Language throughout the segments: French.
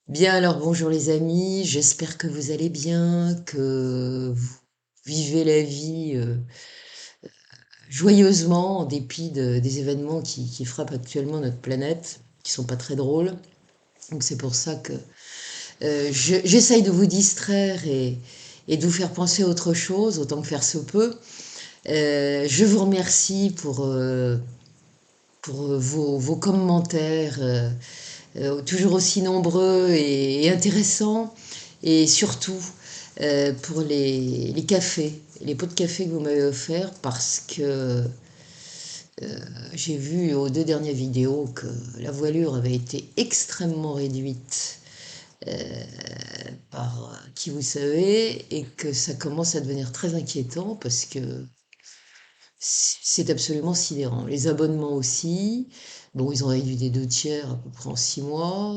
Bien, alors bonjour les amis, j'espère que vous allez bien, que vous vivez la vie joyeusement en dépit des événements qui frappent actuellement notre planète, qui sont pas très drôles. Donc c'est pour ça que j'essaye de vous distraire et de vous faire penser à autre chose, autant que faire se peut. Je vous remercie pour vos commentaires. Toujours aussi nombreux et intéressants, et surtout pour les cafés, les pots de café que vous m'avez offerts, parce que j'ai vu aux deux dernières vidéos que la voilure avait été extrêmement réduite euh, par qui vous savez, et que ça commence à devenir très inquiétant parce que c'est absolument sidérant. Les abonnements aussi, bon, ils ont réduit des deux tiers à peu près en 6 mois.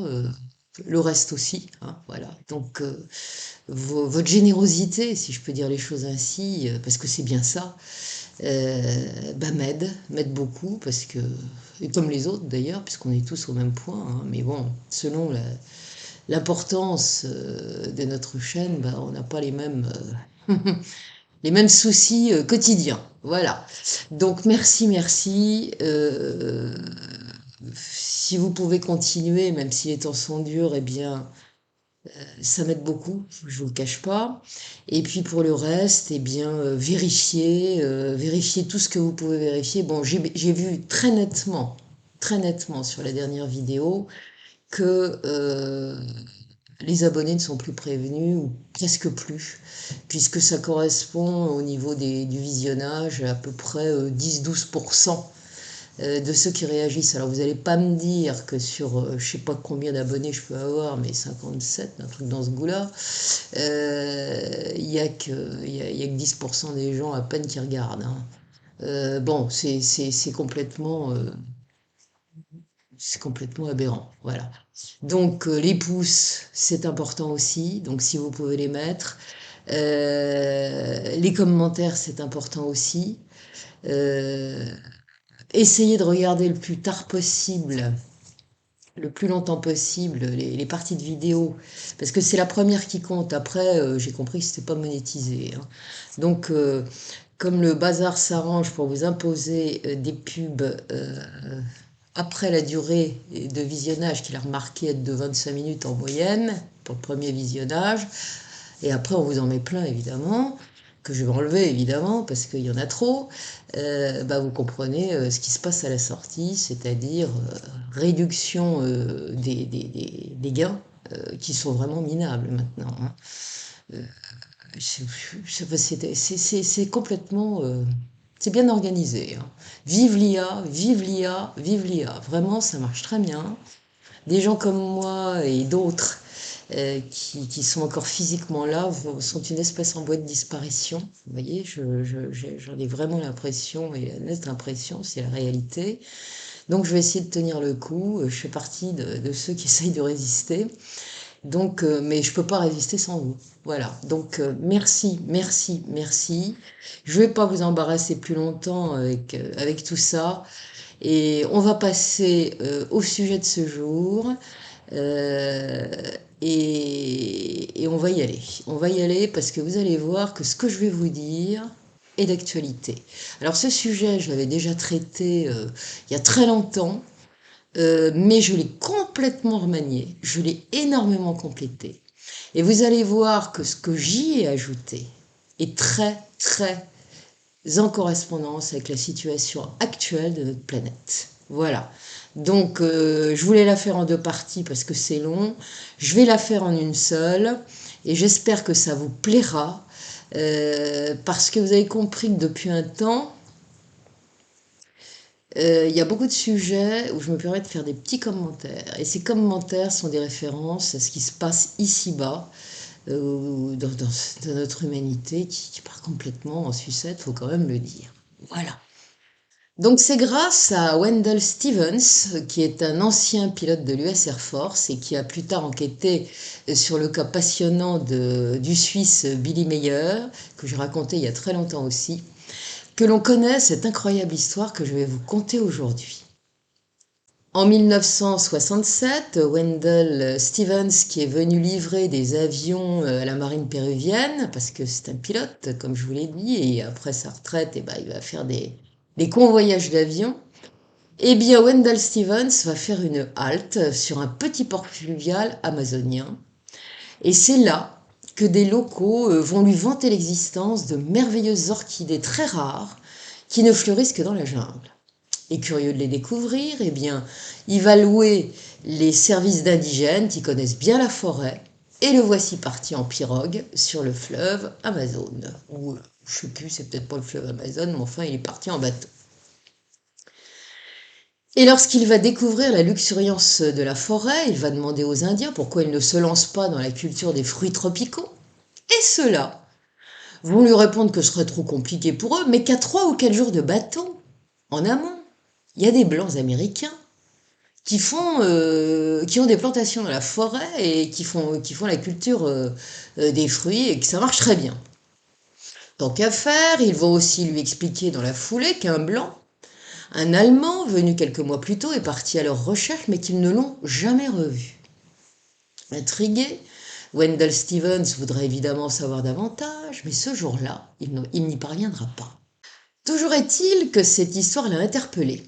Le reste aussi, hein, voilà. Donc, votre générosité, si je peux dire les choses ainsi, parce que c'est bien ça, bah m'aide beaucoup, parce que, et comme les autres d'ailleurs, puisqu'on est tous au même point, hein, mais bon, selon l'importance de notre chaîne, bah, on n'a pas les mêmes soucis quotidiens. Voilà. Donc merci, merci. Si vous pouvez continuer, même si les temps sont durs, eh bien, ça m'aide beaucoup, je vous le cache pas. Et puis pour le reste, eh bien, vérifier tout ce que vous pouvez vérifier. Bon, j'ai vu très nettement sur la dernière vidéo que les abonnés ne sont plus prévenus, ou presque plus, puisque ça correspond au niveau du visionnage à peu près 10-12% de ceux qui réagissent. Alors vous n'allez pas me dire que sur je sais pas combien d'abonnés je peux avoir, mais 57, un truc dans ce goût-là, il n'y a y a que 10% des gens à peine qui regardent, hein. Bon, c'est complètement aberrant, voilà. Donc les pouces, c'est important aussi, donc si vous pouvez les mettre. Les commentaires, c'est important aussi. Euh, Essayez de regarder le plus tard possible, le plus longtemps possible, les parties de vidéo, parce que c'est la première qui compte. Après, j'ai compris que c'était pas monétisé, hein. Donc, comme le bazar s'arrange pour vous imposer des pubs après la durée de visionnage, qu'il a remarqué être de 25 minutes en moyenne pour le premier visionnage, et après on vous en met plein évidemment, que je vais enlever évidemment parce qu'il y en a trop, bah, vous comprenez ce qui se passe à la sortie, c'est-à-dire réduction des gains qui sont vraiment minables maintenant, hein. Euh, c'est complètement... c'est bien organisé, hein. Vive l'IA, vive l'IA, vive l'IA. Vraiment, ça marche très bien. Des gens comme moi et d'autres qui sont encore physiquement là sont une espèce en voie de disparition. Vous voyez, j'en ai vraiment l'impression, et la nette impression, c'est la réalité. Donc je vais essayer de tenir le coup. Je fais partie de ceux qui essayent de résister. Donc, mais je peux pas résister sans vous. Voilà. Donc, merci, merci, merci. Je vais pas vous embarrasser plus longtemps avec tout ça. Et on va passer au sujet de ce jour. Euh, et on va y aller. On va y aller parce que vous allez voir que ce que je vais vous dire est d'actualité. Alors ce sujet, je l'avais déjà traité il y a très longtemps, mais je l'ai complètement remanié, je l'ai énormément complété. Et vous allez voir que ce que j'y ai ajouté est très, très en correspondance avec la situation actuelle de notre planète. Voilà. Donc, je voulais la faire en deux parties parce que c'est long. Je vais la faire en une seule et j'espère que ça vous plaira parce que vous avez compris que depuis un temps, il y a beaucoup de sujets où je me permets de faire des petits commentaires. Et ces commentaires sont des références à ce qui se passe ici-bas, dans notre humanité qui part complètement en sucette, faut quand même le dire. Voilà. Donc c'est grâce à Wendell Stevens, qui est un ancien pilote de l'US Air Force et qui a plus tard enquêté sur le cas passionnant du Suisse Billy Meyer, que j'ai raconté il y a très longtemps aussi, que l'on connaît cette incroyable histoire que je vais vous conter aujourd'hui. En 1967, Wendell Stevens, qui est venu livrer des avions à la marine péruvienne, parce que c'est un pilote, comme je vous l'ai dit, et après sa retraite, eh ben, il va faire des convoyages d'avions. Eh bien, Wendell Stevens va faire une halte sur un petit port fluvial amazonien. Et c'est là que des locaux vont lui vanter l'existence de merveilleuses orchidées très rares qui ne fleurissent que dans la jungle. Et curieux de les découvrir, eh bien, il va louer les services d'indigènes qui connaissent bien la forêt. Et le voici parti en pirogue sur le fleuve Amazon. Ou, je sais plus, c'est peut-être pas le fleuve Amazon, mais enfin, il est parti en bateau. Et lorsqu'il va découvrir la luxuriance de la forêt, il va demander aux Indiens pourquoi ils ne se lancent pas dans la culture des fruits tropicaux. Et ceux-là vont lui répondre que ce serait trop compliqué pour eux, mais qu'à 3 ou 4 jours de bateau, en amont, il y a des Blancs américains qui ont des plantations dans la forêt et qui font la culture des fruits et que ça marche très bien. Tant qu'à faire, ils vont aussi lui expliquer dans la foulée qu'un Blanc, un Allemand venu quelques mois plus tôt, est parti à leur recherche mais qu'ils ne l'ont jamais revu. Intrigué, Wendell Stevens voudrait évidemment savoir davantage, mais ce jour-là, il n'y parviendra pas. Toujours est-il que cette histoire l'a interpellé,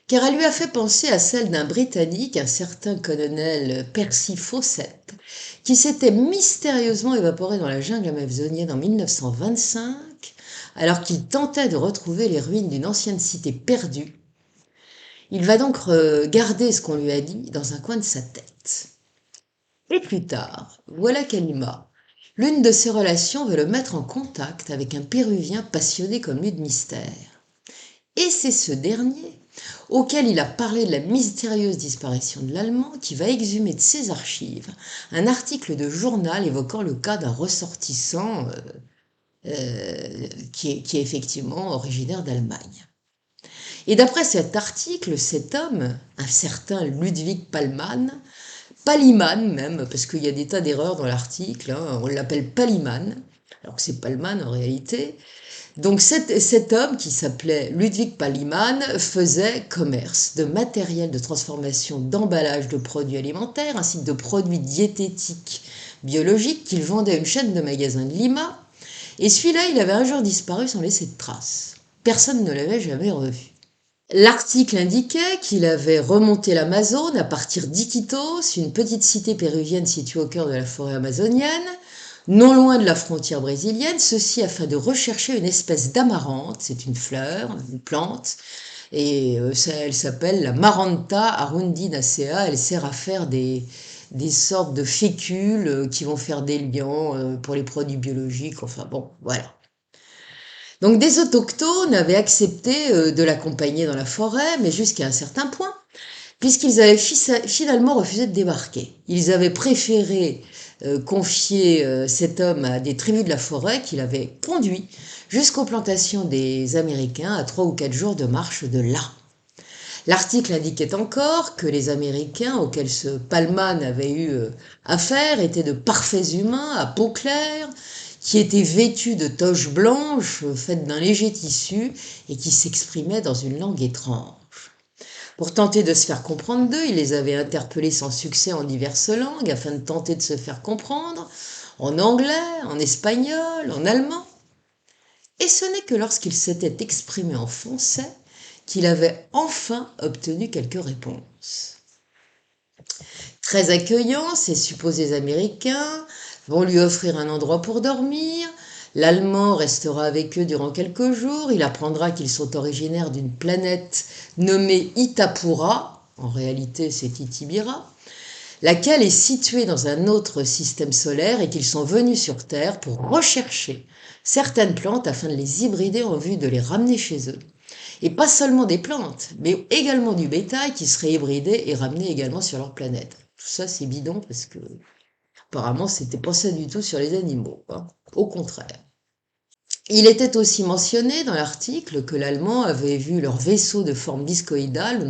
car elle lui a fait penser à celle d'un Britannique, un certain colonel Percy Fawcett, qui s'était mystérieusement évaporé dans la jungle amazonienne en 1925, alors qu'il tentait de retrouver les ruines d'une ancienne cité perdue. Il va donc garder ce qu'on lui a dit dans un coin de sa tête. Et plus tard, voilà qu'Alima, l'une de ses relations, veut le mettre en contact avec un Péruvien passionné comme lui de mystère. Et c'est ce dernier, auquel il a parlé de la mystérieuse disparition de l'Allemand, qui va exhumer de ses archives un article de journal évoquant le cas d'un ressortissant qui est effectivement originaire d'Allemagne. Et d'après cet article, cet homme, un certain Ludwig Paliman même, parce qu'il y a des tas d'erreurs dans l'article, hein, on l'appelle Paliman, alors que c'est Palman en réalité. Donc cet homme qui s'appelait Ludwig Paliman faisait commerce de matériel de transformation d'emballage de produits alimentaires ainsi que de produits diététiques biologiques qu'il vendait à une chaîne de magasins de Lima. Et celui-là, il avait un jour disparu sans laisser de traces. Personne ne l'avait jamais revu. L'article indiquait qu'il avait remonté l'Amazone à partir d'Iquitos, une petite cité péruvienne située au cœur de la forêt amazonienne, non loin de la frontière brésilienne, ceci afin de rechercher une espèce d'amarante, c'est une fleur, une plante, et elle s'appelle la Maranta arundinacea, elle sert à faire des sortes de fécules qui vont faire des liants pour les produits biologiques, enfin bon, voilà. Donc des autochtones avaient accepté de l'accompagner dans la forêt, mais jusqu'à un certain point, puisqu'ils avaient finalement refusé de débarquer. Ils avaient préféré confier cet homme à des tribus de la forêt qu'il avait conduit jusqu'aux plantations des Américains à 3 ou 4 jours de marche de là. L'article indiquait encore que les Américains auxquels ce Palman avait eu affaire étaient de parfaits humains à peau claire, qui étaient vêtus de toges blanches faites d'un léger tissu et qui s'exprimaient dans une langue étrange. Pour tenter de se faire comprendre d'eux, il les avait interpellés sans succès en diverses langues afin de tenter de se faire comprendre, en anglais, en espagnol, en allemand. Et ce n'est que lorsqu'il s'était exprimé en français qu'il avait enfin obtenu quelques réponses. Très accueillants, ces supposés Américains vont lui offrir un endroit pour dormir. L'Allemand restera avec eux durant quelques jours. Il apprendra qu'ils sont originaires d'une planète nommée Itapura, en réalité c'est Itibira, laquelle est située dans un autre système solaire et qu'ils sont venus sur Terre pour rechercher certaines plantes afin de les hybrider en vue de les ramener chez eux. Et pas seulement des plantes, mais également du bétail qui serait hybridé et ramené également sur leur planète. Tout ça, c'est bidon parce que apparemment, c'était pas ça du tout sur les animaux, hein. Au contraire. Il était aussi mentionné dans l'article que l'Allemand avait vu leur vaisseau de forme discoïdale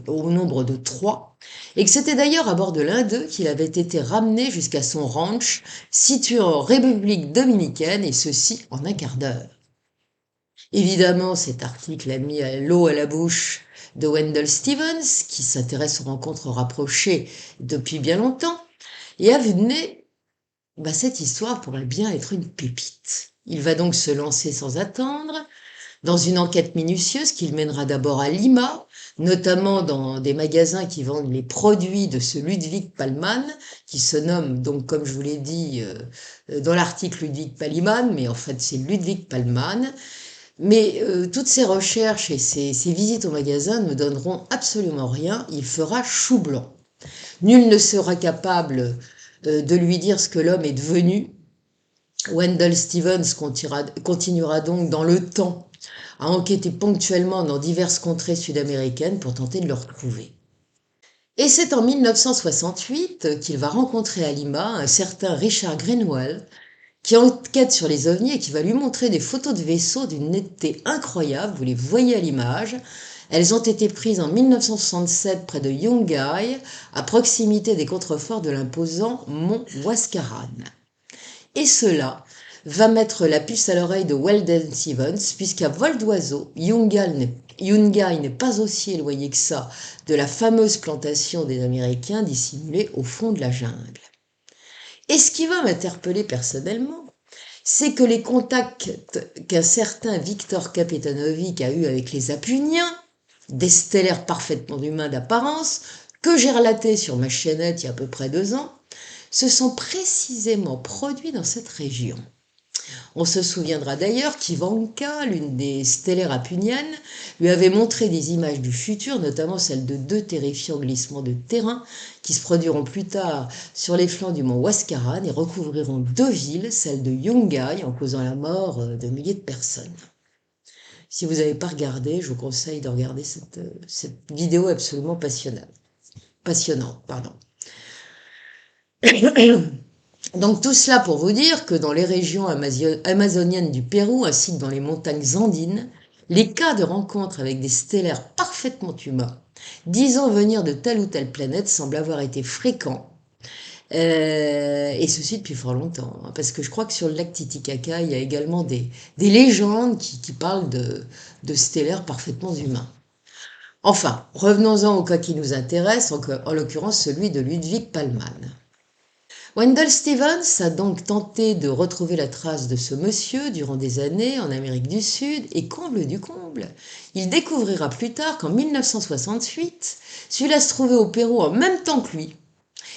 au nombre de 3, et que c'était d'ailleurs à bord de l'un d'eux qu'il avait été ramené jusqu'à son ranch situé en République dominicaine, et ceci en un quart d'heure. Évidemment, cet article a mis l'eau à la bouche de Wendell Stevens, qui s'intéresse aux rencontres rapprochées depuis bien longtemps, et a vu de nez, cette histoire pourrait bien être une pépite. Il va donc se lancer sans attendre dans une enquête minutieuse qu'il mènera d'abord à Lima, notamment dans des magasins qui vendent les produits de ce Ludwig Pallmann, qui se nomme donc, comme je vous l'ai dit dans l'article, Ludwig Palliman, mais en fait c'est Ludwig Pallmann. Mais toutes ces recherches et ces visites au magasin ne donneront absolument rien, il fera chou blanc. Nul ne sera capable de lui dire ce que l'homme est devenu. Wendell Stevens continuera donc dans le temps à enquêter ponctuellement dans diverses contrées sud-américaines pour tenter de le retrouver. Et c'est en 1968 qu'il va rencontrer à Lima un certain Richard Greenwell, qui enquête sur les ovnis et qui va lui montrer des photos de vaisseaux d'une netteté incroyable, vous les voyez à l'image. Elles ont été prises en 1967 près de Yungay, à proximité des contreforts de l'imposant mont Huascarán. Et cela va mettre la puce à l'oreille de Wendell Stevens, puisqu'à vol d'oiseau, Yungay n'est pas aussi éloigné que ça de la fameuse plantation des Américains dissimulée au fond de la jungle. Et ce qui va m'interpeller personnellement, c'est que les contacts qu'un certain Viktor Kapetanovic a eus avec les Apuniens, des stellaires parfaitement humains d'apparence, que j'ai relatés sur ma chaînette il y a à peu près 2 ans, se sont précisément produits dans cette région. On se souviendra d'ailleurs qu'Ivanka, l'une des stellaires apuniennes, lui avait montré des images du futur, notamment celles de 2 terrifiants glissements de terrain qui se produiront plus tard sur les flancs du mont Huascarán et recouvriront 2 villes, celle de Yungay, en causant la mort de milliers de personnes. Si vous n'avez pas regardé, je vous conseille de regarder cette vidéo absolument passionnante. Donc tout cela pour vous dire que dans les régions amazoniennes du Pérou ainsi que dans les montagnes andines, les cas de rencontres avec des stellaires parfaitement humains, disant venir de telle ou telle planète, semblent avoir été fréquents. Et ceci depuis fort longtemps, hein, parce que je crois que sur le lac Titicaca, il y a également des légendes qui parlent de stellaires parfaitement humains. Enfin, revenons-en au cas qui nous intéresse, en l'occurrence celui de Ludwig Pallmann. Wendell Stevens a donc tenté de retrouver la trace de ce monsieur durant des années en Amérique du Sud et comble du comble, il découvrira plus tard qu'en 1968, celui-là se trouvait au Pérou en même temps que lui.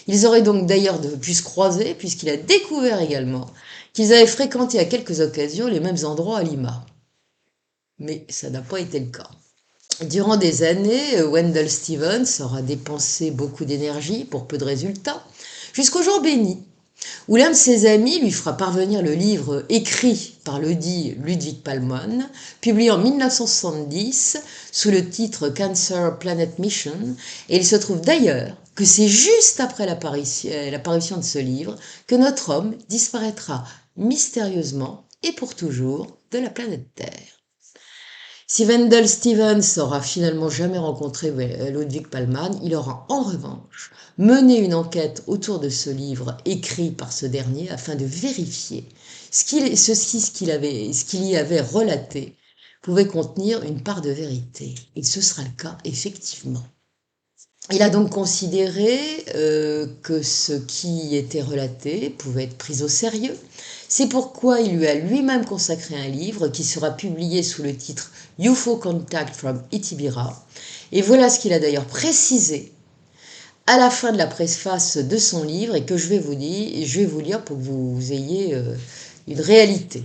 Ils auraient donc d'ailleurs pu se croiser puisqu'il a découvert également qu'ils avaient fréquenté à quelques occasions les mêmes endroits à Lima. Mais ça n'a pas été le cas. Durant des années, Wendell Stevens aura dépensé beaucoup d'énergie pour peu de résultats, jusqu'au jour béni, où l'un de ses amis lui fera parvenir le livre écrit par le dit Ludwig Pallmann, publié en 1970 sous le titre Cancer Planet Mission, et il se trouve d'ailleurs que c'est juste après l'apparition de ce livre que notre homme disparaîtra mystérieusement et pour toujours de la planète Terre. Si Wendell Stevens n'aura finalement jamais rencontré Ludwig Pallmann, il aura en revanche mené une enquête autour de ce livre écrit par ce dernier afin de vérifier ce qu'il y avait relaté pouvait contenir une part de vérité. Et ce sera le cas effectivement. Il a donc considéré que ce qui était relaté pouvait être pris au sérieux. C'est pourquoi il lui a lui-même consacré un livre qui sera publié sous le titre UFO Contact from Itibira. Et voilà ce qu'il a d'ailleurs précisé à la fin de la préface de son livre et que je vais vous lire pour que vous ayez une réalité.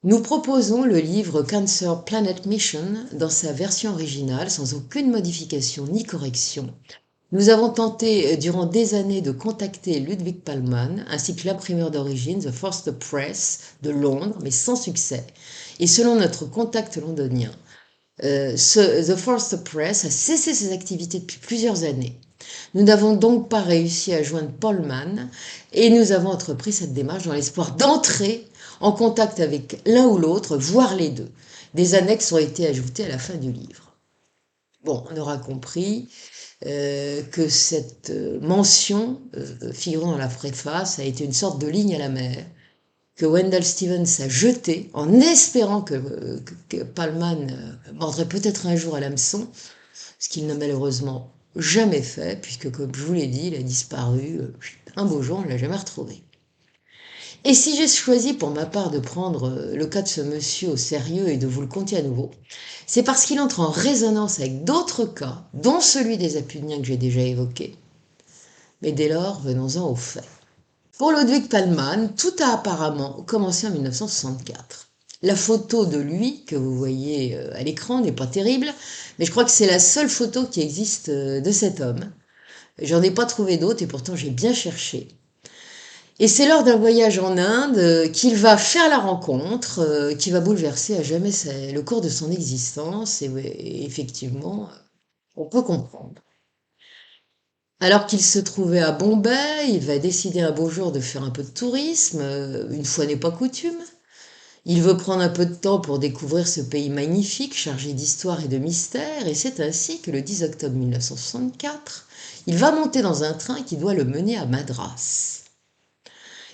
Nous proposons le livre Cancer Planet Mission dans sa version originale sans aucune modification ni correction. Nous avons tenté durant des années de contacter Ludwig Pallmann ainsi que l'imprimeur d'origine The First Press de Londres, mais sans succès. Et selon notre contact londonien, The First Press a cessé ses activités depuis plusieurs années. Nous n'avons donc pas réussi à joindre Pallmann et nous avons entrepris cette démarche dans l'espoir d'entrer en contact avec l'un ou l'autre, voire les deux. Des annexes ont été ajoutées à la fin du livre. Bon, on aura compris que cette mention figurant dans la préface a été une sorte de ligne à la mer que Wendell Stevens a jetée en espérant que Pallmann mordrait peut-être un jour à l'hameçon, ce qu'il n'a malheureusement jamais fait, puisque comme je vous l'ai dit, il a disparu. Un beau jour, on ne l'a jamais retrouvé. Et si j'ai choisi pour ma part de prendre le cas de ce monsieur au sérieux et de vous le conter à nouveau, c'est parce qu'il entre en résonance avec d'autres cas, dont celui des Apuniens que j'ai déjà évoqué. Mais dès lors, venons-en aux faits. Pour Ludwig Pallmann, tout a apparemment commencé en 1964. La photo de lui que vous voyez à l'écran n'est pas terrible, mais je crois que c'est la seule photo qui existe de cet homme. J'en ai pas trouvé d'autres et pourtant j'ai bien cherché. Et c'est lors d'un voyage en Inde qu'il va faire la rencontre, qui va bouleverser à jamais le cours de son existence. Et, et effectivement, on peut comprendre. Alors qu'il se trouvait à Bombay, il va décider un beau jour de faire un peu de tourisme, une fois n'est pas coutume. Il veut prendre un peu de temps pour découvrir ce pays magnifique, chargé d'histoire et de mystère, et c'est ainsi que le 10 octobre 1964, il va monter dans un train qui doit le mener à Madras.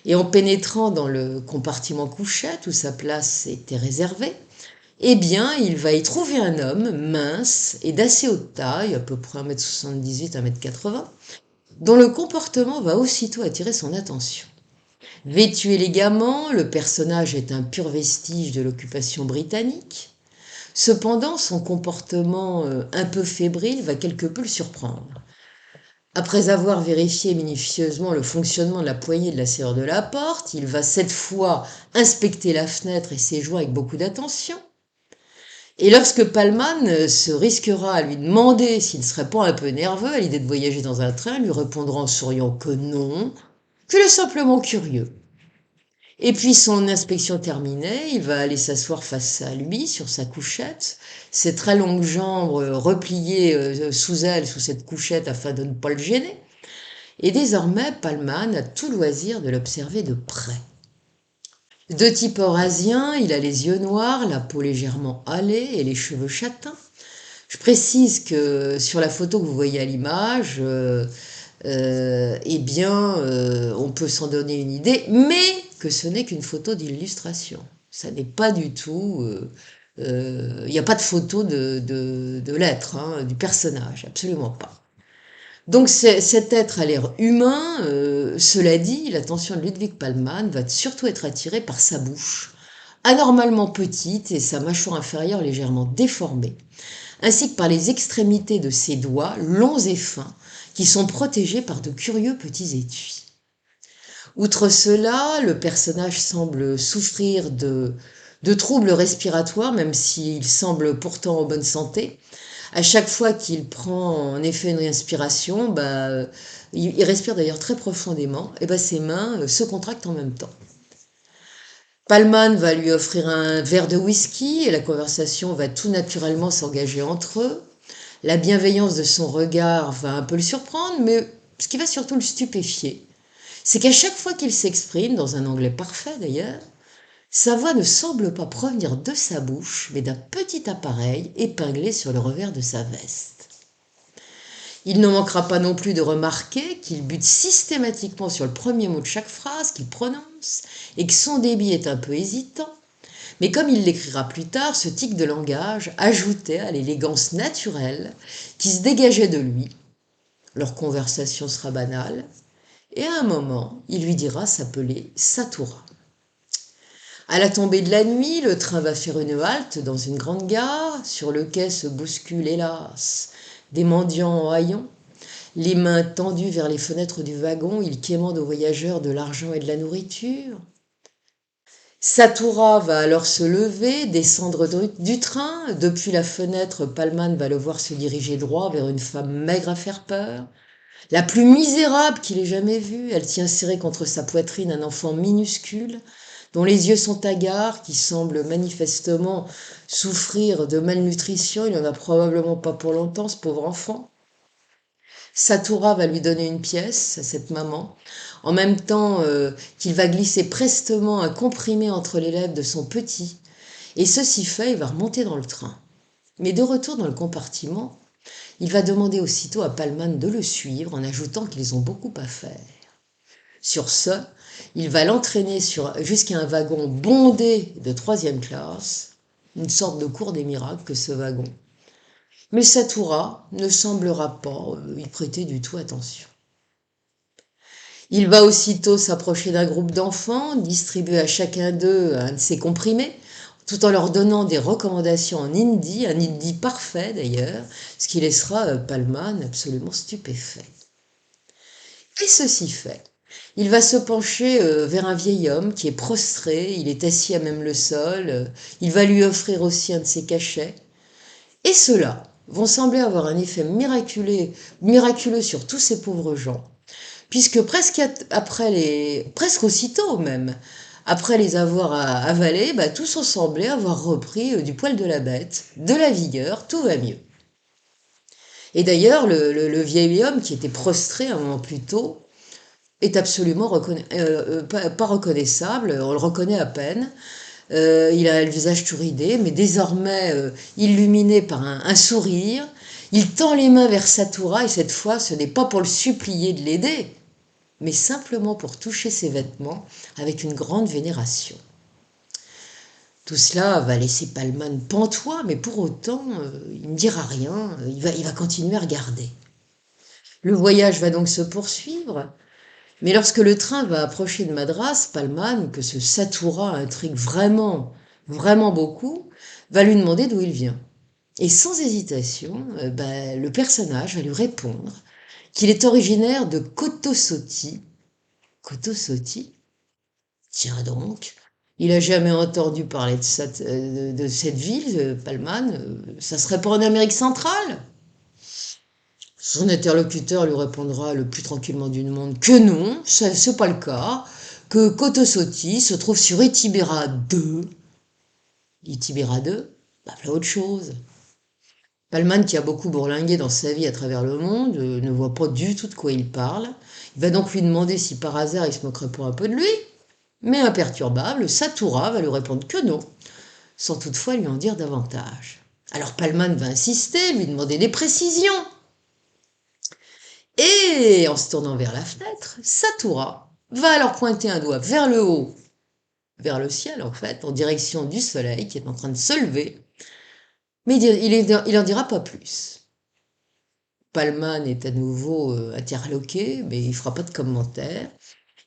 Et en pénétrant dans le compartiment couchette où sa place était réservée, eh bien, il va y trouver un homme mince et d'assez haute taille, à peu près 1m78, 1m80, dont le comportement va aussitôt attirer son attention. Vêtu élégamment, le personnage est un pur vestige de l'occupation britannique. Cependant, son comportement un peu fébrile va quelque peu le surprendre. Après avoir vérifié minutieusement le fonctionnement de la poignée de la serrure de la porte, il va cette fois inspecter la fenêtre et ses joints avec beaucoup d'attention. Et lorsque Pallmann se risquera à lui demander s'il ne serait pas un peu nerveux à l'idée de voyager dans un train, lui répondra en souriant que non, qu'il est simplement curieux. Et puis son inspection terminée, il va aller s'asseoir face à lui sur sa couchette, ses très longues jambes repliées sous elle, sous cette couchette afin de ne pas le gêner. Et désormais, Pallmann a tout loisir de l'observer de près. De type eurasien, il a les yeux noirs, la peau légèrement hâlée et les cheveux châtains. Je précise que sur la photo que vous voyez à l'image, on peut s'en donner une idée, mais que ce n'est qu'une photo d'illustration. Ça n'est pas du tout... Il n'y a pas de photo de l'être, hein, du personnage, absolument pas. Donc cet être a l'air humain, cela dit, l'attention de Ludwig Pallmann va surtout être attirée par sa bouche, anormalement petite et sa mâchoire inférieure légèrement déformée, ainsi que par les extrémités de ses doigts, longs et fins, qui sont protégés par de curieux petits étuis. Outre cela, le personnage semble souffrir de troubles respiratoires, même s'il semble pourtant en bonne santé. À chaque fois qu'il prend en effet une respiration, il respire d'ailleurs très profondément, et ses mains se contractent en même temps. Pallmann va lui offrir un verre de whisky et la conversation va tout naturellement s'engager entre eux. La bienveillance de son regard va un peu le surprendre, mais ce qui va surtout le stupéfier, c'est qu'à chaque fois qu'il s'exprime, dans un anglais parfait d'ailleurs, sa voix ne semble pas provenir de sa bouche, mais d'un petit appareil épinglé sur le revers de sa veste. Il ne manquera pas non plus de remarquer qu'il bute systématiquement sur le premier mot de chaque phrase qu'il prononce et que son débit est un peu hésitant. Mais comme il l'écrira plus tard, ce tic de langage ajoutait à l'élégance naturelle qui se dégageait de lui. Leur conversation sera banale et à un moment, il lui dira s'appeler Satura. À la tombée de la nuit, le train va faire une halte dans une grande gare. Sur le quai se bousculent, hélas, des mendiants en haillons. Les mains tendues vers les fenêtres du wagon, ils quémandent aux voyageurs de l'argent et de la nourriture. Satura va alors se lever, descendre du train. Depuis la fenêtre, Pallmann va le voir se diriger droit vers une femme maigre à faire peur. La plus misérable qu'il ait jamais vue, elle tient serré contre sa poitrine un enfant minuscule, dont les yeux sont hagards, qui semble manifestement souffrir de malnutrition. Il n'en a probablement pas pour longtemps, ce pauvre enfant. Satura va lui donner une pièce à cette maman, en même temps qu'il va glisser prestement un comprimé entre les lèvres de son petit. Et ceci fait, il va remonter dans le train. Mais de retour dans le compartiment, il va demander aussitôt à Pallmann de le suivre en ajoutant qu'ils ont beaucoup à faire. Sur ce, il va l'entraîner jusqu'à un wagon bondé de 3e classe, une sorte de cours des miracles que ce wagon. Mais Satura ne semblera pas y prêter du tout attention. Il va aussitôt s'approcher d'un groupe d'enfants, distribuer à chacun d'eux un de ses comprimés, tout en leur donnant des recommandations en hindi, un hindi parfait d'ailleurs, ce qui laissera Palman absolument stupéfait. Et ceci fait, il va se pencher vers un vieil homme qui est prostré, il est assis à même le sol, il va lui offrir aussi un de ses cachets, et ceux-là vont sembler avoir un effet miraculeux sur tous ces pauvres gens, puisque presque aussitôt même, après les avoir avalés, tous ont semblé avoir repris du poil de la bête, de la vigueur, tout va mieux. Et d'ailleurs, le vieil homme qui était prostré un moment plus tôt est absolument pas reconnaissable, on le reconnaît à peine. Il a le visage tout ridé, mais désormais illuminé par un sourire. Il tend les mains vers Satura et cette fois, ce n'est pas pour le supplier de l'aider, mais simplement pour toucher ses vêtements avec une grande vénération. Tout cela va laisser Palman pantois, mais pour autant, il ne dira rien, il va continuer à regarder. Le voyage va donc se poursuivre, mais lorsque le train va approcher de Madras, Palman, que ce Satura intrigue vraiment, vraiment beaucoup, va lui demander d'où il vient. Et sans hésitation, le personnage va lui répondre qu'il est originaire de Kotosoti. Kotosoti? Tiens donc, il a jamais entendu parler de cette ville, Palman. Ça serait pas en Amérique centrale? Son interlocuteur lui répondra le plus tranquillement du monde que non, c'est pas le cas, que Kotosoti se trouve sur Itibera 2. Itibera 2? Voilà autre chose. Palman, qui a beaucoup bourlingué dans sa vie à travers le monde, ne voit pas du tout de quoi il parle. Il va donc lui demander si par hasard il se moquerait pas un peu de lui. Mais imperturbable, Satura va lui répondre que non, sans toutefois lui en dire davantage. Alors Palman va insister, lui demander des précisions. Et en se tournant vers la fenêtre, Satura va alors pointer un doigt vers le haut, vers le ciel en fait, en direction du soleil qui est en train de se lever. Mais il en dira pas plus. Palman est à nouveau interloqué, mais il fera pas de commentaire.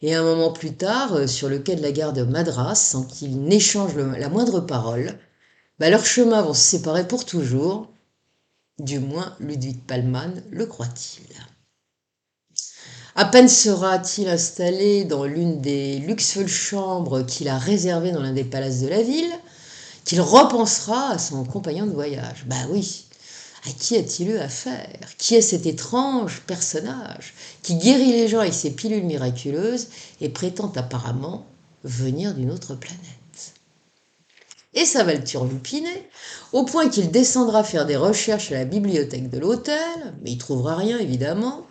Et un moment plus tard, sur le quai de la gare de Madras, sans qu'ils n'échangent la moindre parole, leurs chemins vont se séparer pour toujours. Du moins, Ludwig Palman le croit-il. À peine sera-t-il installé dans l'une des luxueuses chambres qu'il a réservées dans l'un des palaces de la ville, qu'il repensera à son compagnon de voyage. Oui, à qui a-t-il eu affaire? Qui est cet étrange personnage qui guérit les gens avec ses pilules miraculeuses et prétend apparemment venir d'une autre planète? Et ça va le turlupiner, au point qu'il descendra faire des recherches à la bibliothèque de l'hôtel, mais il trouvera rien évidemment.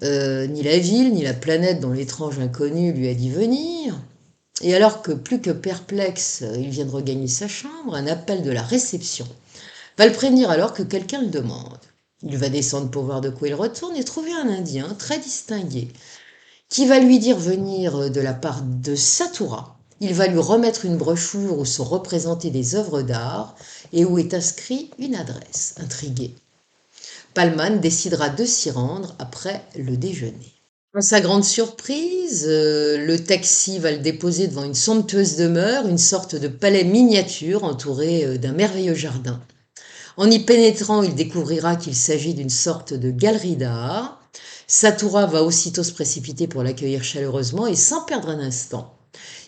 Ni la ville, ni la planète dont l'étrange inconnu lui a dit venir. Et alors que plus que perplexe, il vient de regagner sa chambre, un appel de la réception va le prévenir alors que quelqu'un le demande. Il va descendre pour voir de quoi il retourne et trouver un Indien très distingué qui va lui dire venir de la part de Satura. Il va lui remettre une brochure où sont représentées des œuvres d'art et où est inscrit une adresse. Intrigué, Palman décidera de s'y rendre après le déjeuner. À sa grande surprise, le taxi va le déposer devant une somptueuse demeure, une sorte de palais miniature entouré d'un merveilleux jardin. En y pénétrant, il découvrira qu'il s'agit d'une sorte de galerie d'art. Satura va aussitôt se précipiter pour l'accueillir chaleureusement et sans perdre un instant,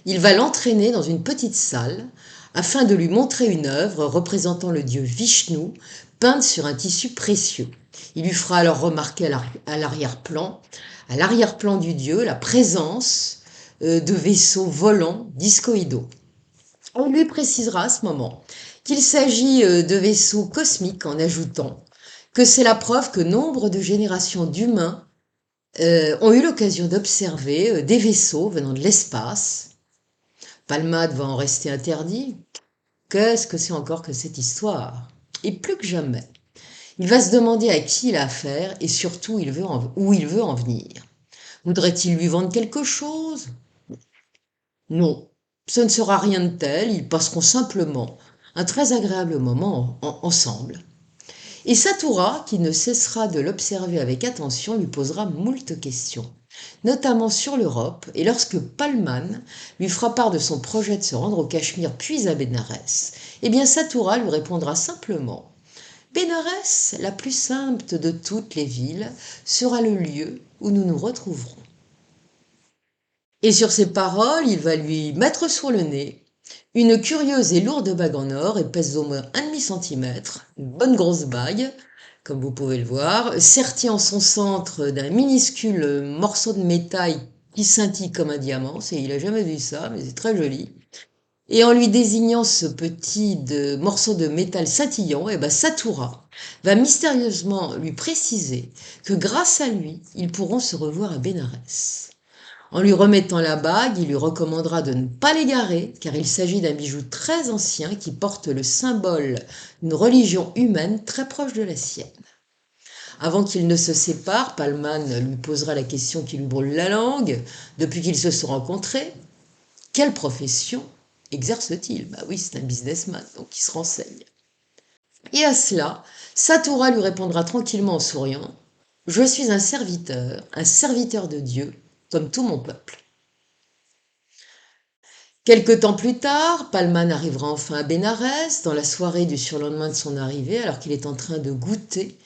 il va l'entraîner dans une petite salle afin de lui montrer une œuvre représentant le dieu Vishnu peinte sur un tissu précieux. Il lui fera alors remarquer à l'arrière-plan du dieu, la présence de vaisseaux volants discoïdaux. On lui précisera à ce moment qu'il s'agit de vaisseaux cosmiques en ajoutant que c'est la preuve que nombre de générations d'humains ont eu l'occasion d'observer des vaisseaux venant de l'espace. Palmade va en rester interdit. Qu'est-ce que c'est encore que cette histoire? Et plus que jamais, il va se demander à qui il a affaire et surtout où il veut en venir. Voudrait-il lui vendre quelque chose? Non, ce ne sera rien de tel, ils passeront simplement un très agréable moment ensemble. Et Satura, qui ne cessera de l'observer avec attention, lui posera moult questions, notamment sur l'Europe, et lorsque Palman lui fera part de son projet de se rendre au Cachemire puis à Bénarès, eh bien Satura lui répondra simplement: Bénarès, la plus sainte de toutes les villes, sera le lieu où nous nous retrouverons. Et sur ces paroles, il va lui mettre sur le nez une curieuse et lourde bague en or, et pèse au moins 1,5 cm, une bonne grosse bague, comme vous pouvez le voir, sertie en son centre d'un minuscule morceau de métal qui scintille comme un diamant. Il n'a jamais vu ça, mais c'est très joli. Et en lui désignant ce petit morceau de métal scintillant, eh ben, Satura va mystérieusement lui préciser que grâce à lui, ils pourront se revoir à Bénarès. En lui remettant la bague, il lui recommandera de ne pas l'égarer, car il s'agit d'un bijou très ancien qui porte le symbole d'une religion humaine très proche de la sienne. Avant qu'ils ne se séparent, Palman lui posera la question qui lui brûle la langue. Depuis qu'ils se sont rencontrés, quelle profession exerce-t-il? Bah oui, c'est un businessman, donc il se renseigne. Et à cela, Satura lui répondra tranquillement en souriant: Je suis un serviteur de Dieu, comme tout mon peuple. Quelque temps plus tard, Palman arrivera enfin à Bénarès, dans la soirée du surlendemain de son arrivée, alors qu'il est en train de goûter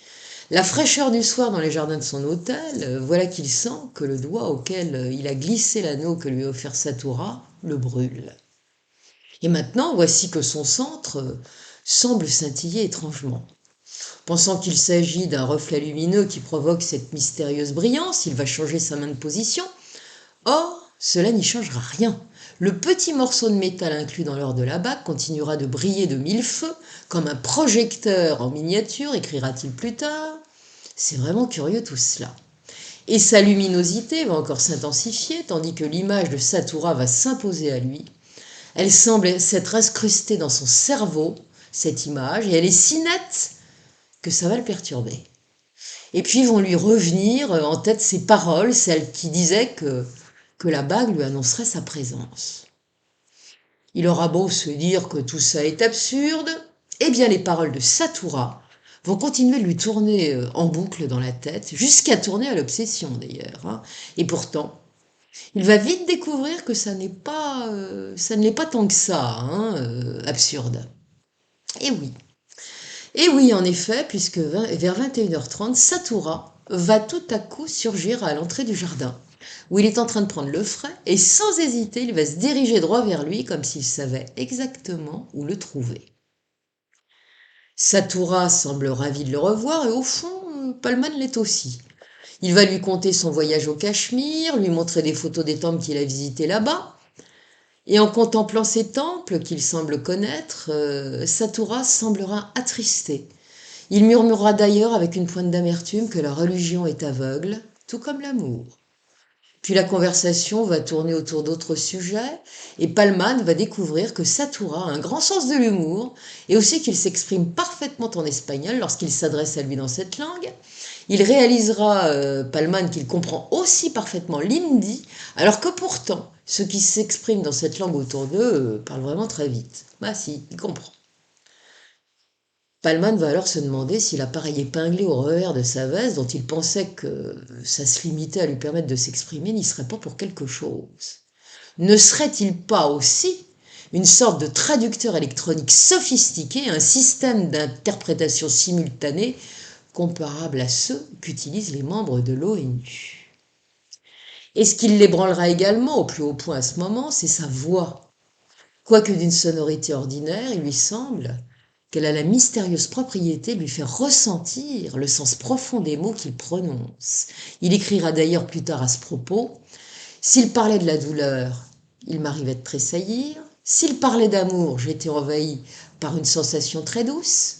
la fraîcheur du soir dans les jardins de son hôtel. Voilà qu'il sent que le doigt auquel il a glissé l'anneau que lui a offert Satura le brûle. Et maintenant, voici que son centre semble scintiller étrangement. Pensant qu'il s'agit d'un reflet lumineux qui provoque cette mystérieuse brillance, il va changer sa main de position. Or, cela n'y changera rien. Le petit morceau de métal inclus dans l'or de la bague continuera de briller de mille feux, comme un projecteur en miniature, écrira-t-il plus tard. C'est vraiment curieux tout cela. Et sa luminosité va encore s'intensifier, tandis que l'image de Satura va s'imposer à lui. Elle semble s'être incrustée dans son cerveau, cette image, et elle est si nette que ça va le perturber. Et puis vont lui revenir en tête ces paroles, celles qui disaient que la bague lui annoncerait sa présence. Il aura beau se dire que tout ça est absurde, eh bien les paroles de Satura vont continuer de lui tourner en boucle dans la tête, jusqu'à tourner à l'obsession d'ailleurs. Et pourtant, il va vite découvrir que ça ne l'est pas tant que ça, absurde. Et oui. Et oui, en effet, puisque vers 21h30, Satura va tout à coup surgir à l'entrée du jardin, où il est en train de prendre le frais, et sans hésiter, il va se diriger droit vers lui, comme s'il savait exactement où le trouver. Satura semble ravi de le revoir, et au fond, Palman l'est aussi. Il va lui conter son voyage au Cachemire, lui montrer des photos des temples qu'il a visités là-bas, et en contemplant ces temples qu'il semble connaître, Satura semblera attristé. Il murmurera d'ailleurs avec une pointe d'amertume que la religion est aveugle, tout comme l'amour. Puis la conversation va tourner autour d'autres sujets, et Palman va découvrir que Satura a un grand sens de l'humour, et aussi qu'il s'exprime parfaitement en espagnol lorsqu'il s'adresse à lui dans cette langue. Il réalisera, Palman, qu'il comprend aussi parfaitement l'hindi, alors que pourtant, ceux qui s'expriment dans cette langue autour d'eux parlent vraiment très vite. Bah si, il comprend. Palman va alors se demander si l'appareil épinglé au revers de sa veste, dont il pensait que ça se limitait à lui permettre de s'exprimer, n'y serait pas pour quelque chose. Ne serait-il pas aussi une sorte de traducteur électronique sophistiqué, un système d'interprétation simultanée comparable à ceux qu'utilisent les membres de l'ONU? Et ce qui l'ébranlera également au plus haut point à ce moment, c'est sa voix. Quoique d'une sonorité ordinaire, il lui semble qu'elle a la mystérieuse propriété de lui faire ressentir le sens profond des mots qu'il prononce. Il écrira d'ailleurs plus tard à ce propos: S'il parlait de la douleur, il m'arrivait de tressaillir. S'il parlait d'amour, j'étais envahi par une sensation très douce.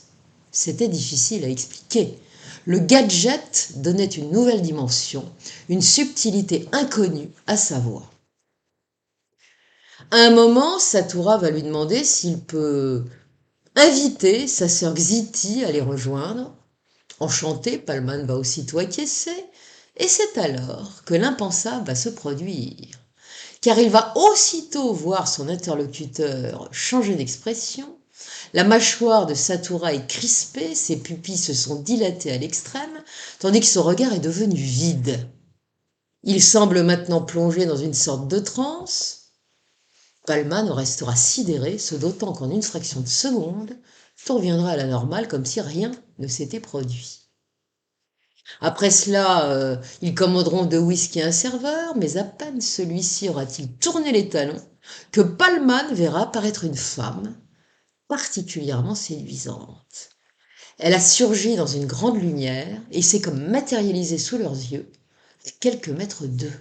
C'était difficile à expliquer. Le gadget donnait une nouvelle dimension, une subtilité inconnue à sa voix. À un moment, Satura va lui demander s'il peut inviter sa sœur Xiti à les rejoindre. Enchanté, Palman va aussitôt acquiescer, et c'est alors que l'impensable va se produire, car il va aussitôt voir son interlocuteur changer d'expression. La mâchoire de Satura est crispée, ses pupilles se sont dilatées à l'extrême, tandis que son regard est devenu vide. Il semble maintenant plongé dans une sorte de transe. Palman restera sidéré, ce d'autant qu'en une fraction de seconde, tout reviendra à la normale comme si rien ne s'était produit. Après cela, ils commanderont de whisky à un serveur, mais à peine celui-ci aura-t-il tourné les talons que Palman verra apparaître une femme particulièrement séduisante. Elle a surgi dans une grande lumière et s'est comme matérialisée sous leurs yeux, à quelques mètres d'eux.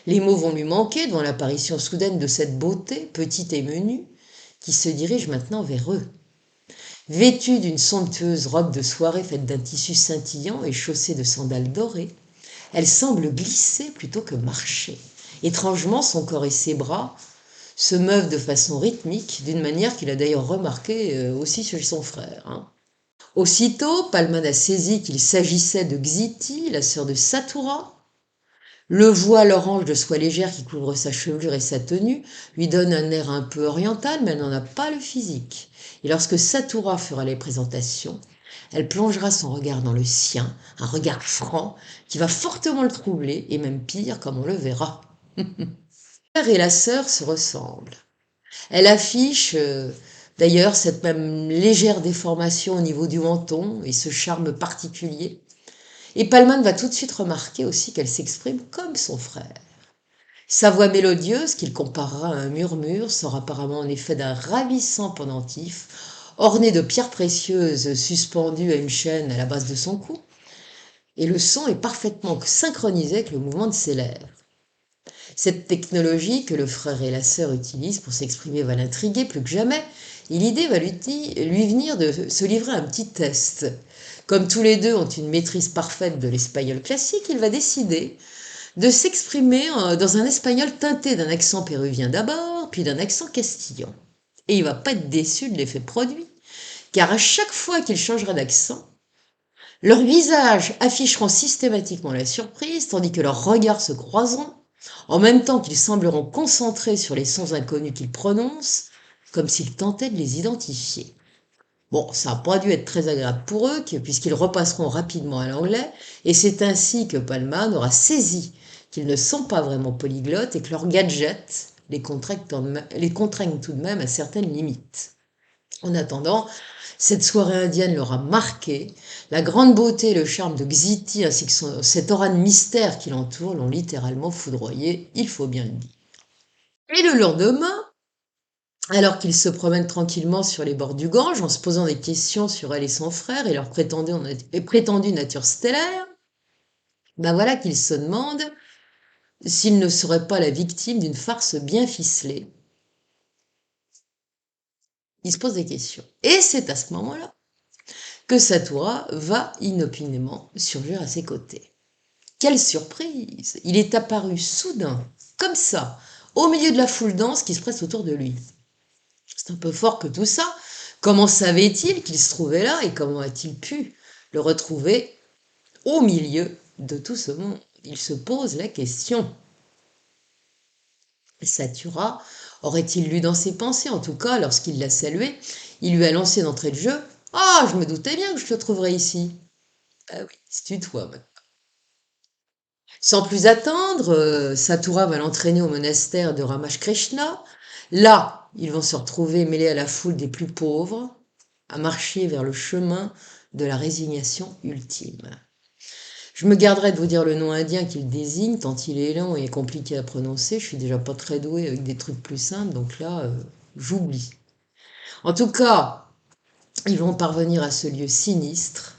Les mots vont lui manquer devant l'apparition soudaine de cette beauté, petite et menue, qui se dirige maintenant vers eux. Vêtue d'une somptueuse robe de soirée faite d'un tissu scintillant et chaussée de sandales dorées, elle semble glisser plutôt que marcher. Étrangement, son corps et ses bras se meuvent de façon rythmique, d'une manière qu'il a d'ailleurs remarqué aussi chez son frère. Aussitôt, Palman a saisi qu'il s'agissait de Xiti, la sœur de Satura. Le voile orange de soie légère qui couvre sa chevelure et sa tenue lui donne un air un peu oriental, mais elle n'en a pas le physique. Et lorsque Satura fera les présentations, elle plongera son regard dans le sien, un regard franc qui va fortement le troubler, et même pire, comme on le verra. Le frère et la sœur se ressemblent. Elle affiche d'ailleurs cette même légère déformation au niveau du menton et ce charme particulier. Et Palman va tout de suite remarquer aussi qu'elle s'exprime comme son frère. Sa voix mélodieuse, qu'il comparera à un murmure, sort apparemment en effet d'un ravissant pendentif, orné de pierres précieuses suspendues à une chaîne à la base de son cou, et le son est parfaitement synchronisé avec le mouvement de ses lèvres. Cette technologie que le frère et la sœur utilisent pour s'exprimer va l'intriguer plus que jamais, et l'idée va lui venir de se livrer à un petit test. Comme tous les deux ont une maîtrise parfaite de l'espagnol classique, il va décider de s'exprimer dans un espagnol teinté d'un accent péruvien d'abord, puis d'un accent castillan. Et il va pas être déçu de l'effet produit, car à chaque fois qu'il changera d'accent, leurs visages afficheront systématiquement la surprise, tandis que leurs regards se croiseront, en même temps qu'ils sembleront concentrés sur les sons inconnus qu'ils prononcent, comme s'ils tentaient de les identifier. Bon, ça n'a pas dû être très agréable pour eux, puisqu'ils repasseront rapidement à l'anglais, et c'est ainsi que Palman aura saisi qu'ils ne sont pas vraiment polyglottes et que leurs gadgets les contraignent tout de même à certaines limites. En attendant, cette soirée indienne leur a marqué. La grande beauté et le charme de Xiti ainsi que cette aura de mystère qui l'entoure l'ont littéralement foudroyé, il faut bien le dire. Et le lendemain, alors qu'ils se promènent tranquillement sur les bords du Gange en se posant des questions sur elle et son frère et leur prétendue nature stellaire, ben voilà qu'ils se demandent s'ils ne seraient pas la victime d'une farce bien ficelée. Ils se posent des questions. Et c'est à ce moment-là que Satura va inopinément surgir à ses côtés. Quelle surprise! Il est apparu soudain, comme ça, au milieu de la foule dense qui se presse autour de lui. C'est un peu fort que tout ça. Comment savait-il qu'il se trouvait là et comment a-t-il pu le retrouver au milieu de tout ce monde? Il se pose la question. Satura aurait-il lu dans ses pensées? En tout cas, lorsqu'il l'a salué, il lui a lancé d'entrée de jeu: Ah, je me doutais bien que je te trouverais ici. Ah oui, c'est toi maintenant. Sans plus attendre, Satura va l'entraîner au monastère de Ramash Krishna. Là, ils vont se retrouver mêlés à la foule des plus pauvres, à marcher vers le chemin de la résignation ultime. Je me garderai de vous dire le nom indien qu'il désigne, tant il est lent et compliqué à prononcer. Je suis déjà pas très douée avec des trucs plus simples, donc là, j'oublie. En tout cas, ils vont parvenir à ce lieu sinistre,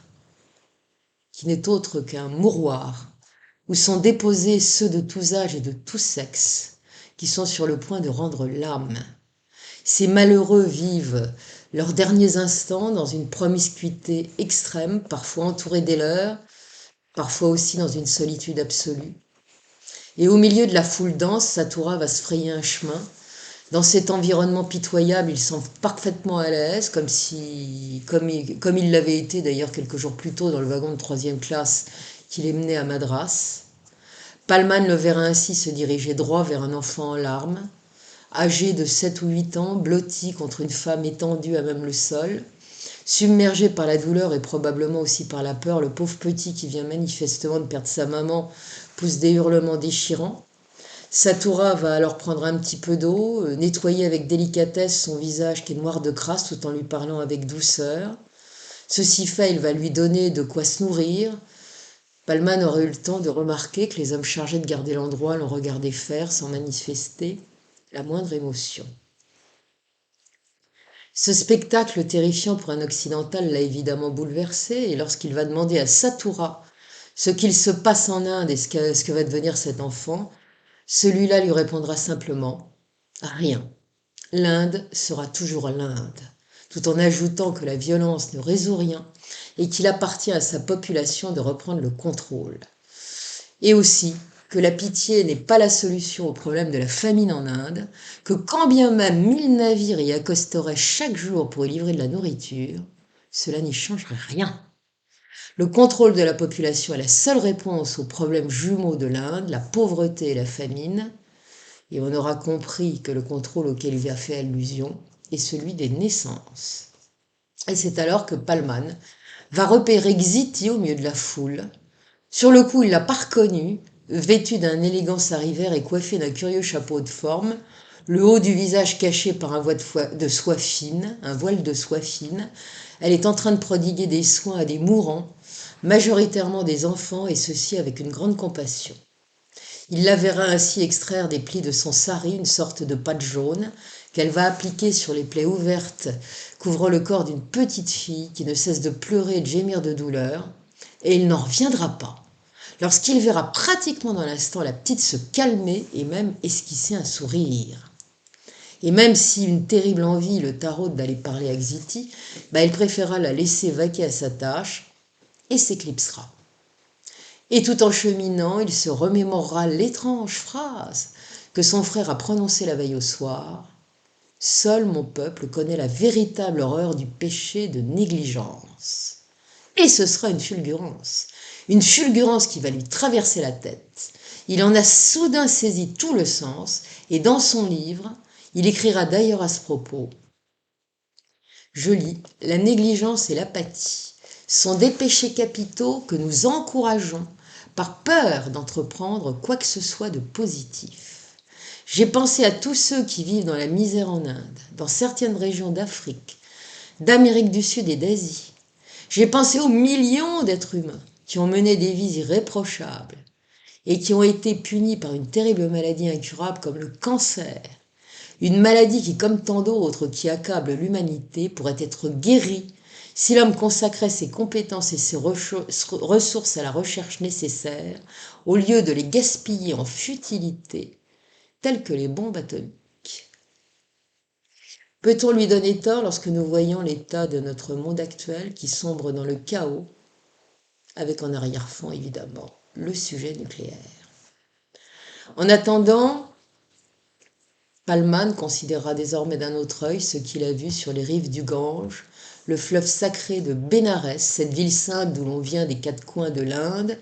qui n'est autre qu'un mouroir, où sont déposés ceux de tous âges et de tous sexes, qui sont sur le point de rendre l'âme. Ces malheureux vivent leurs derniers instants dans une promiscuité extrême, parfois entourés des leurs, parfois aussi dans une solitude absolue. Et au milieu de la foule dense, Satura va se frayer un chemin. Dans cet environnement pitoyable, il semble parfaitement à l'aise, comme il l'avait été d'ailleurs quelques jours plus tôt dans le wagon de 3e classe qui les menait à Madras. Palman le verra ainsi se diriger droit vers un enfant en larmes, âgé de 7 ou 8 ans, blotti contre une femme étendue à même le sol. Submergé par la douleur et probablement aussi par la peur, le pauvre petit qui vient manifestement de perdre sa maman pousse des hurlements déchirants. Satura va alors prendre un petit peu d'eau, nettoyer avec délicatesse son visage qui est noir de crasse tout en lui parlant avec douceur. Ceci fait, il va lui donner de quoi se nourrir. Palman aurait eu le temps de remarquer que les hommes chargés de garder l'endroit l'ont regardé faire sans manifester la moindre émotion. Ce spectacle terrifiant pour un occidental l'a évidemment bouleversé, et lorsqu'il va demander à Satura ce qu'il se passe en Inde et ce que va devenir cet enfant, celui-là lui répondra simplement « Rien. L'Inde sera toujours l'Inde », tout en ajoutant que la violence ne résout rien et qu'il appartient à sa population de reprendre le contrôle. Et aussi que la pitié n'est pas la solution au problème de la famine en Inde, que quand bien même 1000 navires y accosteraient chaque jour pour y livrer de la nourriture, cela n'y changerait rien. Le contrôle de la population est la seule réponse aux problèmes jumeaux de l'Inde, la pauvreté et la famine, et on aura compris que le contrôle auquel il a fait allusion est celui des naissances. Et c'est alors que Palman va repérer Xiti au milieu de la foule. Sur le coup, il l'a pas reconnu, vêtue d'un élégant sari vert et coiffée d'un curieux chapeau de forme, le haut du visage caché par un voile de soie fine, un voile de soie fine. Elle est en train de prodiguer des soins à des mourants, majoritairement des enfants, et ceci avec une grande compassion. Il la verra ainsi extraire des plis de son sari une sorte de pâte jaune qu'elle va appliquer sur les plaies ouvertes couvrant le corps d'une petite fille qui ne cesse de pleurer et de gémir de douleur, et il n'en reviendra pas lorsqu'il verra pratiquement dans l'instant la petite se calmer et même esquisser un sourire. Et même si une terrible envie le taraude d'aller parler à Xiti, il préférera la laisser vaquer à sa tâche et s'éclipsera. Et tout en cheminant, il se remémorera l'étrange phrase que son frère a prononcée la veille au soir. « Seul mon peuple connaît la véritable horreur du péché de négligence. » Et ce sera une fulgurance qui va lui traverser la tête. Il en a soudain saisi tout le sens, et dans son livre, il écrira d'ailleurs à ce propos. Je lis, la négligence et l'apathie sont des péchés capitaux que nous encourageons par peur d'entreprendre quoi que ce soit de positif. J'ai pensé à tous ceux qui vivent dans la misère en Inde, dans certaines régions d'Afrique, d'Amérique du Sud et d'Asie. J'ai pensé aux millions d'êtres humains qui ont mené des vies irréprochables et qui ont été punis par une terrible maladie incurable comme le cancer. Une maladie qui, comme tant d'autres qui accablent l'humanité, pourrait être guérie si l'homme consacrait ses compétences et ses ressources à la recherche nécessaire, au lieu de les gaspiller en futilité, telles que les bombes atomiques. Peut-on lui donner tort lorsque nous voyons l'état de notre monde actuel qui sombre dans le chaos, avec en arrière-fond évidemment le sujet nucléaire. En attendant, Palman considérera désormais d'un autre œil ce qu'il a vu sur les rives du Gange, le fleuve sacré de Bénarès, cette ville sainte d'où l'on vient des quatre coins de l'Inde,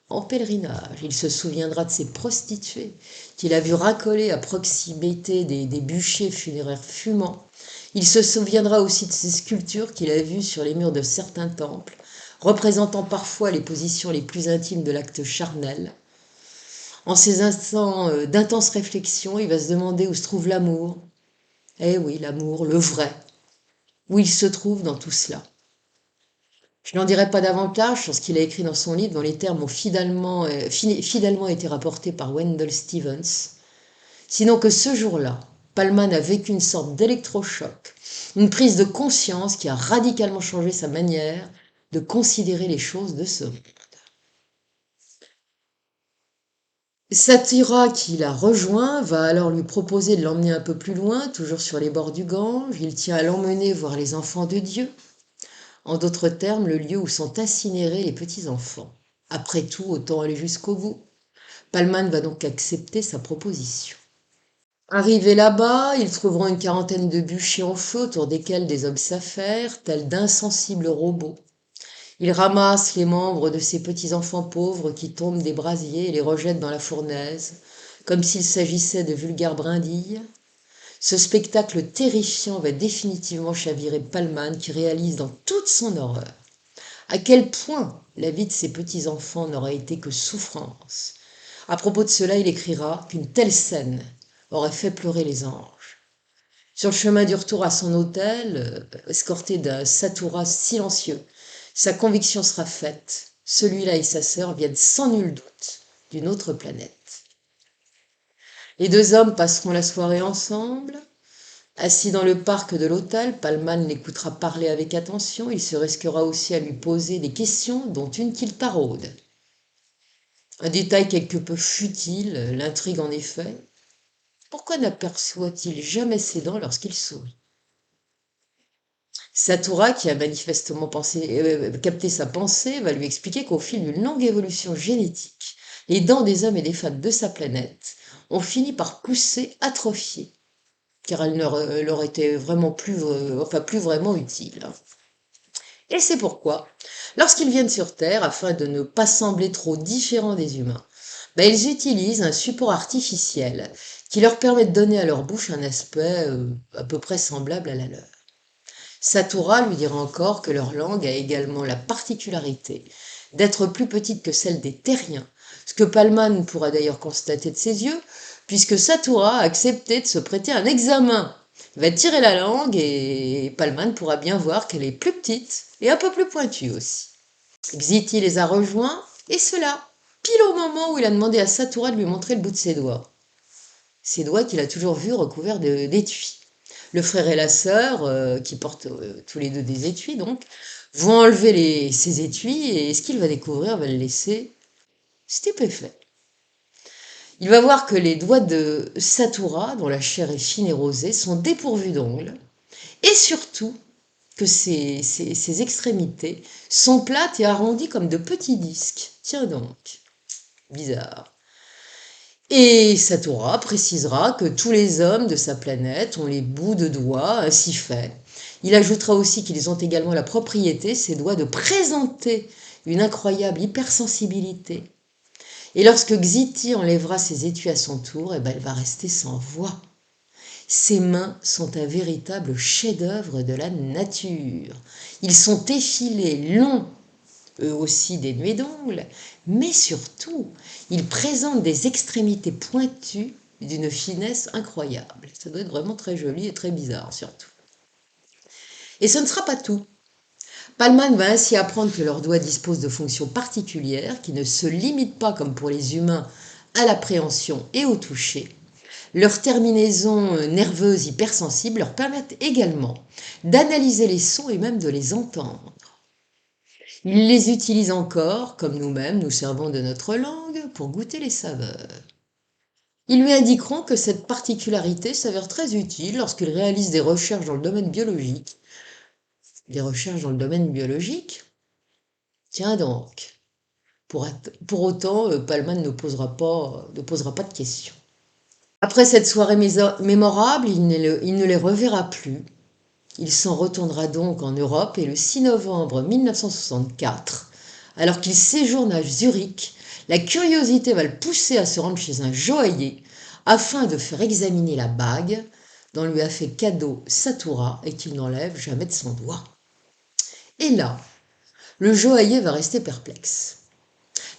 en pèlerinage. Il se souviendra de ces prostituées qu'il a vues racoler à proximité des bûchers funéraires fumants. Il se souviendra aussi de ces sculptures qu'il a vues sur les murs de certains temples, représentant parfois les positions les plus intimes de l'acte charnel. En ces instants d'intense réflexion, il va se demander où se trouve l'amour. Eh oui, l'amour, le vrai. Où il se trouve dans tout cela. Je n'en dirai pas davantage sur ce qu'il a écrit dans son livre, dont les termes ont fidèlement été rapportés par Wendell Stevens. Sinon que ce jour-là, Palman a vécu une sorte d'électrochoc, une prise de conscience qui a radicalement changé sa manière de considérer les choses de ce monde. Satyra, qui la rejoint, va alors lui proposer de l'emmener un peu plus loin, toujours sur les bords du Gange. Il tient à l'emmener voir les enfants de Dieu. En d'autres termes, le lieu où sont incinérés les petits-enfants. Après tout, autant aller jusqu'au bout. Palman va donc accepter sa proposition. Arrivés là-bas, ils trouveront une quarantaine de bûchers en feu autour desquels des hommes s'affairent, tels d'insensibles robots. Ils ramassent les membres de ces petits-enfants pauvres qui tombent des brasiers et les rejettent dans la fournaise, comme s'il s'agissait de vulgaires brindilles. Ce spectacle terrifiant va définitivement chavirer Pallman qui réalise dans toute son horreur à quel point la vie de ses petits-enfants n'aura été que souffrance. À propos de cela, il écrira qu'une telle scène aurait fait pleurer les anges. Sur le chemin du retour à son hôtel, escorté d'un Satura silencieux, sa conviction sera faite. Celui-là et sa sœur viennent sans nul doute d'une autre planète. Les deux hommes passeront la soirée ensemble. Assis dans le parc de l'hôtel, Pallman l'écoutera parler avec attention. Il se risquera aussi à lui poser des questions, dont une qu'il taraude. Un détail quelque peu futile l'intrigue en effet. Pourquoi n'aperçoit-il jamais ses dents lorsqu'il sourit? Satura, qui a manifestement capté sa pensée, va lui expliquer qu'au fil d'une longue évolution génétique, les dents des hommes et des femmes de sa planète ont fini par pousser atrophiées, car elles leur étaient vraiment plus vraiment utiles. Et c'est pourquoi, lorsqu'ils viennent sur Terre, afin de ne pas sembler trop différents des humains, ils utilisent un support artificiel qui leur permet de donner à leur bouche un aspect à peu près semblable à la leur. Satura lui dira encore que leur langue a également la particularité d'être plus petite que celle des terriens, ce que Pallman pourra d'ailleurs constater de ses yeux, puisque Satura a accepté de se prêter un examen. Il va tirer la langue et Pallman pourra bien voir qu'elle est plus petite et un peu plus pointue aussi. Xiti les a rejoints, et cela, pile au moment où il a demandé à Satura de lui montrer le bout de ses doigts. Ses doigts qu'il a toujours vus recouverts d'étuis. Le frère et la sœur, qui portent tous les deux des étuis, donc, vont enlever ces étuis et ce qu'il va découvrir va le laisser stupéfait. Il va voir que les doigts de Satura, dont la chair est fine et rosée, sont dépourvus d'ongles et surtout que ses extrémités sont plates et arrondies comme de petits disques. Tiens donc, bizarre. Et Satura précisera que tous les hommes de sa planète ont les bouts de doigts ainsi faits. Il ajoutera aussi qu'ils ont également la propriété, ces doigts, de présenter une incroyable hypersensibilité. Et lorsque Xiti enlèvera ses étuis à son tour, elle va rester sans voix. Ses mains sont un véritable chef-d'œuvre de la nature. Ils sont effilés, longs, eux aussi dénués d'ongles, mais surtout, ils présentent des extrémités pointues d'une finesse incroyable. Ça doit être vraiment très joli et très bizarre surtout. Et ce ne sera pas tout. Pallman va ainsi apprendre que leurs doigts disposent de fonctions particulières qui ne se limitent pas, comme pour les humains, à l'appréhension et au toucher. Leurs terminaisons nerveuses hypersensibles leur permettent également d'analyser les sons et même de les entendre. Ils les utilisent encore, comme nous-mêmes, nous servons de notre langue, pour goûter les saveurs. Ils lui indiqueront que cette particularité s'avère très utile lorsqu'il réalise des recherches dans le domaine biologique. Des recherches dans le domaine biologique? Tiens donc. Pour autant, Pallman ne posera pas de questions. Après cette soirée mémorable, il ne les reverra plus. Il s'en retournera donc en Europe et le 6 novembre 1964, alors qu'il séjourne à Zurich, la curiosité va le pousser à se rendre chez un joaillier afin de faire examiner la bague dont lui a fait cadeau Satura et qu'il n'enlève jamais de son doigt. Et là, le joaillier va rester perplexe.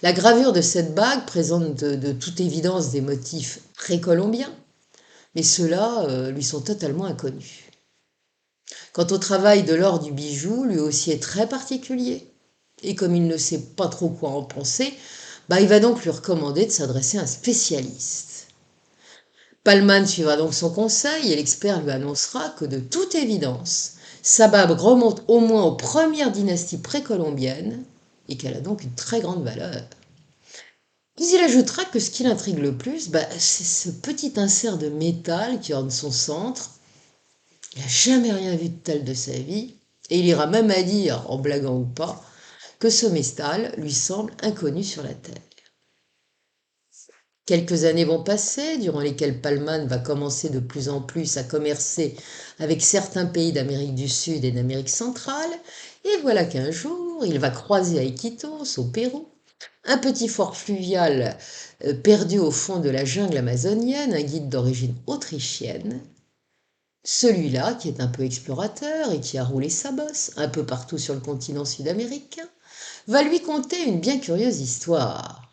La gravure de cette bague présente de toute évidence des motifs précolombiens, mais ceux-là lui sont totalement inconnus. Quant au travail de l'or du bijou, lui aussi est très particulier. Et comme il ne sait pas trop quoi en penser, il va donc lui recommander de s'adresser à un spécialiste. Pallman suivra donc son conseil et l'expert lui annoncera que de toute évidence, sa bague remonte au moins aux premières dynasties précolombiennes et qu'elle a donc une très grande valeur. Puis il ajoutera que ce qui l'intrigue le plus, c'est ce petit insert de métal qui orne son centre. Il n'a jamais rien vu de tel de sa vie, et il ira même à dire, en blaguant ou pas, que ce métal lui semble inconnu sur la Terre. Quelques années vont passer, durant lesquelles Pallman va commencer de plus en plus à commercer avec certains pays d'Amérique du Sud et d'Amérique centrale, et voilà qu'un jour, il va croiser à Iquitos, au Pérou, un petit fort fluvial perdu au fond de la jungle amazonienne, un guide d'origine autrichienne, Celui-là, qui est un peu explorateur et qui a roulé sa bosse un peu partout sur le continent sud-américain, va lui conter une bien curieuse histoire.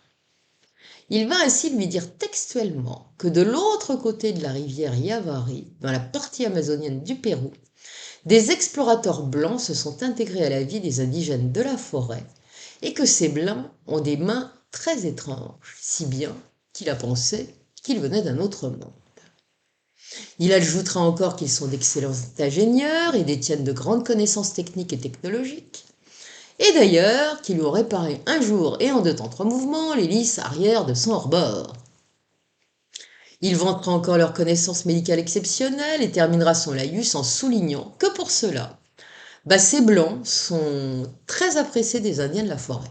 Il va ainsi lui dire textuellement que de l'autre côté de la rivière Yavari, dans la partie amazonienne du Pérou, des explorateurs blancs se sont intégrés à la vie des indigènes de la forêt et que ces blancs ont des mains très étranges, si bien qu'il a pensé qu'ils venaient d'un autre monde. Il ajoutera encore qu'ils sont d'excellents ingénieurs et détiennent de grandes connaissances techniques et technologiques, et d'ailleurs qu'ils lui ont réparé un jour et en deux temps trois mouvements l'hélice arrière de son hors-bord. Il vantera encore leurs connaissances médicales exceptionnelles et terminera son laïus en soulignant que pour cela, ces blancs sont très appréciés des Indiens de la forêt.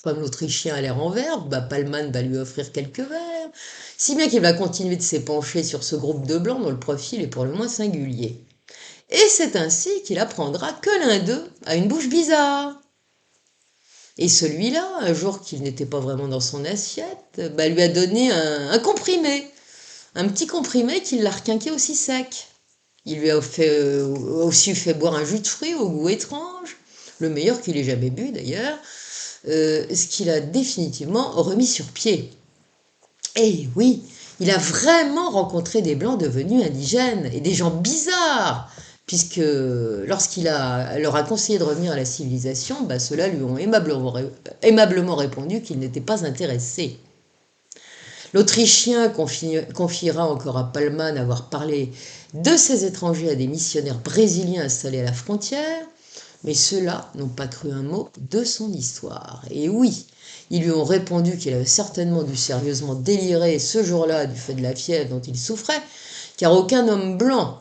Comme l'Autrichien a l'air en verbe, Palman va lui offrir quelques verres, si bien qu'il va continuer de s'épancher sur ce groupe de blancs dont le profil est pour le moins singulier. Et c'est ainsi qu'il apprendra que l'un d'eux a une bouche bizarre. Et celui-là, un jour qu'il n'était pas vraiment dans son assiette, lui a donné un comprimé, un petit comprimé qui l'a requinqué aussi sec. Il lui a aussi fait boire un jus de fruits au goût étrange, le meilleur qu'il ait jamais bu d'ailleurs, ce qu'il a définitivement remis sur pied. Et oui, il a vraiment rencontré des blancs devenus indigènes et des gens bizarres, puisque lorsqu'il leur a conseillé de revenir à la civilisation, ceux-là lui ont aimablement répondu qu'ils n'étaient pas intéressés. L'Autrichien confiera encore à Palman avoir parlé de ces étrangers à des missionnaires brésiliens installés à la frontière, mais ceux-là n'ont pas cru un mot de son histoire. Et oui, ils lui ont répondu qu'il avait certainement dû sérieusement délirer ce jour-là du fait de la fièvre dont il souffrait, car aucun homme blanc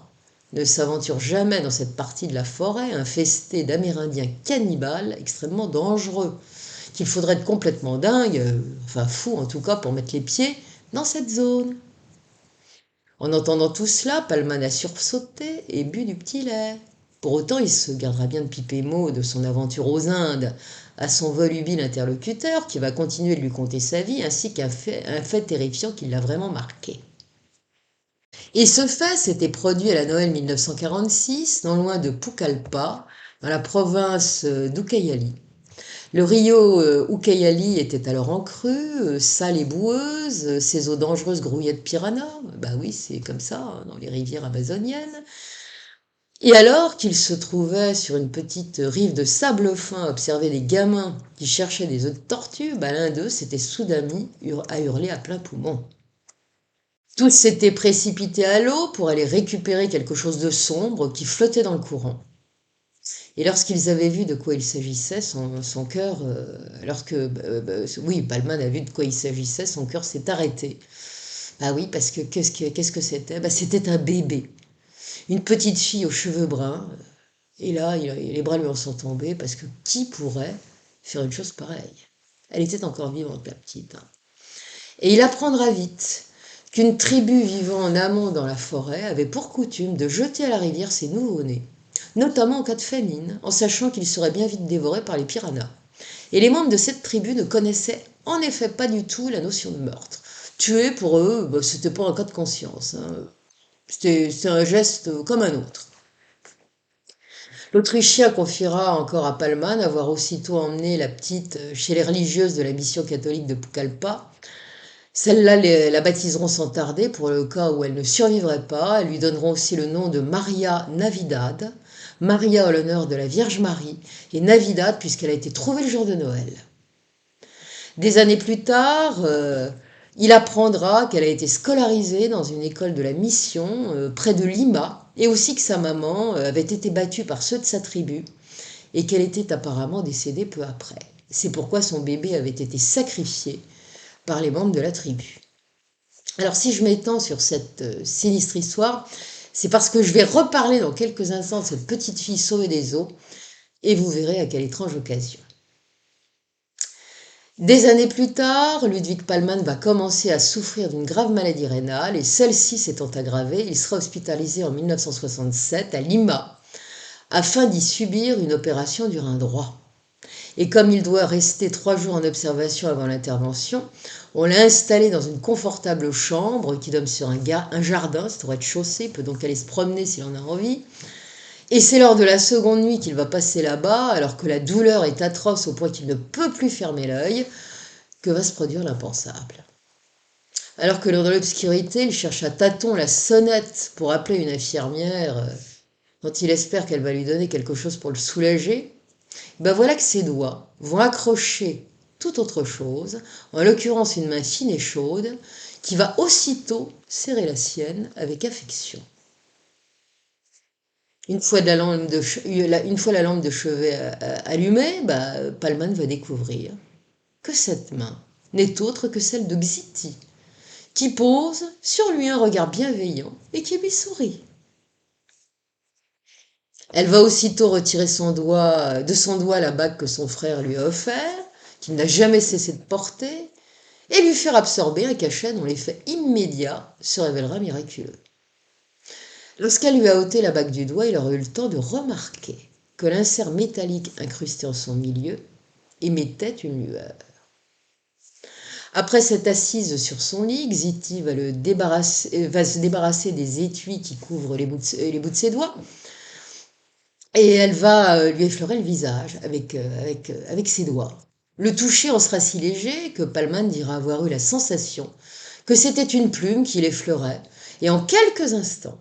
ne s'aventure jamais dans cette partie de la forêt infestée d'Amérindiens cannibales extrêmement dangereux, qu'il faudrait être complètement dingue, enfin fou en tout cas, pour mettre les pieds dans cette zone. En entendant tout cela, Palman a sursauté et bu du petit lait. Pour autant, il se gardera bien de piper mot de son aventure aux Indes à son volubile interlocuteur qui va continuer de lui conter sa vie ainsi qu'un fait terrifiant qui l'a vraiment marqué. Et ce fait s'était produit à la Noël 1946, non loin de Pucallpa, dans la province d'Ucayali. Le rio Ucayali était alors en crue, sale et boueuse, ses eaux dangereuses grouillaient de piranhas. Oui, c'est comme ça hein, dans les rivières amazoniennes. Et alors qu'il se trouvait sur une petite rive de sable fin à observer des gamins qui cherchaient des œufs de tortue, l'un d'eux s'était soudain mis à hurler à plein poumon. Tous s'étaient précipités à l'eau pour aller récupérer quelque chose de sombre qui flottait dans le courant. Et lorsqu'ils avaient vu de quoi il s'agissait, son cœur, oui, Palman a vu de quoi il s'agissait, son cœur s'est arrêté. Oui, parce que qu'est-ce que c'était? C'était un bébé, une petite fille aux cheveux bruns. Et là, les bras lui en sont tombés parce que qui pourrait faire une chose pareille? Elle était encore vivante, la petite. Hein. Et il apprendra vite qu'une tribu vivant en amont dans la forêt avait pour coutume de jeter à la rivière ses nouveau-nés, notamment en cas de famine, en sachant qu'ils seraient bien vite dévorés par les piranhas. Et les membres de cette tribu ne connaissaient en effet pas du tout la notion de meurtre. Tuer, pour eux, c'était pas un cas de conscience. Hein. C'était un geste comme un autre. L'Autrichien confiera encore à Palman avoir aussitôt emmené la petite chez les religieuses de la mission catholique de Pucallpa. Celles-là la baptiseront sans tarder pour le cas où elle ne survivrait pas. Elles lui donneront aussi le nom de Maria Navidad, Maria en l'honneur de la Vierge Marie, et Navidad puisqu'elle a été trouvée le jour de Noël. Des années plus tard, il apprendra qu'elle a été scolarisée dans une école de la mission près de Lima, et aussi que sa maman avait été battue par ceux de sa tribu, et qu'elle était apparemment décédée peu après. C'est pourquoi son bébé avait été sacrifié par les membres de la tribu. Alors si je m'étends sur cette sinistre histoire, c'est parce que je vais reparler dans quelques instants de cette petite fille sauvée des eaux, et vous verrez à quelle étrange occasion. Des années plus tard, Ludwig Palman va commencer à souffrir d'une grave maladie rénale et celle-ci s'étant aggravée, il sera hospitalisé en 1967 à Lima afin d'y subir une opération du rein droit. Et comme il doit rester 3 jours en observation avant l'intervention, on l'a installé dans une confortable chambre qui donne sur un jardin, c'est au rez-de-chaussée, il peut donc aller se promener s'il en a envie. Et c'est lors de la seconde nuit qu'il va passer là-bas, alors que la douleur est atroce au point qu'il ne peut plus fermer l'œil, que va se produire l'impensable. Alors que dans l'obscurité, il cherche à tâtons la sonnette pour appeler une infirmière dont il espère qu'elle va lui donner quelque chose pour le soulager, ben voilà que ses doigts vont accrocher tout autre chose, en l'occurrence une main fine et chaude, qui va aussitôt serrer la sienne avec affection. Une fois la lampe de chevet allumée, Palman va découvrir que cette main n'est autre que celle de Xiti, qui pose sur lui un regard bienveillant et qui lui sourit. Elle va aussitôt retirer de son doigt la bague que son frère lui a offert, qu'il n'a jamais cessé de porter, et lui faire absorber un cachet dont l'effet immédiat se révélera miraculeux. Lorsqu'elle lui a ôté la bague du doigt, il aura eu le temps de remarquer que l'insert métallique incrusté en son milieu émettait une lueur. Après s'être assise sur son lit, Xiti va se débarrasser des étuis qui couvrent les bouts de ses doigts, et elle va lui effleurer le visage avec ses doigts. Le toucher en sera si léger que Palman dira avoir eu la sensation que c'était une plume qui l'effleurait, et en quelques instants,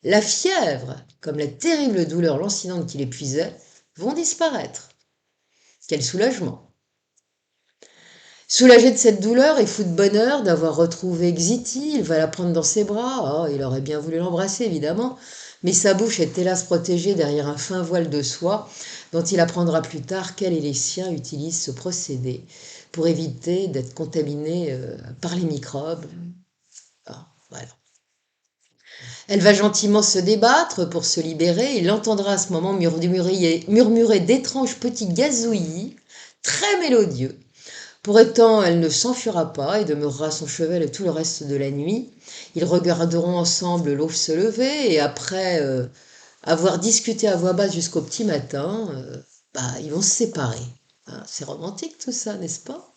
la fièvre, comme la terrible douleur lancinante qui l'épuisait, vont disparaître. Quel soulagement! Soulagé de cette douleur et fou de bonheur d'avoir retrouvé Xiti, il va la prendre dans ses bras. Oh, il aurait bien voulu l'embrasser, évidemment, mais sa bouche est hélas protégée derrière un fin voile de soie dont il apprendra plus tard qu'elle et les siens utilisent ce procédé pour éviter d'être contaminés par les microbes. Ah, voilà. Elle va gentiment se débattre pour se libérer. Il entendra à ce moment murmurer d'étranges petits gazouillis, très mélodieux. Pour autant, elle ne s'enfuira pas et demeurera à son chevet tout le reste de la nuit. Ils regarderont ensemble l'aube se lever et après avoir discuté à voix basse jusqu'au petit matin, ils vont se séparer. Hein, c'est romantique tout ça, n'est-ce pas?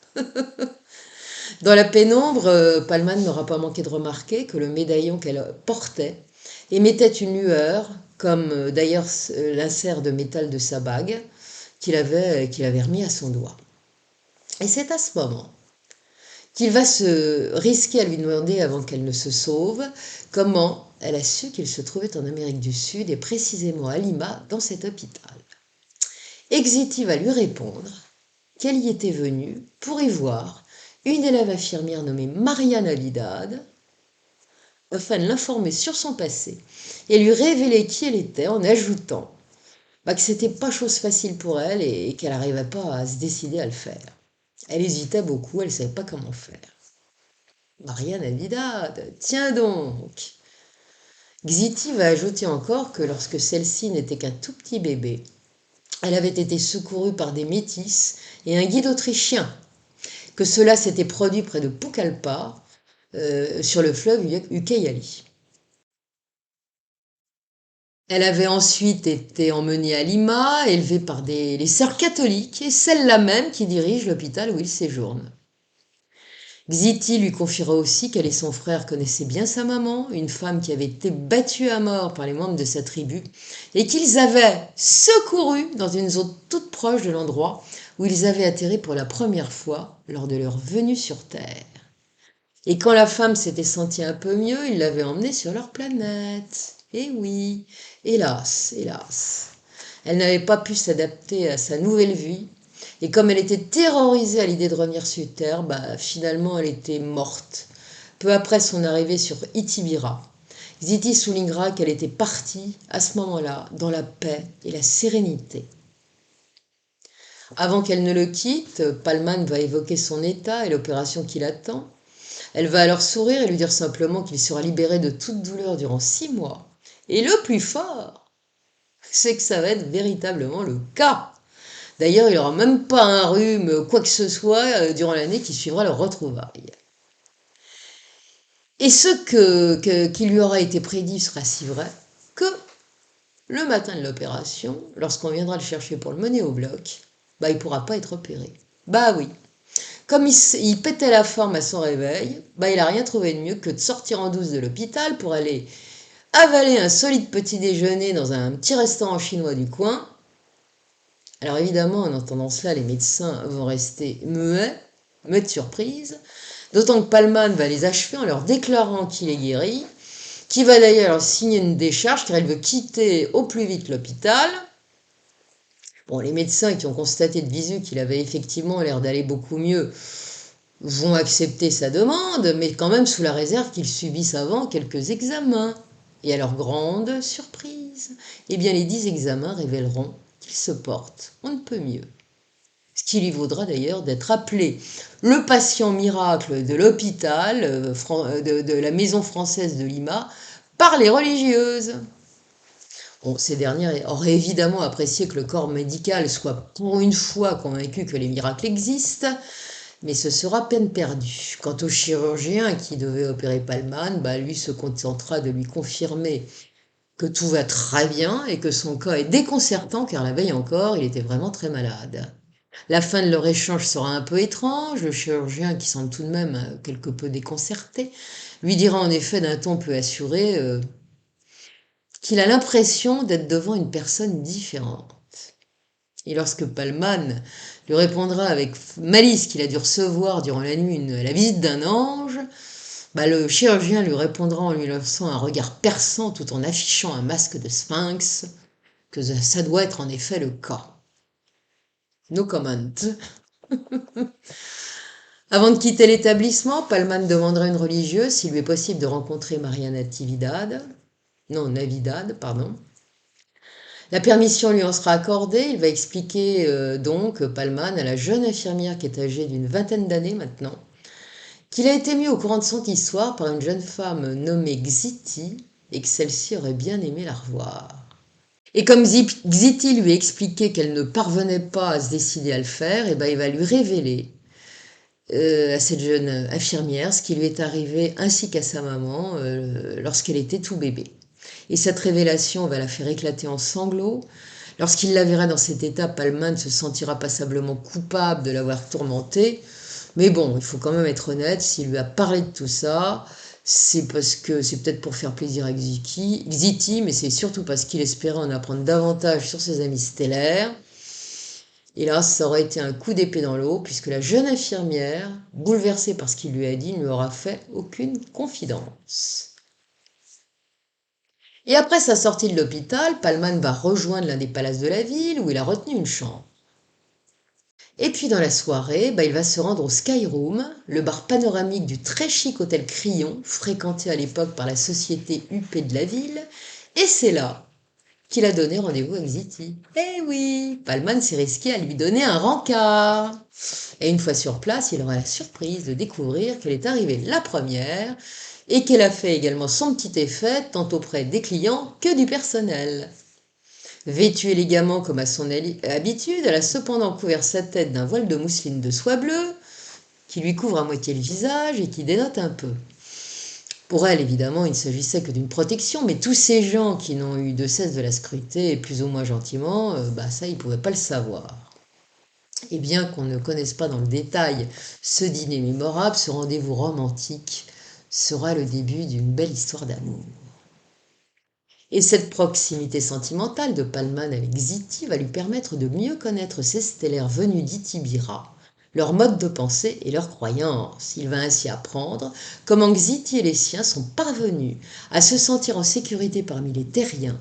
Dans la pénombre, Palman n'aura pas manqué de remarquer que le médaillon qu'elle portait émettait une lueur, comme d'ailleurs l'insert de métal de sa bague qu'il avait remis à son doigt. Et c'est à ce moment qu'il va se risquer à lui demander, avant qu'elle ne se sauve, comment elle a su qu'il se trouvait en Amérique du Sud et précisément à Lima, dans cet hôpital. Xiti va lui répondre qu'elle y était venue pour y voir une élève infirmière nommée Maria Navidad, afin de l'informer sur son passé et lui révéler qui elle était, en ajoutant que c'était pas chose facile pour elle et qu'elle n'arrivait pas à se décider à le faire. Elle hésitait beaucoup, elle ne savait pas comment faire. Maria Navidad, tiens donc! Xiti va ajouter encore que lorsque celle-ci n'était qu'un tout petit bébé, elle avait été secourue par des métis et un guide autrichien, que cela s'était produit près de Pucallpa, sur le fleuve Ucayali. Elle avait ensuite été emmenée à Lima, élevée par les sœurs catholiques, et celles-là même qui dirigent l'hôpital où il séjourne. Xiti lui confiera aussi qu'elle et son frère connaissaient bien sa maman, une femme qui avait été battue à mort par les membres de sa tribu, et qu'ils avaient secouru dans une zone toute proche de l'endroit où ils avaient atterri pour la première fois lors de leur venue sur Terre. Et quand la femme s'était sentie un peu mieux, ils l'avaient emmenée sur leur planète. Eh oui, hélas, hélas. Elle n'avait pas pu s'adapter à sa nouvelle vie. Et comme elle était terrorisée à l'idée de revenir sur Terre, finalement elle était morte. Peu après son arrivée sur Itibira, Xiti soulignera qu'elle était partie à ce moment-là dans la paix et la sérénité. Avant qu'elle ne le quitte, Palman va évoquer son état et l'opération qui l'attend. Elle va alors sourire et lui dire simplement qu'il sera libéré de toute douleur durant 6 mois. Et le plus fort, c'est que ça va être véritablement le cas. D'ailleurs, il n'aura même pas un rhume, quoi que ce soit, durant l'année qui suivra leur retrouvaille. Et qui lui aura été prédit sera si vrai que le matin de l'opération, lorsqu'on viendra le chercher pour le mener au bloc, bah il pourra pas être opéré. Bah oui. Comme il pétait la forme à son réveil, bah il a rien trouvé de mieux que de sortir en douce de l'hôpital pour aller avaler un solide petit déjeuner dans un petit restaurant chinois du coin. Alors évidemment, en entendant cela, les médecins vont rester muets de surprise, d'autant que Palman va les achever en leur déclarant qu'il est guéri, qui va d'ailleurs leur signer une décharge car il veut quitter au plus vite l'hôpital. Bon, les médecins qui ont constaté de visu qu'il avait effectivement l'air d'aller beaucoup mieux vont accepter sa demande, mais quand même sous la réserve qu'il subisse avant quelques examens. Et à leur grande surprise, eh bien les 10 examens révéleront qu'il se porte, on ne peut mieux. Ce qui lui vaudra d'ailleurs d'être appelé le patient miracle de l'hôpital de la Maison française de Lima par les religieuses. Bon, ces dernières auraient évidemment apprécié que le corps médical soit pour une fois convaincu que les miracles existent, mais ce sera peine perdue. Quant au chirurgien qui devait opérer Palman, bah lui se contentera de lui confirmer que tout va très bien et que son cas est déconcertant car la veille encore, il était vraiment très malade. La fin de leur échange sera un peu étrange, le chirurgien, qui semble tout de même quelque peu déconcerté, lui dira en effet d'un ton peu assuré qu'il a l'impression d'être devant une personne différente. Et lorsque Palman lui répondra avec malice qu'il a dû recevoir durant la nuit la visite d'un ange, bah le chirurgien lui répondra en lui lançant un regard perçant tout en affichant un masque de sphinx que ça doit être en effet le cas. No comment. Avant de quitter l'établissement, Palman demandera à une religieuse s'il lui est possible de rencontrer Maria Navidad, pardon. La permission lui en sera accordée, il va expliquer donc, Palman, à la jeune infirmière qui est âgée d'une vingtaine d'années maintenant, qu'il a été mis au courant de son histoire par une jeune femme nommée Xiti et que celle-ci aurait bien aimé la revoir. Et comme Xiti lui expliquait qu'elle ne parvenait pas à se décider à le faire, et ben il va lui révéler à cette jeune infirmière ce qui lui est arrivé ainsi qu'à sa maman lorsqu'elle était tout bébé. Et cette révélation va la faire éclater en sanglots. Lorsqu'il la verra dans cet état, Palman se sentira passablement coupable de l'avoir tourmentée. Mais bon, il faut quand même être honnête, s'il lui a parlé de tout ça, c'est parce que c'est peut-être pour faire plaisir à Xiti, mais c'est surtout parce qu'il espérait en apprendre davantage sur ses amis stellaires. Et là, ça aurait été un coup d'épée dans l'eau, puisque la jeune infirmière, bouleversée par ce qu'il lui a dit, ne lui aura fait aucune confidence. Et après sa sortie de l'hôpital, Palman va rejoindre l'un des palaces de la ville, où il a retenu une chambre. Et puis dans la soirée, il va se rendre au Sky Room, le bar panoramique du très chic hôtel Crillon, fréquenté à l'époque par la société huppée de la ville, et c'est là qu'il a donné rendez-vous à Xiti. Eh oui, Palman s'est risqué à lui donner un rencard. Et une fois sur place, il aura la surprise de découvrir qu'elle est arrivée la première et qu'elle a fait également son petit effet tant auprès des clients que du personnel. Vêtue élégamment comme à son habitude, elle a cependant couvert sa tête d'un voile de mousseline de soie bleue qui lui couvre à moitié le visage et qui dénote un peu. Pour elle, évidemment, il ne s'agissait que d'une protection, mais tous ces gens qui n'ont eu de cesse de la scruter, plus ou moins gentiment, ça, ils ne pouvaient pas le savoir. Et bien qu'on ne connaisse pas dans le détail ce dîner mémorable, ce rendez-vous romantique sera le début d'une belle histoire d'amour. Et cette proximité sentimentale de Palman avec Xiti va lui permettre de mieux connaître ces stellaires venus d'Itibira, leur mode de pensée et leurs croyances. Il va ainsi apprendre comment Xiti et les siens sont parvenus à se sentir en sécurité parmi les terriens,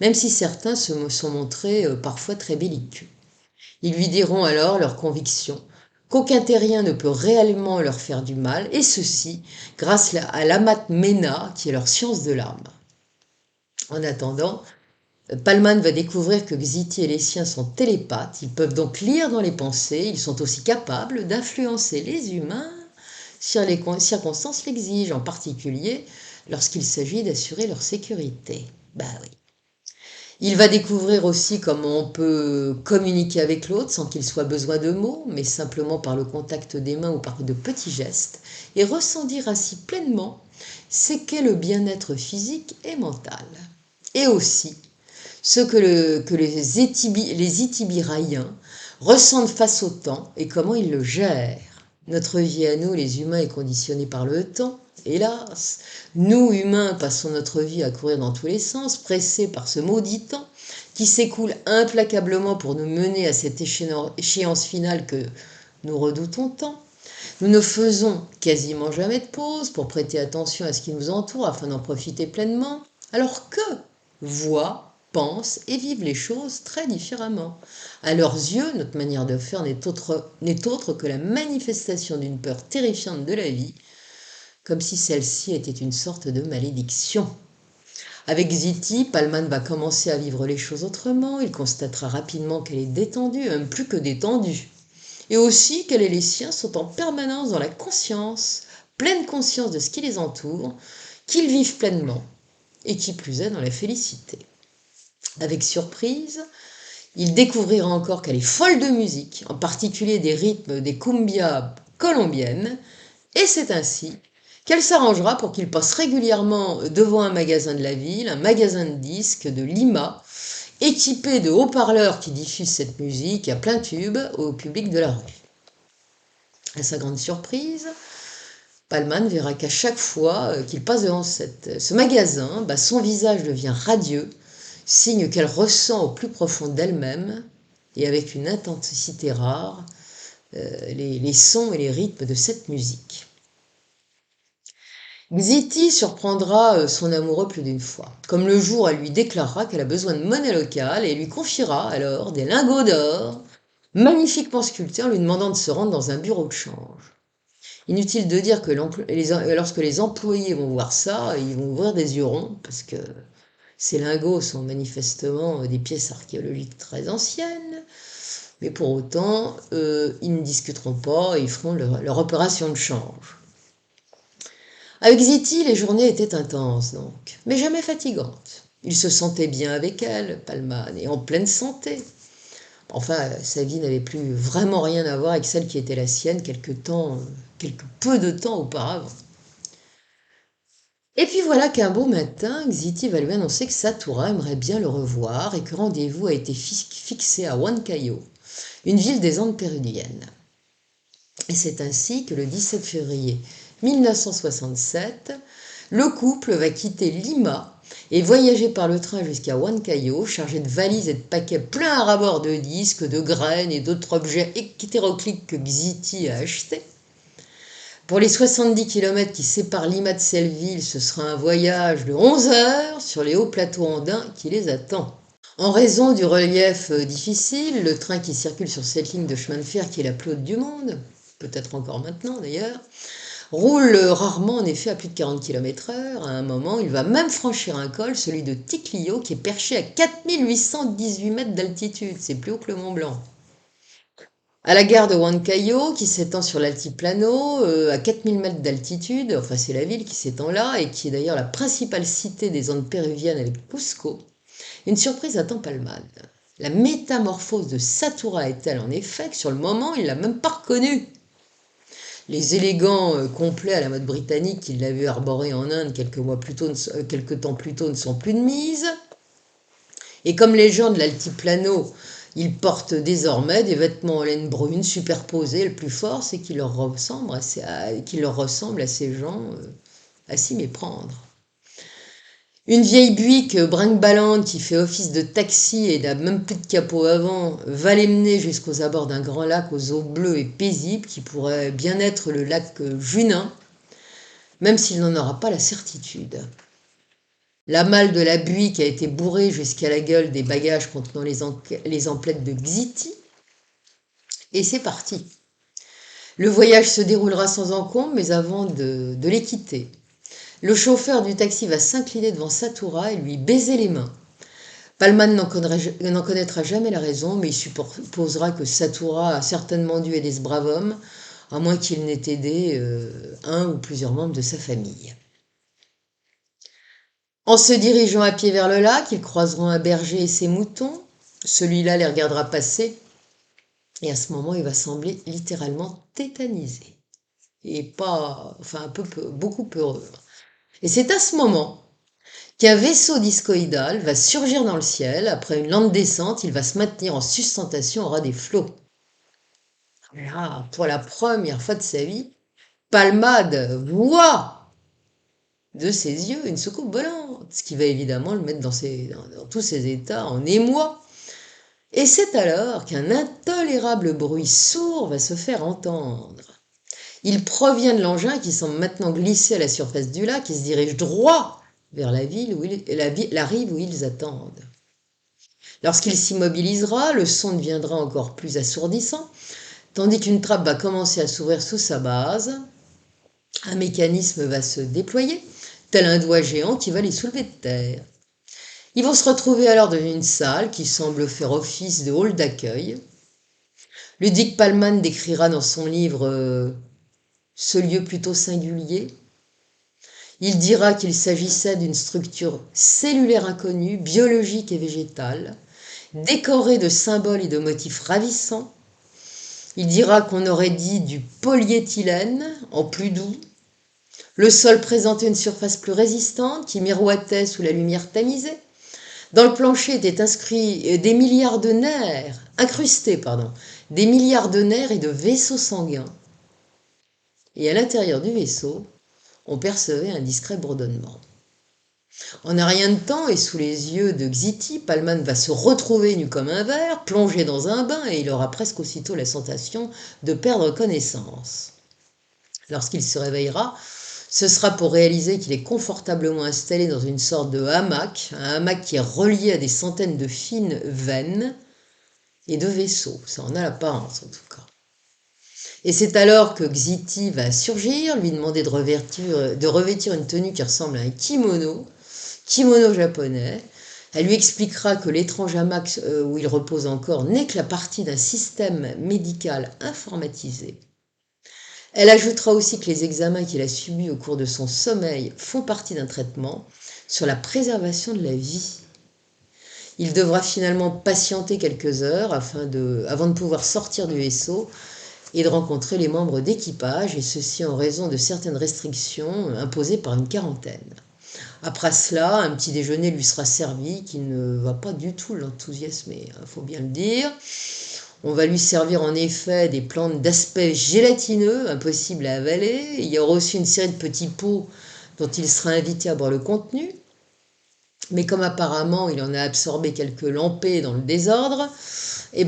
même si certains se sont montrés parfois très belliqueux. Ils lui diront alors leur conviction qu'aucun terrien ne peut réellement leur faire du mal, et ceci grâce à l'Amat Mena, qui est leur science de l'âme. En attendant, Palman va découvrir que Xiti et les siens sont télépathes, ils peuvent donc lire dans les pensées, ils sont aussi capables d'influencer les humains si les circonstances l'exigent, en particulier lorsqu'il s'agit d'assurer leur sécurité. Bah oui. Il va découvrir aussi comment on peut communiquer avec l'autre sans qu'il soit besoin de mots, mais simplement par le contact des mains ou par de petits gestes, et ressentir ainsi pleinement ce qu'est le bien-être physique et mental. Et aussi ce que les Itibiraïens ressentent face au temps et comment ils le gèrent. Notre vie à nous, les humains, est conditionnée par le temps. Hélas, nous, humains, passons notre vie à courir dans tous les sens, pressés par ce maudit temps qui s'écoule implacablement pour nous mener à cette échéance finale que nous redoutons tant. Nous ne faisons quasiment jamais de pause pour prêter attention à ce qui nous entoure afin d'en profiter pleinement, alors que voient, pensent et vivent les choses très différemment. À leurs yeux, notre manière de faire n'est autre que la manifestation d'une peur terrifiante de la vie, comme si celle-ci était une sorte de malédiction. Avec Ziti, Palman va commencer à vivre les choses autrement, il constatera rapidement qu'elle est détendue, même plus que détendue. Et aussi qu'elle et les siens sont en permanence dans la conscience, pleine conscience de ce qui les entoure, qu'ils vivent pleinement, et qui plus est dans la félicité. Avec surprise, il découvrira encore qu'elle est folle de musique, en particulier des rythmes des cumbias colombiennes, et c'est ainsi qu'elle s'arrangera pour qu'il passe régulièrement devant un magasin de la ville, un magasin de disques de Lima, équipé de haut-parleurs qui diffusent cette musique à plein tube au public de la rue. À sa grande surprise, Palman verra qu'à chaque fois qu'il passe devant ce magasin, son visage devient radieux, signe qu'elle ressent au plus profond d'elle-même, et avec une intensité rare, les sons et les rythmes de cette musique. Xiti surprendra son amoureux plus d'une fois, comme le jour où elle lui déclarera qu'elle a besoin de monnaie locale et lui confiera alors des lingots d'or magnifiquement sculptés en lui demandant de se rendre dans un bureau de change. Inutile de dire que lorsque les employés vont voir ça, ils vont ouvrir des yeux ronds parce que ces lingots sont manifestement des pièces archéologiques très anciennes, mais pour autant, ils ne discuteront pas et ils feront leur opération de change. Avec Ziti, les journées étaient intenses donc, mais jamais fatigantes. Il se sentait bien avec elle, Palman, et en pleine santé. Enfin, sa vie n'avait plus vraiment rien à voir avec celle qui était la sienne quelque peu de temps auparavant. Et puis voilà qu'un beau matin, Xiti va lui annoncer que Satura aimerait bien le revoir et que rendez-vous a été fixé à Huancayo, une ville des Andes péruviennes. Et c'est ainsi que le 17 février 1967, le couple va quitter Lima et voyager par le train jusqu'à Huancayo, chargé de valises et de paquets pleins à ras-bord de disques, de graines et d'autres objets hétéroclites que Xiti a achetés. Pour les 70 km qui séparent Lima de cette ville, ce sera un voyage de 11 heures sur les hauts plateaux andins qui les attend. En raison du relief difficile, le train qui circule sur cette ligne de chemin de fer qui est la plus haute du monde, peut-être encore maintenant d'ailleurs, roule rarement en effet à plus de 40 km/h. À un moment, il va même franchir un col, celui de Ticlio, qui est perché à 4818 mètres d'altitude. C'est plus haut que le Mont Blanc. À la gare de Huancayo, qui s'étend sur l'altiplano, à 4000 mètres d'altitude, enfin c'est la ville qui s'étend là, et qui est d'ailleurs la principale cité des Andes péruviennes avec Cusco, une surprise attend Palman. La métamorphose de Satura est telle en effet que sur le moment, il l'a même pas reconnue. Les élégants complets à la mode britannique qu'il a vu arborer en Inde quelques temps plus tôt ne sont plus de mise. Et comme les gens de l'altiplano, ils portent désormais des vêtements en laine brune superposés. Le plus fort, c'est qu'ils leur ressemblent à ces gens à s'y méprendre. Une vieille Buick brinque-ballante qui fait office de taxi et n'a même plus de capot avant va les mener jusqu'aux abords d'un grand lac aux eaux bleues et paisibles qui pourrait bien être le lac Junin, même s'il n'en aura pas la certitude. La malle de la Buick a été bourrée jusqu'à la gueule des bagages contenant les emplettes de Xiti, et c'est parti. Le voyage se déroulera sans encombre, mais avant de les quitter, le chauffeur du taxi va s'incliner devant Satura et lui baiser les mains. Palman n'en connaîtra jamais la raison, mais il supposera que Satura a certainement dû aider ce brave homme, à moins qu'il n'ait aidé un ou plusieurs membres de sa famille. En se dirigeant à pied vers le lac, ils croiseront un berger et ses moutons. Celui-là les regardera passer, et à ce moment, il va sembler littéralement tétanisé, et beaucoup peureux. Et c'est à ce moment qu'un vaisseau discoïdal va surgir dans le ciel. Après une lente descente, il va se maintenir en sustentation au ras des flots. Là, pour la première fois de sa vie, Palmade voit de ses yeux une soucoupe volante, ce qui va évidemment le mettre dans tous ses états en émoi. Et c'est alors qu'un intolérable bruit sourd va se faire entendre. Il provient de l'engin qui semble maintenant glisser à la surface du lac et se dirige droit vers la rive où ils attendent. Lorsqu'il s'immobilisera, le son deviendra encore plus assourdissant, tandis qu'une trappe va commencer à s'ouvrir sous sa base. Un mécanisme va se déployer, tel un doigt géant qui va les soulever de terre. Ils vont se retrouver alors dans une salle qui semble faire office de hall d'accueil. Ludwig Palman décrira dans son livre ce lieu plutôt singulier. Il dira qu'il s'agissait d'une structure cellulaire inconnue, biologique et végétale, décorée de symboles et de motifs ravissants. Il dira qu'on aurait dit du polyéthylène en plus doux. Le sol présentait une surface plus résistante qui miroitait sous la lumière tamisée. Dans le plancher étaient inscrits des milliards de nerfs, incrustés, des milliards de nerfs et de vaisseaux sanguins. Et à l'intérieur du vaisseau, on percevait un discret bourdonnement. En un rien de temps, et sous les yeux de Xiti, Palman va se retrouver nu comme un verre, plongé dans un bain, et il aura presque aussitôt la sensation de perdre connaissance. Lorsqu'il se réveillera, ce sera pour réaliser qu'il est confortablement installé dans une sorte de hamac, un hamac qui est relié à des centaines de fines veines et de vaisseaux. Ça en a l'apparence en tout cas. Et c'est alors que Xiti va surgir, lui demander de revêtir une tenue qui ressemble à un kimono japonais. Elle lui expliquera que l'étrange hamac où il repose encore n'est que la partie d'un système médical informatisé. Elle ajoutera aussi que les examens qu'il a subis au cours de son sommeil font partie d'un traitement sur la préservation de la vie. Il devra finalement patienter quelques heures avant de pouvoir sortir du vaisseau et de rencontrer les membres d'équipage, et ceci en raison de certaines restrictions imposées par une quarantaine. Après cela, un petit déjeuner lui sera servi qui ne va pas du tout l'enthousiasmer, il faut bien le dire. On va lui servir en effet des plantes d'aspect gélatineux, impossibles à avaler. Il y aura aussi une série de petits pots dont il sera invité à boire le contenu. Mais comme apparemment il en a absorbé quelques lampées dans le désordre,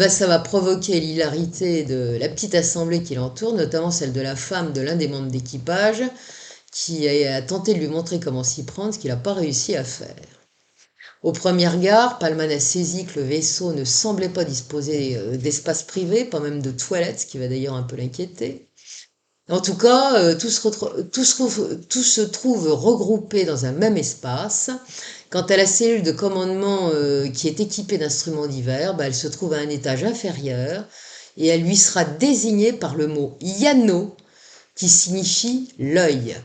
ça va provoquer l'hilarité de la petite assemblée qui l'entoure, notamment celle de la femme de l'un des membres d'équipage, qui a tenté de lui montrer comment s'y prendre, ce qu'il n'a pas réussi à faire. Au premier regard, Palman a saisi que le vaisseau ne semblait pas disposer d'espace privé, pas même de toilettes, ce qui va d'ailleurs un peu l'inquiéter. En tout cas, tout se trouve regroupé dans un même espace. Quant à la cellule de commandement qui est équipée d'instruments divers, elle se trouve à un étage inférieur et elle lui sera désignée par le mot Yano, qui signifie l'œil.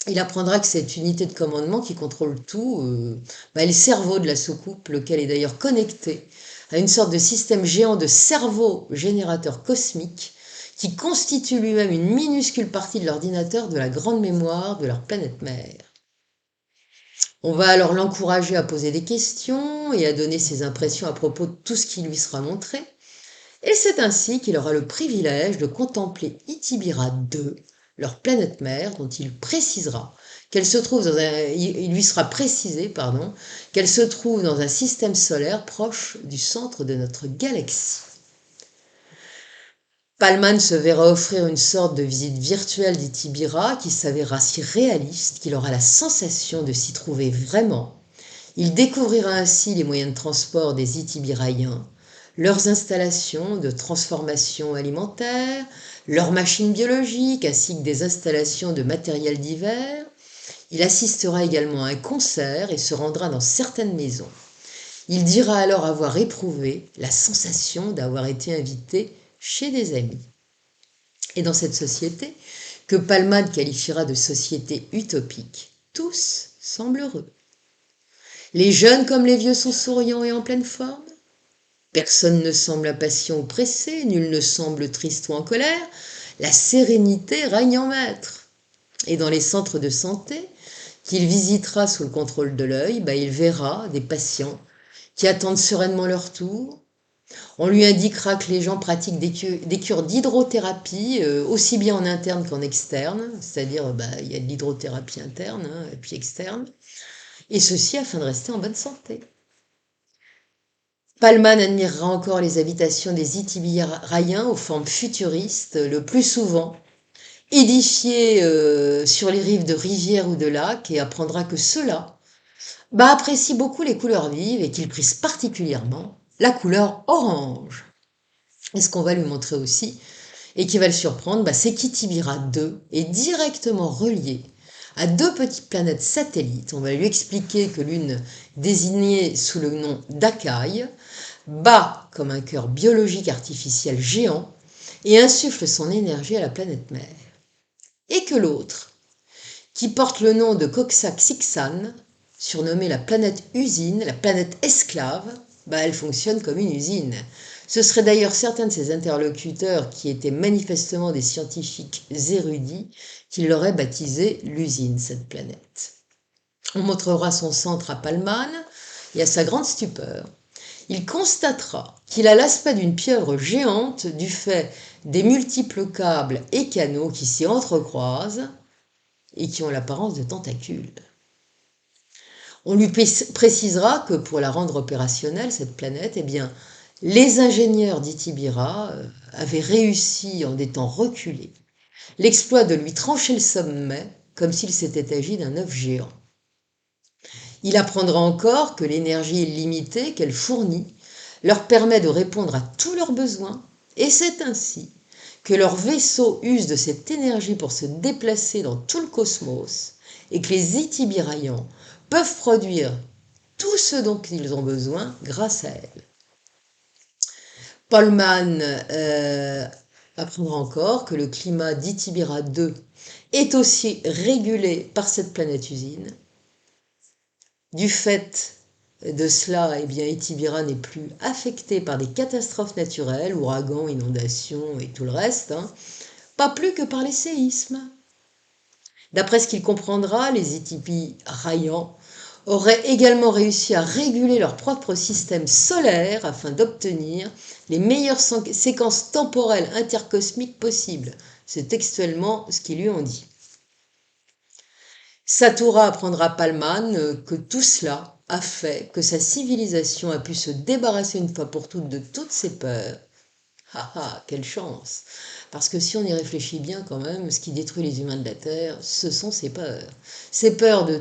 Il apprendra que cette unité de commandement qui contrôle tout est le cerveau de la soucoupe, lequel est d'ailleurs connecté à une sorte de système géant de cerveau générateur cosmique qui constitue lui-même une minuscule partie de l'ordinateur de la grande mémoire de leur planète mère. On va alors l'encourager à poser des questions et à donner ses impressions à propos de tout ce qui lui sera montré. Et c'est ainsi qu'il aura le privilège de contempler Itibira II, leur planète mère, dont il précisera qu'elle se trouve il lui sera précisé, qu'elle se trouve dans un système solaire proche du centre de notre galaxie. Palman se verra offrir une sorte de visite virtuelle d'Itibira qui s'avérera si réaliste qu'il aura la sensation de s'y trouver vraiment. Il découvrira ainsi les moyens de transport des Itibiraïens, leurs installations de transformation alimentaire, leurs machines biologiques ainsi que des installations de matériel divers. Il assistera également à un concert et se rendra dans certaines maisons. Il dira alors avoir éprouvé la sensation d'avoir été invité chez des amis. Et dans cette société, que Palman qualifiera de société utopique, tous semblent heureux. Les jeunes comme les vieux sont souriants et en pleine forme. Personne ne semble impatient ou pressé, nul ne semble triste ou en colère. La sérénité règne en maître. Et dans les centres de santé, qu'il visitera sous le contrôle de l'œil, il verra des patients qui attendent sereinement leur tour, On lui indiquera que les gens pratiquent des cures d'hydrothérapie, aussi bien en interne qu'en externe, c'est-à-dire il y a de l'hydrothérapie interne et puis externe, et ceci afin de rester en bonne santé. Pallman admirera encore les habitations des Itibiraïens aux formes futuristes, le plus souvent édifiées sur les rives de rivières ou de lacs, et apprendra que ceux-là apprécient beaucoup les couleurs vives et qu'ils prisent particulièrement la couleur orange. Et ce qu'on va lui montrer aussi, et qui va le surprendre, c'est qu'Itibira 2 est directement relié à deux petites planètes satellites. On va lui expliquer que l'une, désignée sous le nom d'Akai, bat comme un cœur biologique artificiel géant et insuffle son énergie à la planète mère. Et que l'autre, qui porte le nom de Coxaxixan, surnommée la planète usine, la planète esclave, elle fonctionne comme une usine. Ce seraient d'ailleurs certains de ses interlocuteurs qui étaient manifestement des scientifiques érudits qui l'auraient baptisé l'usine, cette planète. On montrera son centre à Pallman et à sa grande stupeur, il constatera qu'il a l'aspect d'une pieuvre géante du fait des multiples câbles et canaux qui s'y entrecroisent et qui ont l'apparence de tentacules. On lui précisera que pour la rendre opérationnelle, cette planète, les ingénieurs d'Itibira avaient réussi en des temps reculés l'exploit de lui trancher le sommet comme s'il s'était agi d'un œuf géant. Il apprendra encore que l'énergie illimitée qu'elle fournit leur permet de répondre à tous leurs besoins, et c'est ainsi que leur vaisseau use de cette énergie pour se déplacer dans tout le cosmos, et que les Itibiraïans peuvent produire tout ce dont ils ont besoin grâce à elle. Pallman apprendra encore que le climat d'Itibira 2 est aussi régulé par cette planète usine. Du fait de cela, Itibira n'est plus affecté par des catastrophes naturelles, ouragans, inondations et tout le reste, pas plus que par les séismes. D'après ce qu'il comprendra, les Itibiraïans auraient également réussi à réguler leur propre système solaire afin d'obtenir les meilleures séquences temporelles intercosmiques possibles. C'est textuellement ce qu'ils lui ont dit. Satura apprendra à Pallman que tout cela a fait que sa civilisation a pu se débarrasser une fois pour toutes de toutes ses peurs. Ah ah, quelle chance! Parce que si on y réfléchit bien quand même, ce qui détruit les humains de la Terre, ce sont ces peurs. Ces peurs de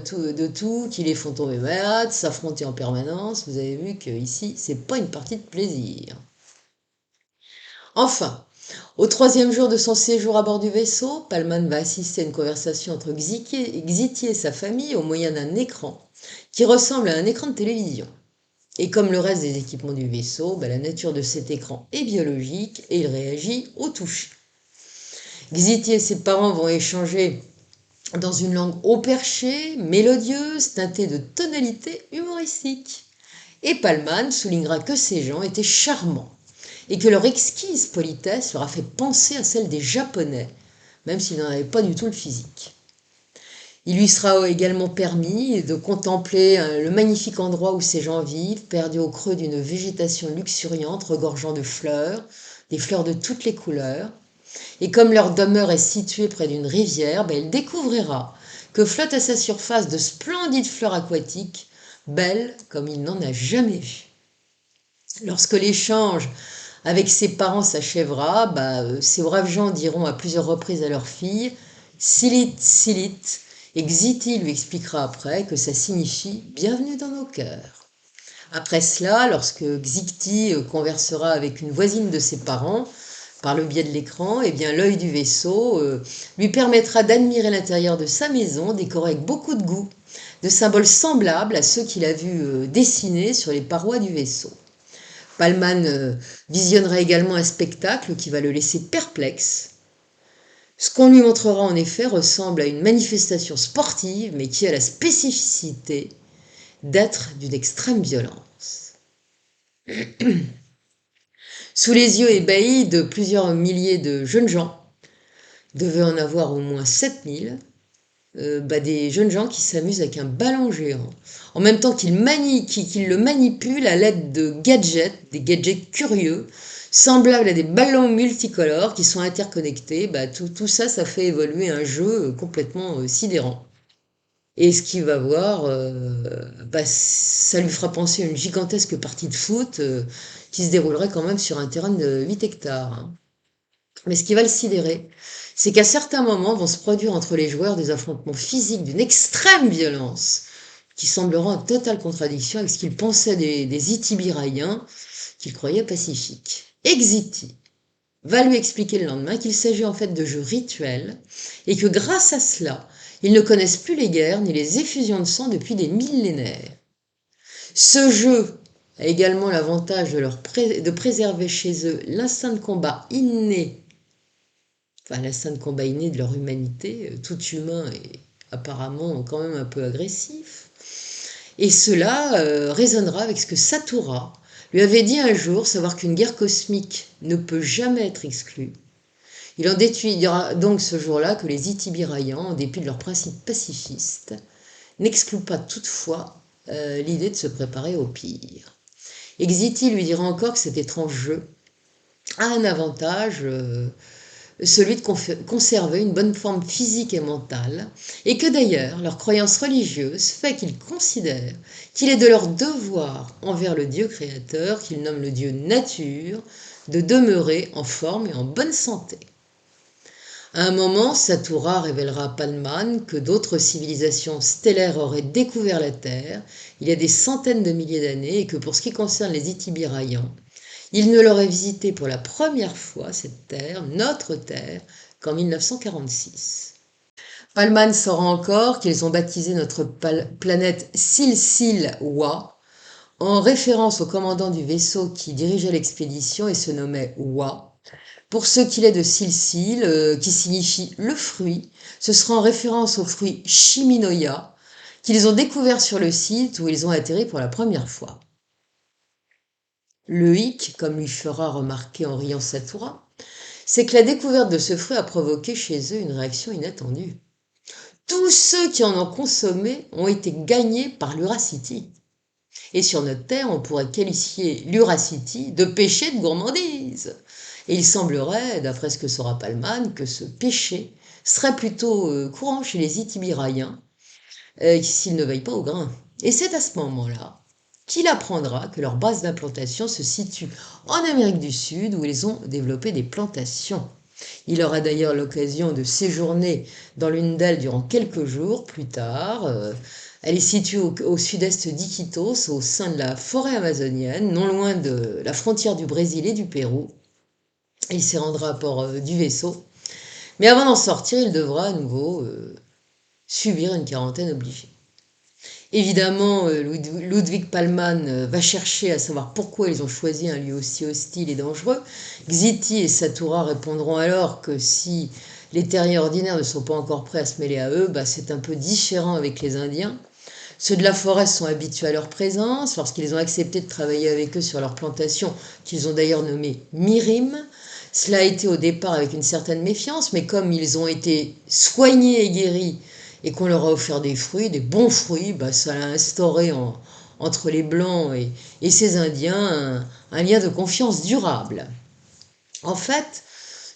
tout qui les font tomber malades, s'affronter en permanence. Vous avez vu qu'ici, c'est pas une partie de plaisir. Enfin, au troisième jour de son séjour à bord du vaisseau, Pallman va assister à une conversation entre Xiti et sa famille au moyen d'un écran qui ressemble à un écran de télévision. Et comme le reste des équipements du vaisseau, la nature de cet écran est biologique et il réagit au toucher. Xiti et ses parents vont échanger dans une langue haut perchée, mélodieuse, teintée de tonalités humoristiques. Et Pallman soulignera que ces gens étaient charmants et que leur exquise politesse leur a fait penser à celle des Japonais, même s'ils n'en avaient pas du tout le physique. Il lui sera également permis de contempler le magnifique endroit où ces gens vivent, perdus au creux d'une végétation luxuriante regorgeant de fleurs, des fleurs de toutes les couleurs. Et comme leur demeure est située près d'une rivière, il découvrira que flottent à sa surface de splendides fleurs aquatiques, belles comme il n'en a jamais vu. Lorsque l'échange avec ses parents s'achèvera, ces braves gens diront à plusieurs reprises à leur fille « Silit, Silit », et Xiti lui expliquera après que ça signifie « Bienvenue dans nos cœurs ». Après cela, lorsque Xiti conversera avec une voisine de ses parents, par le biais de l'écran, l'œil du vaisseau lui permettra d'admirer l'intérieur de sa maison, décorée avec beaucoup de goût, de symboles semblables à ceux qu'il a vus dessinés sur les parois du vaisseau. Pallman visionnera également un spectacle qui va le laisser perplexe. Ce qu'on lui montrera en effet ressemble à une manifestation sportive, mais qui a la spécificité d'être d'une extrême violence. Sous les yeux ébahis de plusieurs milliers de jeunes gens, devaient en avoir au moins 7000, des jeunes gens qui s'amusent avec un ballon géant, en même temps qu'ils le manipulent à l'aide de gadgets, des gadgets curieux, semblables à des ballons multicolores qui sont interconnectés. Tout ça, ça fait évoluer un jeu complètement sidérant. Et ce qu'il va voir, ça lui fera penser à une gigantesque partie de foot qui se déroulerait quand même sur un terrain de 8 hectares, hein. Mais ce qui va le sidérer, c'est qu'à certains moments vont se produire entre les joueurs des affrontements physiques d'une extrême violence, qui sembleront en totale contradiction avec ce qu'il pensait des Itibiraïens qu'il croyait pacifiques. Exiti va lui expliquer le lendemain qu'il s'agit en fait de jeux rituels et que grâce à cela, ils ne connaissent plus les guerres ni les effusions de sang depuis des millénaires. Ce jeu a également l'avantage de préserver chez eux l'instinct de combat inné, enfin l'instinct de combat inné de leur humanité. Tout humain est apparemment quand même un peu agressif. Et cela résonnera avec ce que Satura lui avait dit un jour, savoir qu'une guerre cosmique ne peut jamais être exclue. Il en déduira donc ce jour-là que les Itibiraïans, en dépit de leurs principes pacifistes, n'excluent pas toutefois l'idée de se préparer au pire. Exiti lui dira encore que cet étrange jeu a un avantage, celui de conserver une bonne forme physique et mentale, et que d'ailleurs leur croyance religieuse fait qu'ils considèrent qu'il est de leur devoir envers le Dieu créateur, qu'ils nomment le Dieu nature, de demeurer en forme et en bonne santé. À un moment, Satura révélera à Palman que d'autres civilisations stellaires auraient découvert la Terre il y a des centaines de milliers d'années et que pour ce qui concerne les Itibiraïans, ils ne l'auraient visité pour la première fois, cette Terre, notre Terre, qu'en 1946. Palman saura encore qu'ils ont baptisé notre planète Silsil-Wa, en référence au commandant du vaisseau qui dirigeait l'expédition et se nommait Wa. Pour ce qu'il est de Silsil, qui signifie le fruit, ce sera en référence au fruit Chiminoya qu'ils ont découvert sur le site où ils ont atterri pour la première fois. Le hic, comme lui fera remarquer en riant Satura, c'est que la découverte de ce fruit a provoqué chez eux une réaction inattendue. Tous ceux qui en ont consommé ont été gagnés par l'Uracity. Et sur notre terre, on pourrait qualifier l'Uracity de péché de gourmandise. Et il semblerait, d'après ce que saura Palman, que ce péché serait plutôt courant chez les Itibiraïens, s'ils ne veillent pas au grain. Et c'est à ce moment-là qu'il apprendra que leur base d'implantation se situe en Amérique du Sud, où ils ont développé des plantations. Il aura d'ailleurs l'occasion de séjourner dans l'une d'elles durant quelques jours plus tard. Elle est située au sud-est d'Iquitos, au sein de la forêt amazonienne, non loin de la frontière du Brésil et du Pérou. Il s'y rendra à bord du vaisseau. Mais avant d'en sortir, il devra à nouveau subir une quarantaine obligée. Évidemment, Ludwig Palman va chercher à savoir pourquoi ils ont choisi un lieu aussi hostile et dangereux. Xiti et Satura répondront alors que si les terriens ordinaires ne sont pas encore prêts à se mêler à eux, c'est un peu différent avec les Indiens. Ceux de la forêt sont habitués à leur présence lorsqu'ils ont accepté de travailler avec eux sur leur plantation, qu'ils ont d'ailleurs nommée Mirim. Cela a été au départ avec une certaine méfiance, mais comme ils ont été soignés et guéris et qu'on leur a offert des fruits, des bons fruits, ça a instauré entre les Blancs et ces Indiens un lien de confiance durable. En fait,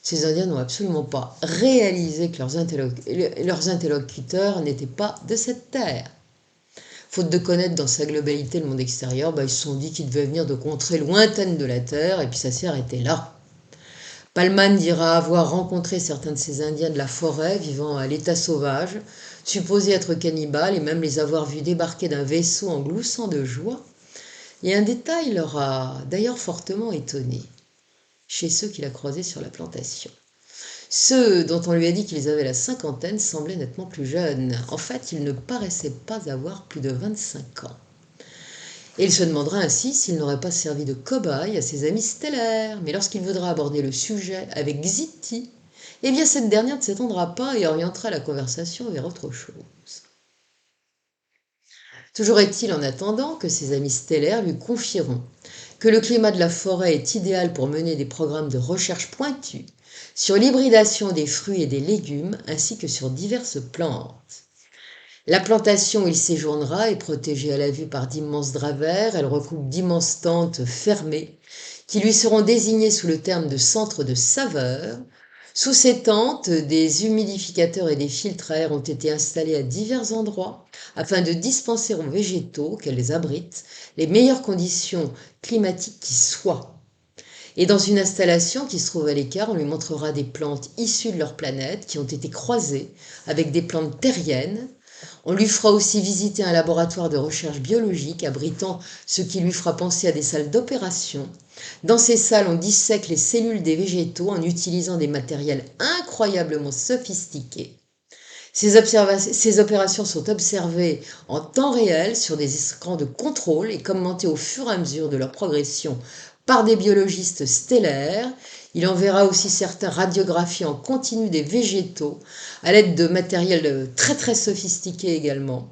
ces Indiens n'ont absolument pas réalisé que leurs interlocuteurs n'étaient pas de cette terre. Faute de connaître dans sa globalité le monde extérieur, ils se sont dit qu'ils devaient venir de contrées lointaines de la Terre, et puis ça s'est arrêté là. Palman dira avoir rencontré certains de ces Indiens de la forêt vivant à l'état sauvage, supposés être cannibales et même les avoir vus débarquer d'un vaisseau en gloussant de joie. Et un détail leur a d'ailleurs fortement étonné chez ceux qu'il a croisés sur la plantation. Ceux dont on lui a dit qu'ils avaient la cinquantaine semblaient nettement plus jeunes. En fait, ils ne paraissaient pas avoir plus de 25 ans. Et il se demandera ainsi s'il n'aurait pas servi de cobaye à ses amis stellaires. Mais lorsqu'il voudra aborder le sujet avec Xiti, cette dernière ne s'étendra pas et orientera la conversation vers autre chose. Toujours est-il en attendant que ses amis stellaires lui confieront que le climat de la forêt est idéal pour mener des programmes de recherche pointus sur l'hybridation des fruits et des légumes, ainsi que sur diverses plantes. La plantation où il séjournera est protégée à la vue par d'immenses draps verts. Elle recoupe d'immenses tentes fermées qui lui seront désignées sous le terme de centre de saveur. Sous ces tentes, des humidificateurs et des filtres à air ont été installés à divers endroits afin de dispenser aux végétaux qu'elles les abritent les meilleures conditions climatiques qui soient. Et dans une installation qui se trouve à l'écart, on lui montrera des plantes issues de leur planète qui ont été croisées avec des plantes terriennes. On lui fera aussi visiter un laboratoire de recherche biologique abritant ce qui lui fera penser à des salles d'opération. Dans ces salles, on dissèque les cellules des végétaux en utilisant des matériels incroyablement sophistiqués. Ces opérations sont observées en temps réel sur des écrans de contrôle et commentées au fur et à mesure de leur progression par des biologistes stellaires. Il enverra aussi certaines radiographies en continu des végétaux à l'aide de matériel très très sophistiqué également.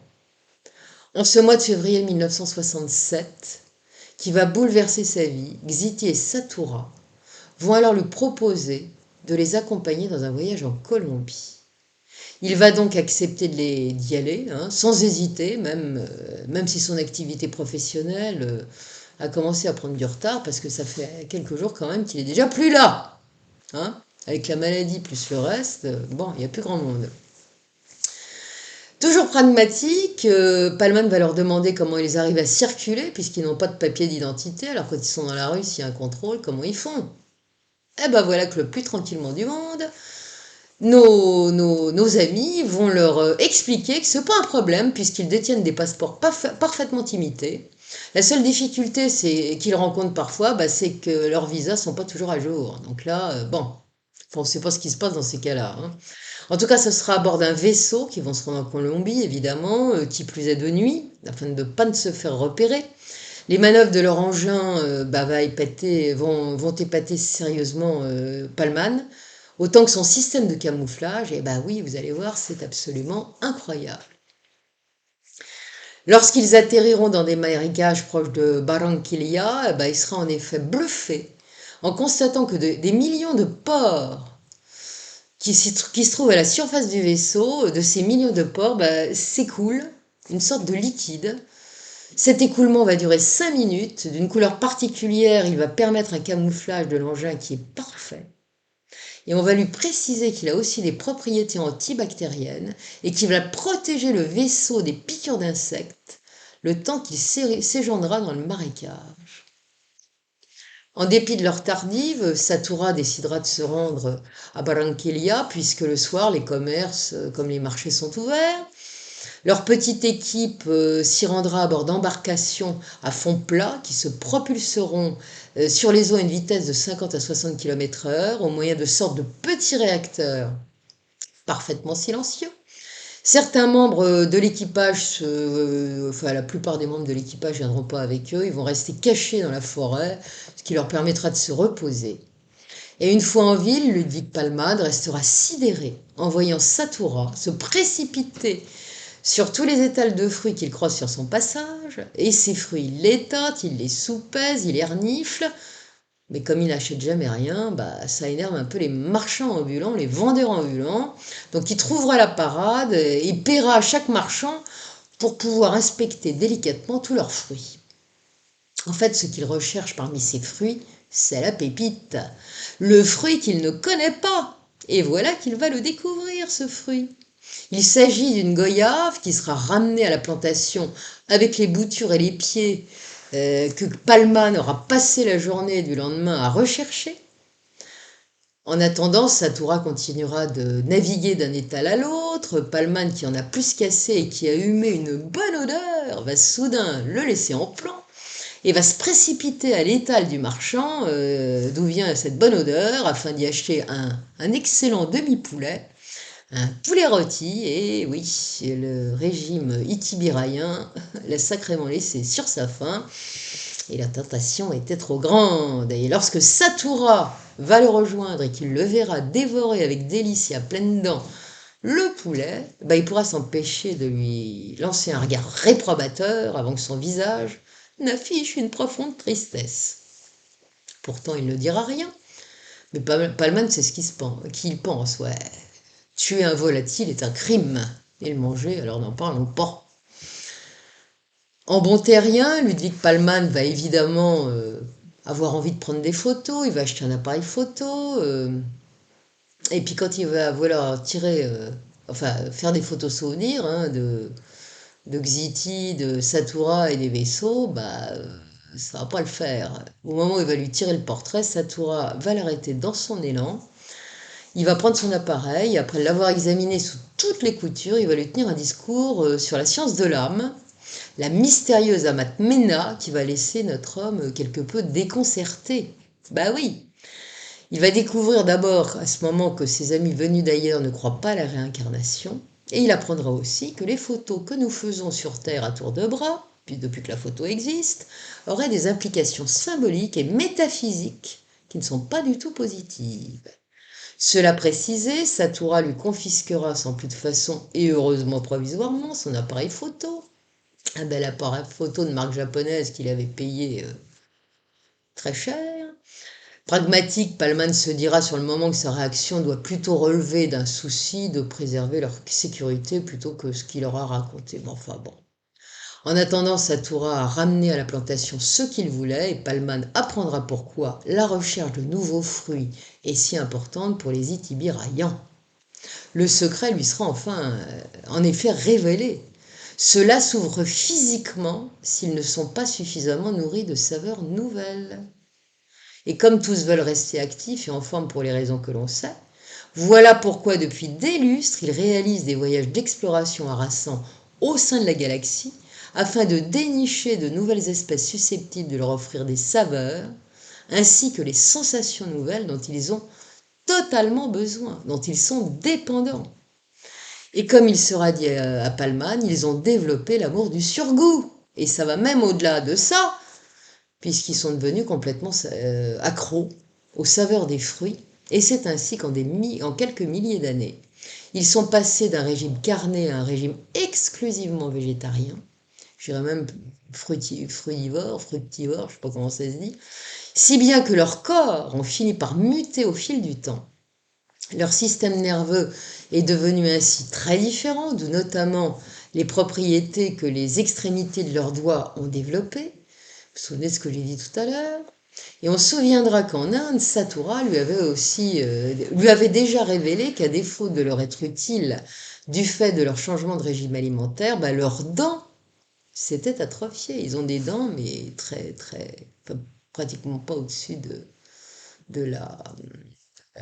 En ce mois de février 1967, qui va bouleverser sa vie, Xiti et Satura vont alors lui proposer de les accompagner dans un voyage en Colombie. Il va donc accepter d'y aller, sans hésiter, même si son activité professionnelle a commencé à prendre du retard, parce que ça fait quelques jours quand même qu'il est déjà plus là. Avec la maladie plus le reste, bon, il n'y a plus grand monde. Toujours pragmatique, Palman va leur demander comment ils arrivent à circuler, puisqu'ils n'ont pas de papier d'identité, alors quand ils sont dans la rue, s'il y a un contrôle, comment ils font? Eh ben voilà que le plus tranquillement du monde, nos amis vont leur expliquer que ce n'est pas un problème puisqu'ils détiennent des passeports parfaitement imités. La seule difficulté qu'ils rencontrent parfois, c'est que leurs visas ne sont pas toujours à jour. Donc là, bon, on ne sait pas ce qui se passe dans ces cas-là. En tout cas, ce sera à bord d'un vaisseau qui vont se rendre en Colombie, évidemment, qui plus est de nuit, afin de ne pas se faire repérer. Les manœuvres de leur engin vont épater sérieusement Palman, autant que son système de camouflage. Et oui, vous allez voir, c'est absolument incroyable. Lorsqu'ils atterriront dans des marécages proches de Barranquilla, il sera en effet bluffé en constatant que des millions de porcs qui se trouvent à la surface du vaisseau, de ces millions de porcs, s'écoulent une sorte de liquide. Cet écoulement va durer 5 minutes, d'une couleur particulière, il va permettre un camouflage de l'engin qui est parfait. Et on va lui préciser qu'il a aussi des propriétés antibactériennes et qu'il va protéger le vaisseau des piqûres d'insectes le temps qu'il séjournera dans le marécage. En dépit de leur tardive, Satura décidera de se rendre à Barranquilla puisque le soir, les commerces comme les marchés sont ouverts. Leur petite équipe s'y rendra à bord d'embarcations à fond plat qui se propulseront sur les eaux à une vitesse de 50 à 60 km/h au moyen de sortes de petits réacteurs parfaitement silencieux. Certains membres de l'équipage, la plupart des membres de l'équipage ne viendront pas avec eux, ils vont rester cachés dans la forêt, ce qui leur permettra de se reposer. Et une fois en ville, Ludwig Palman restera sidéré en voyant Satura se précipiter sur tous les étals de fruits qu'il croise sur son passage, et ces fruits, il les tâte, il les soupèse, il les renifle, mais comme il n'achète jamais rien, ça énerve un peu les marchands ambulants, les vendeurs ambulants, donc il trouvera la parade et paiera à chaque marchand pour pouvoir inspecter délicatement tous leurs fruits. En fait, ce qu'il recherche parmi ces fruits, c'est la pépite, le fruit qu'il ne connaît pas, et voilà qu'il va le découvrir, ce fruit. Il s'agit d'une goyave qui sera ramenée à la plantation avec les boutures et les pieds que Palman aura passé la journée du lendemain à rechercher. En attendant, Satura continuera de naviguer d'un étal à l'autre. Palman, qui en a plus cassé et qui a humé une bonne odeur, va soudain le laisser en plan et va se précipiter à l'étal du marchand d'où vient cette bonne odeur afin d'y acheter un excellent demi-poulet. Un poulet rôti, et oui, le régime itibiraïen l'a sacrément laissé sur sa faim, et la tentation était trop grande. Et lorsque Satura va le rejoindre et qu'il le verra dévorer avec délice et à pleines dents le poulet, il pourra s'empêcher de lui lancer un regard réprobateur avant que son visage n'affiche une profonde tristesse. Pourtant, il ne dira rien, Mais Palman, c'est ce qu'il pense, ouais. Tuer un volatile est un crime. Et le manger, alors n'en parlons pas. En bon terrien, Ludwig Palman va évidemment avoir envie de prendre des photos, il va acheter un appareil photo, et puis quand il va voilà, enfin faire des photos souvenirs hein, de Xiti, de Satura et des vaisseaux, ça va pas le faire. Au moment où il va lui tirer le portrait, Satura va l'arrêter dans son élan. Il va prendre son appareil, après l'avoir examiné sous toutes les coutures, il va lui tenir un discours sur la science de l'âme, la mystérieuse Amat Mena qui va laisser notre homme quelque peu déconcerté. Bah oui, il va découvrir d'abord à ce moment que ses amis venus d'ailleurs ne croient pas à la réincarnation, et il apprendra aussi que les photos que nous faisons sur Terre à tour de bras, puis depuis que la photo existe, auraient des implications symboliques et métaphysiques qui ne sont pas du tout positives. Cela précisé, Satura lui confisquera sans plus de façon et heureusement provisoirement son appareil photo. Un bel appareil photo de marque japonaise qu'il avait payé très cher. Pragmatique, Palman se dira sur le moment que sa réaction doit plutôt relever d'un souci de préserver leur sécurité plutôt que ce qu'il leur a raconté. Mais enfin bon. En attendant, Satura a ramené à la plantation ce qu'il voulait et Palman apprendra pourquoi la recherche de nouveaux fruits est si importante pour les Itibirayans. Le secret lui sera en effet révélé. Cela s'ouvre physiquement s'ils ne sont pas suffisamment nourris de saveurs nouvelles. Et comme tous veulent rester actifs et en forme pour les raisons que l'on sait, voilà pourquoi depuis des lustres, ils réalisent des voyages d'exploration harassants au sein de la galaxie afin de dénicher de nouvelles espèces susceptibles de leur offrir des saveurs, ainsi que les sensations nouvelles dont ils ont totalement besoin, dont ils sont dépendants. Et comme il sera dit à Palman, ils ont développé l'amour du surgoût. Et ça va même au-delà de ça, puisqu'ils sont devenus complètement accros aux saveurs des fruits. Et c'est ainsi en quelques milliers d'années, ils sont passés d'un régime carné à un régime exclusivement végétarien. Je dirais même fructivore, je ne sais pas comment ça se dit. Si bien que leurs corps ont fini par muter au fil du temps. Leur système nerveux est devenu ainsi très différent, d'où notamment les propriétés que les extrémités de leurs doigts ont développées. Vous vous souvenez de ce que j'ai dit tout à l'heure? Et on se souviendra qu'en Inde, Satura lui avait déjà révélé qu'à défaut de leur être utile du fait de leur changement de régime alimentaire, leurs dents s'étaient atrophiées. Ils ont des dents, mais enfin, pratiquement pas au-dessus de la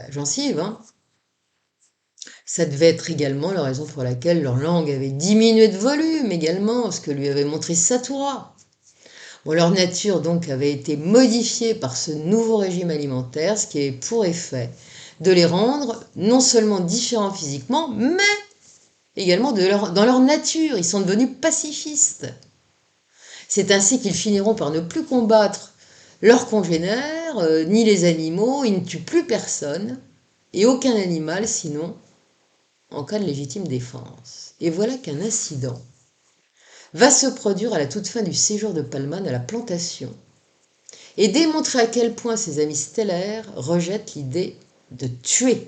gencive, hein. Ça devait être également la raison pour laquelle leur langue avait diminué de volume également, ce que lui avait montré Satura. Bon, leur nature donc avait été modifiée par ce nouveau régime alimentaire, ce qui avait pour effet de les rendre non seulement différents physiquement, mais également dans leur nature. Ils sont devenus pacifistes. C'est ainsi qu'ils finiront par ne plus combattre leurs congénères, ni les animaux, ils ne tuent plus personne, et aucun animal sinon en cas de légitime défense. Et voilà qu'un incident va se produire à la toute fin du séjour de Palman à la plantation et démontrer à quel point ses amis stellaires rejettent l'idée de tuer.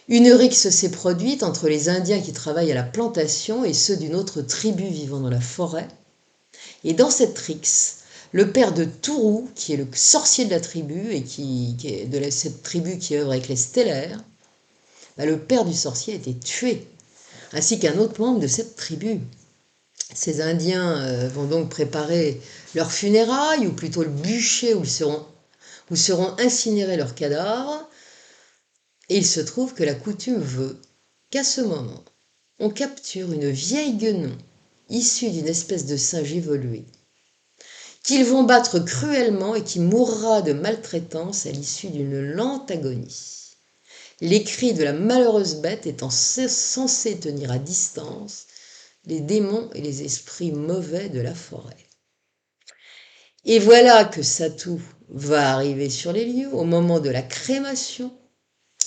Une rixe s'est produite entre les Indiens qui travaillent à la plantation et ceux d'une autre tribu vivant dans la forêt. Et dans cette rixe, le père de Tourou, qui est le sorcier de la tribu et qui est de cette tribu qui œuvre avec les stellaires, le père du sorcier a été tué, ainsi qu'un autre membre de cette tribu. Ces Indiens vont donc préparer leurs funérailles, ou plutôt le bûcher où seront incinérés leurs cadavres. Et il se trouve que la coutume veut qu'à ce moment, on capture une vieille guenon issue d'une espèce de singe évolué, qu'ils vont battre cruellement et qui mourra de maltraitance à l'issue d'une lente agonie. Les cris de la malheureuse bête étant censés tenir à distance les démons et les esprits mauvais de la forêt. Et voilà que Satou va arriver sur les lieux au moment de la crémation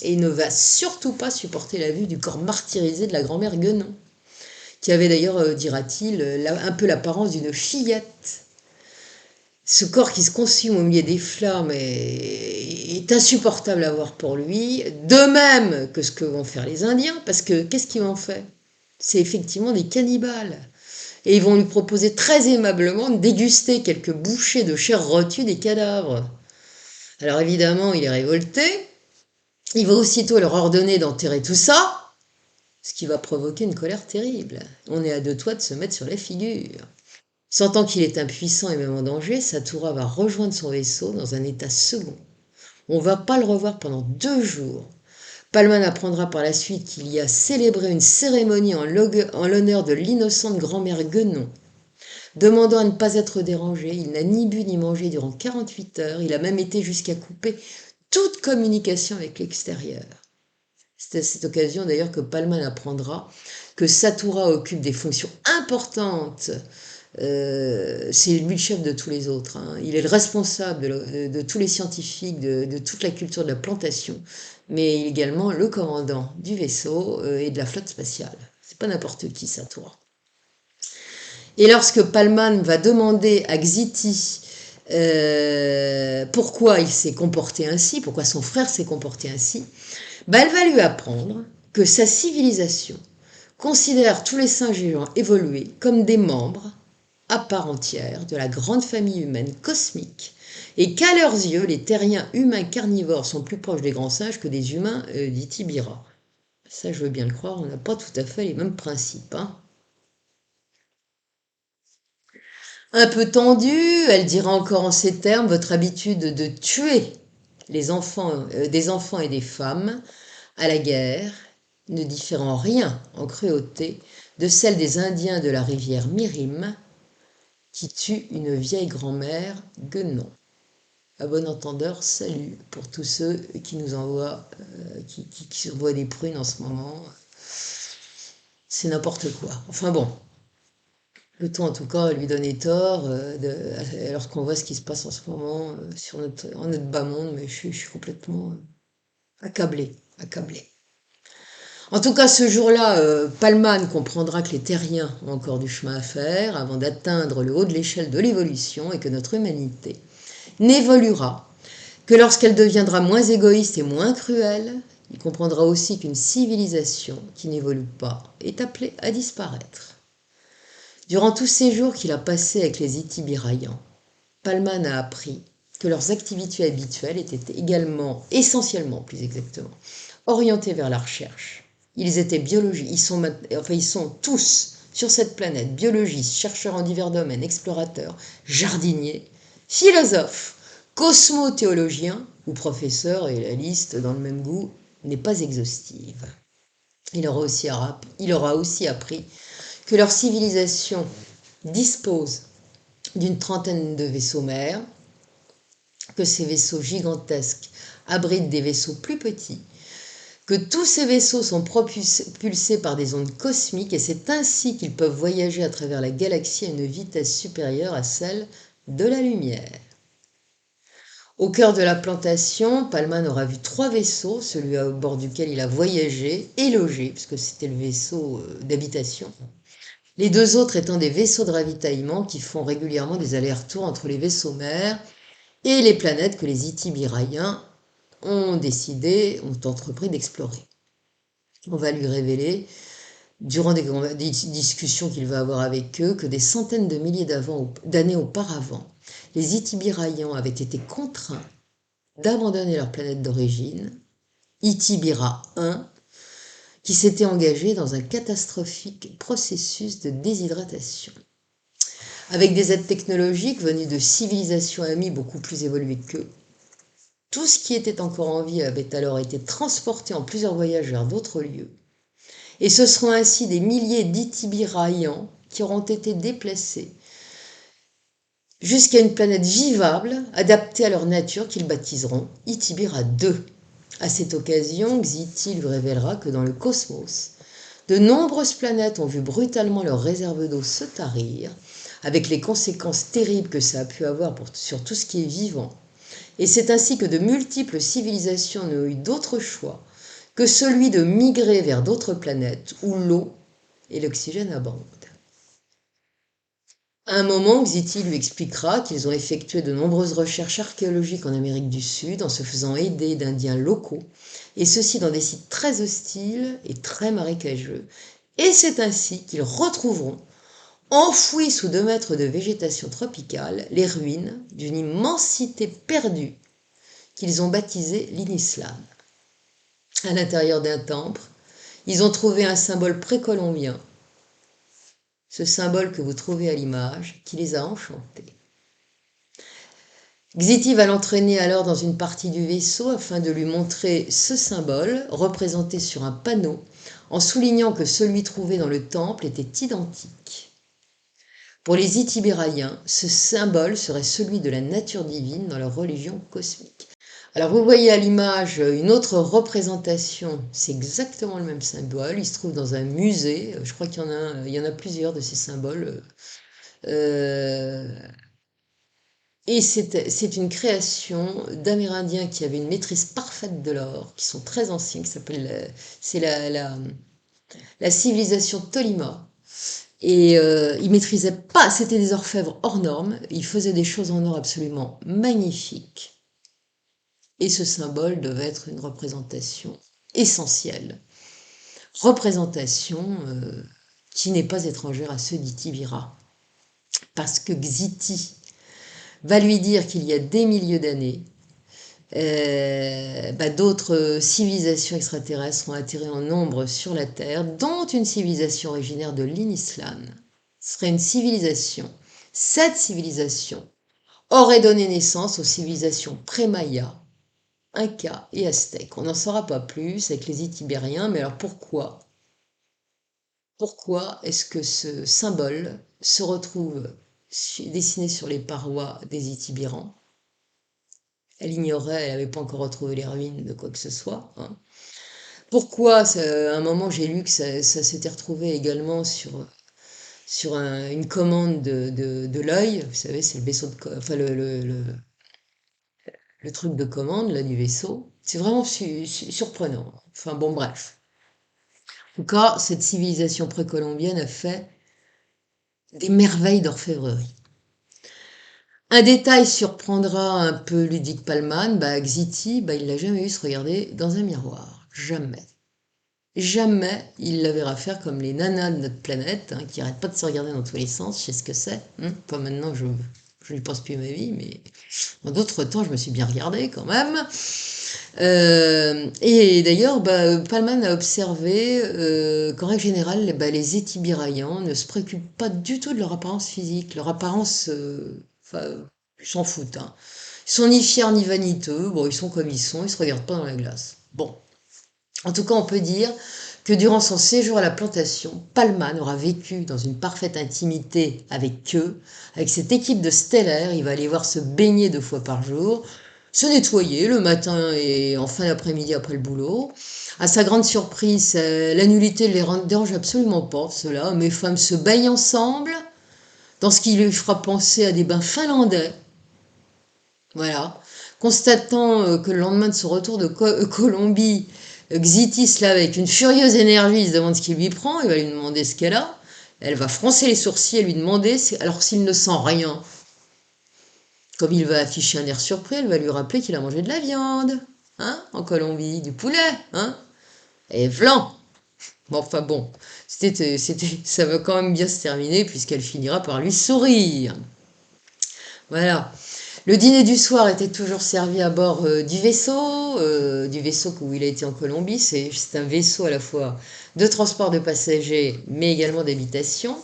et il ne va surtout pas supporter la vue du corps martyrisé de la grand-mère Guenon, qui avait d'ailleurs, dira-t-il, un peu l'apparence d'une fillette. Ce corps qui se consume au milieu des flammes est insupportable à voir pour lui, de même que ce que vont faire les Indiens, parce que qu'est-ce qu'ils vont faire? C'est effectivement des cannibales. Et ils vont lui proposer très aimablement de déguster quelques bouchées de chair rôtie des cadavres. Alors évidemment, il est révolté, il va aussitôt leur ordonner d'enterrer tout ça, ce qui va provoquer une colère terrible. On est à deux doigts de se mettre sur la figure. Sentant qu'il est impuissant et même en danger, Satura va rejoindre son vaisseau dans un état second. On ne va pas le revoir pendant 2 jours. Palman apprendra par la suite qu'il y a célébré une cérémonie en l'honneur de l'innocente grand-mère Guenon. Demandant à ne pas être dérangé, il n'a ni bu ni mangé durant 48 heures, il a même été jusqu'à couper toute communication avec l'extérieur. C'est à cette occasion d'ailleurs que Palman apprendra que Satura occupe des fonctions importantes. C'est lui le chef de tous les autres. Hein. Il est le responsable de tous les scientifiques, de toute la culture de la plantation, mais il est également le commandant du vaisseau et de la flotte spatiale. C'est pas n'importe qui, Satura. Et lorsque Palman va demander à Xiti pourquoi il s'est comporté ainsi, pourquoi son frère s'est comporté ainsi, elle va lui apprendre que sa civilisation considère tous les singes géants évolués comme des membres à part entière de la grande famille humaine cosmique et qu'à leurs yeux, les terriens humains carnivores sont plus proches des grands singes que des humains d'Itibira. Ça, je veux bien le croire, on n'a pas tout à fait les mêmes principes. Hein. Un peu tendue, elle dira encore en ces termes votre habitude de tuer les enfants, des enfants et des femmes à la guerre ne diffère en rien en cruauté de celle des Indiens de la rivière Mirim qui tuent une vieille grand-mère Guenon. À bon entendeur, salut pour tous ceux qui nous envoient, qui envoient des prunes en ce moment. C'est n'importe quoi. Enfin bon. Peut-on en tout cas lui donner tort lorsqu'on voit ce qui se passe en ce moment en notre bas monde, mais je suis complètement accablé, accablé. En tout cas, ce jour-là, Palman comprendra que les terriens ont encore du chemin à faire avant d'atteindre le haut de l'échelle de l'évolution et que notre humanité n'évoluera que lorsqu'elle deviendra moins égoïste et moins cruelle. Il comprendra aussi qu'une civilisation qui n'évolue pas est appelée à disparaître. Durant tous ces jours qu'il a passés avec les Itibirayans, Palman a appris que leurs activités habituelles étaient également, essentiellement plus exactement, orientées vers la recherche. Ils étaient biologistes, ils sont tous sur cette planète, biologistes, chercheurs en divers domaines, explorateurs, jardiniers, philosophes, cosmothéologiens ou professeurs, et la liste dans le même goût n'est pas exhaustive. Il aura aussi appris que leur civilisation dispose d'une trentaine de vaisseaux mères, que ces vaisseaux gigantesques abritent des vaisseaux plus petits, que tous ces vaisseaux sont propulsés par des ondes cosmiques et c'est ainsi qu'ils peuvent voyager à travers la galaxie à une vitesse supérieure à celle de la lumière. Au cœur de la plantation, Palman aura vu 3 vaisseaux, celui à bord duquel il a voyagé et logé, puisque c'était le vaisseau d'habitation. Les 2 autres étant des vaisseaux de ravitaillement qui font régulièrement des allers-retours entre les vaisseaux mères et les planètes que les Itibirayens ont entrepris d'explorer. On va lui révéler, durant des discussions qu'il va avoir avec eux, que des centaines de milliers d'années auparavant, les Itibirayans avaient été contraints d'abandonner leur planète d'origine, Itibira 1, qui s'était engagé dans un catastrophique processus de déshydratation. Avec des aides technologiques venues de civilisations amies beaucoup plus évoluées qu'eux, tout ce qui était encore en vie avait alors été transporté en plusieurs voyages vers d'autres lieux. Et ce seront ainsi des milliers d'Itibirayans qui auront été déplacés jusqu'à une planète vivable, adaptée à leur nature, qu'ils baptiseront Itibira 2. À cette occasion, Xiti lui révélera que dans le cosmos, de nombreuses planètes ont vu brutalement leurs réserves d'eau se tarir, avec les conséquences terribles que ça a pu avoir sur tout ce qui est vivant. Et c'est ainsi que de multiples civilisations n'ont eu d'autre choix que celui de migrer vers d'autres planètes où l'eau et l'oxygène abondent. un moment, Xiti lui expliquera qu'ils ont effectué de nombreuses recherches archéologiques en Amérique du Sud en se faisant aider d'Indiens locaux, et ceci dans des sites très hostiles et très marécageux. Et c'est ainsi qu'ils retrouveront, enfouis sous 2 mètres de végétation tropicale, les ruines d'une immensité perdue qu'ils ont baptisée l'Innislan. À l'intérieur d'un temple, ils ont trouvé un symbole précolombien, ce symbole que vous trouvez à l'image, qui les a enchantés. Xiti va l'entraîner alors dans une partie du vaisseau afin de lui montrer ce symbole représenté sur un panneau, en soulignant que celui trouvé dans le temple était identique. Pour les Itibériens, ce symbole serait celui de la nature divine dans leur religion cosmique. Alors vous voyez à l'image une autre représentation, c'est exactement le même symbole, il se trouve dans un musée, je crois qu'il y en a plusieurs de ces symboles. Et c'est une création d'Amérindiens qui avaient une maîtrise parfaite de l'or, qui sont très anciens, qui s'appelle, c'est la civilisation Tolima. Et ils maîtrisaient pas, c'était des orfèvres hors normes, ils faisaient des choses en or absolument magnifiques. Et ce symbole devait être une représentation essentielle. Représentation qui n'est pas étrangère à ceux d'Itibira. Parce que Xiti va lui dire qu'il y a des milliers d'années, d'autres civilisations extraterrestres ont atterri en nombre sur la Terre, dont une civilisation originaire de l'Innislan. Ce serait une civilisation. Cette civilisation aurait donné naissance aux civilisations pré-Maya, Inca et Aztèques. On n'en saura pas plus avec les Itibériens, mais alors pourquoi est-ce que ce symbole se retrouve dessiné sur les parois des Itibérans? Elle ignorait, elle n'avait pas encore retrouvé les ruines de quoi que ce soit. Hein. Pourquoi, à un moment, j'ai lu que ça s'était retrouvé également sur une commande de l'œil. Vous savez, c'est le vaisseau enfin le truc de commande là, du vaisseau. C'est vraiment surprenant. Enfin bon, bref. En tout cas, cette civilisation précolombienne a fait des merveilles d'orfèvrerie. Un détail surprendra un peu Ludic Palman, Xiti, il l'a jamais vu se regarder dans un miroir. Jamais. Jamais il la verra faire comme les nanas de notre planète, hein, qui n'arrêtent pas de se regarder dans tous les sens, je sais ce que c'est. Pas maintenant, je n'y pense plus ma vie, mais en d'autres temps, je me suis bien regardée quand même. Et d'ailleurs, Palman a observé qu'en règle générale, les Étibiraillans ne se préoccupent pas du tout de leur apparence physique. Leur apparence, ils s'en foutent. Hein. Ils sont ni fiers ni vaniteux. Bon, ils sont comme ils sont. Ils se regardent pas dans la glace. Bon. En tout cas, on peut dire que durant son séjour à la plantation, Palman aura vécu dans une parfaite intimité avec eux, avec cette équipe de stellaires. Il va aller voir se baigner 2 fois par jour, se nettoyer le matin et en fin d'après-midi après le boulot. À sa grande surprise, la nullité ne les dérange absolument pas, cela. Mes femmes se baignent ensemble, dans ce qui lui fera penser à des bains finlandais. Voilà. Constatant que le lendemain de son retour de Colombie, Xiti se lave avec une furieuse énergie, il se demande ce qui lui prend, il va lui demander ce qu'elle a. Elle va froncer les sourcils et lui demander, alors s'il ne sent rien, comme il va afficher un air surpris, elle va lui rappeler qu'il a mangé de la viande, hein, en Colombie, du poulet, hein, et vlan. Bon, enfin bon, ça va quand même bien se terminer puisqu'elle finira par lui sourire. Voilà. Le dîner du soir était toujours servi à bord du vaisseau où il a été en Colombie. C'est un vaisseau à la fois de transport de passagers, mais également d'habitation.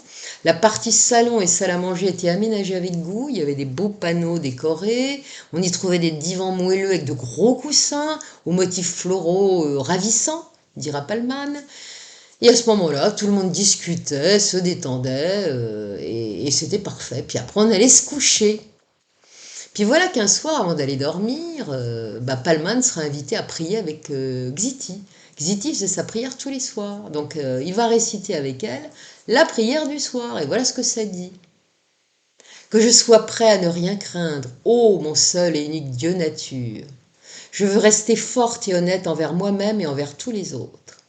La partie salon et salle à manger était aménagée avec goût. Il y avait des beaux panneaux décorés. On y trouvait des divans moelleux avec de gros coussins aux motifs floraux ravissants, dira Palman. Et à ce moment-là, tout le monde discutait, se détendait, et c'était parfait. Puis après, on allait se coucher. Puis voilà qu'un soir, avant d'aller dormir, Palman sera invité à prier avec Xiti. Xiti faisait sa prière tous les soirs. Donc il va réciter avec elle la prière du soir. Et voilà ce que ça dit. Que je sois prêt à ne rien craindre, ô mon seul et unique Dieu nature. Je veux rester forte et honnête envers moi-même et envers tous les autres.